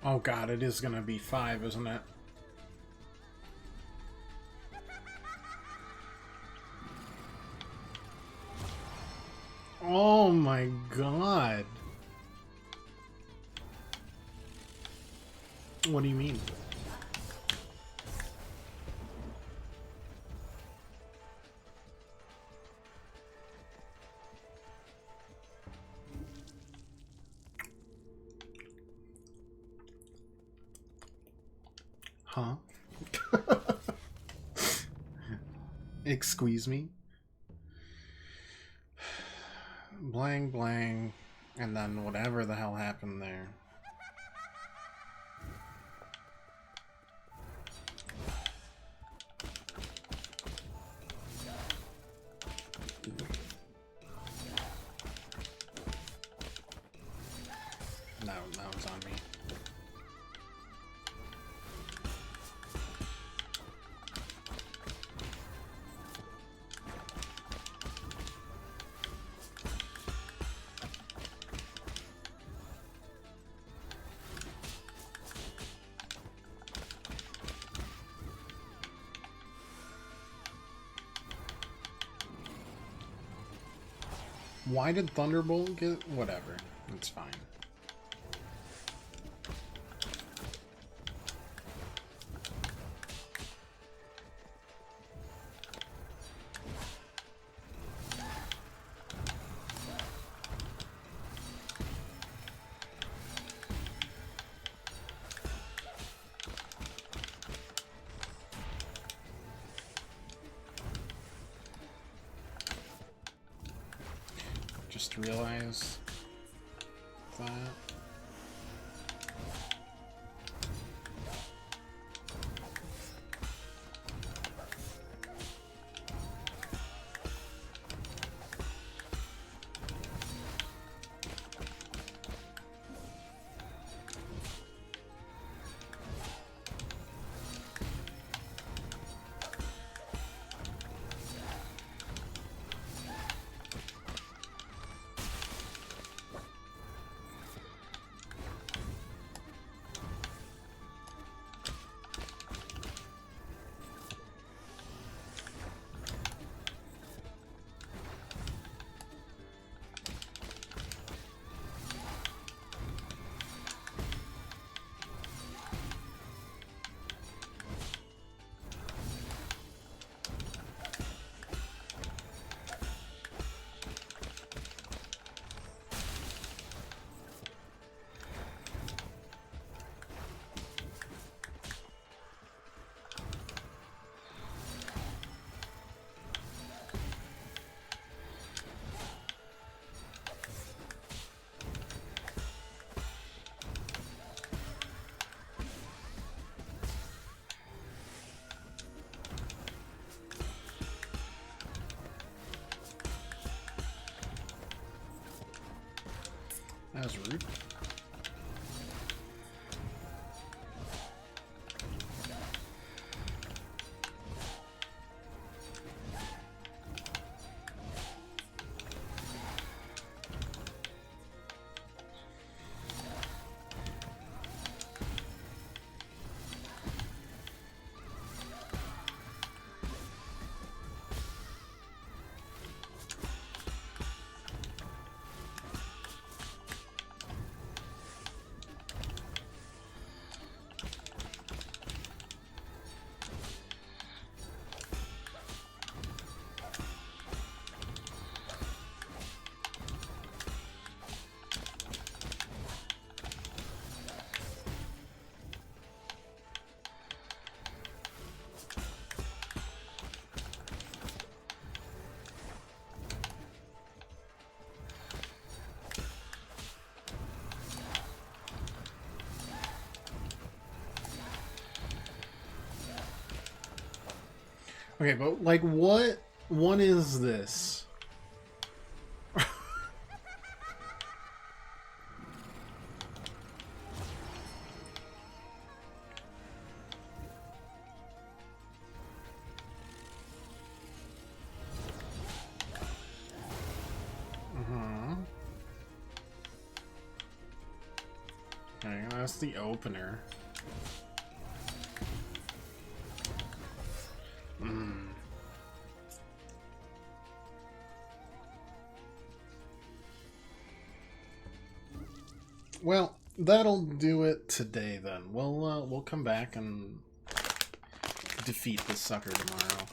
Oh god, it is gonna be 5, isn't it? Oh my god. What do you mean? Huh? Excuse me? blang blang, and then whatever the hell happened there. No, that was on me. Why did Thunderbolt get... Whatever. It's fine. Just realize that. That was rude. Okay, but like what is this? Okay, that's the opener. Well, that'll do it today then. We'll come back and defeat this sucker tomorrow.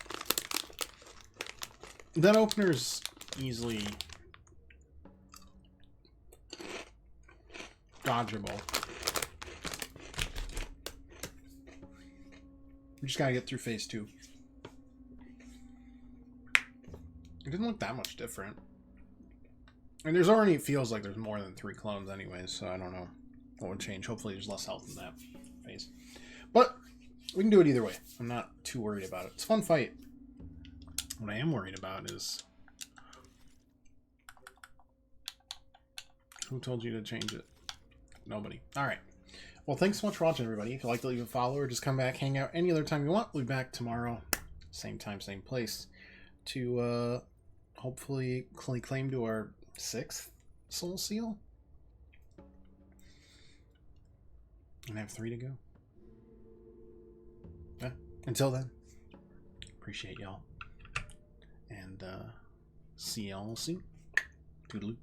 That opener's easily dodgeable. We just gotta get through phase 2. It didn't look that much different. And there's already, it feels like there's more than 3 clones anyways, so I don't know what would change. Hopefully there's less health in that phase. But we can do it either way. I'm not too worried about it. It's a fun fight. What I am worried about is... Who told you to change it? Nobody. Alright. Well, thanks so much for watching, everybody. If you'd like to leave a follow or just come back, hang out any other time you want, we'll be back tomorrow. Same time, same place. To hopefully claim to our 6th soul seal. And I have 3 to go. Yeah. Until then, appreciate y'all. And see y'all soon. Toodaloo.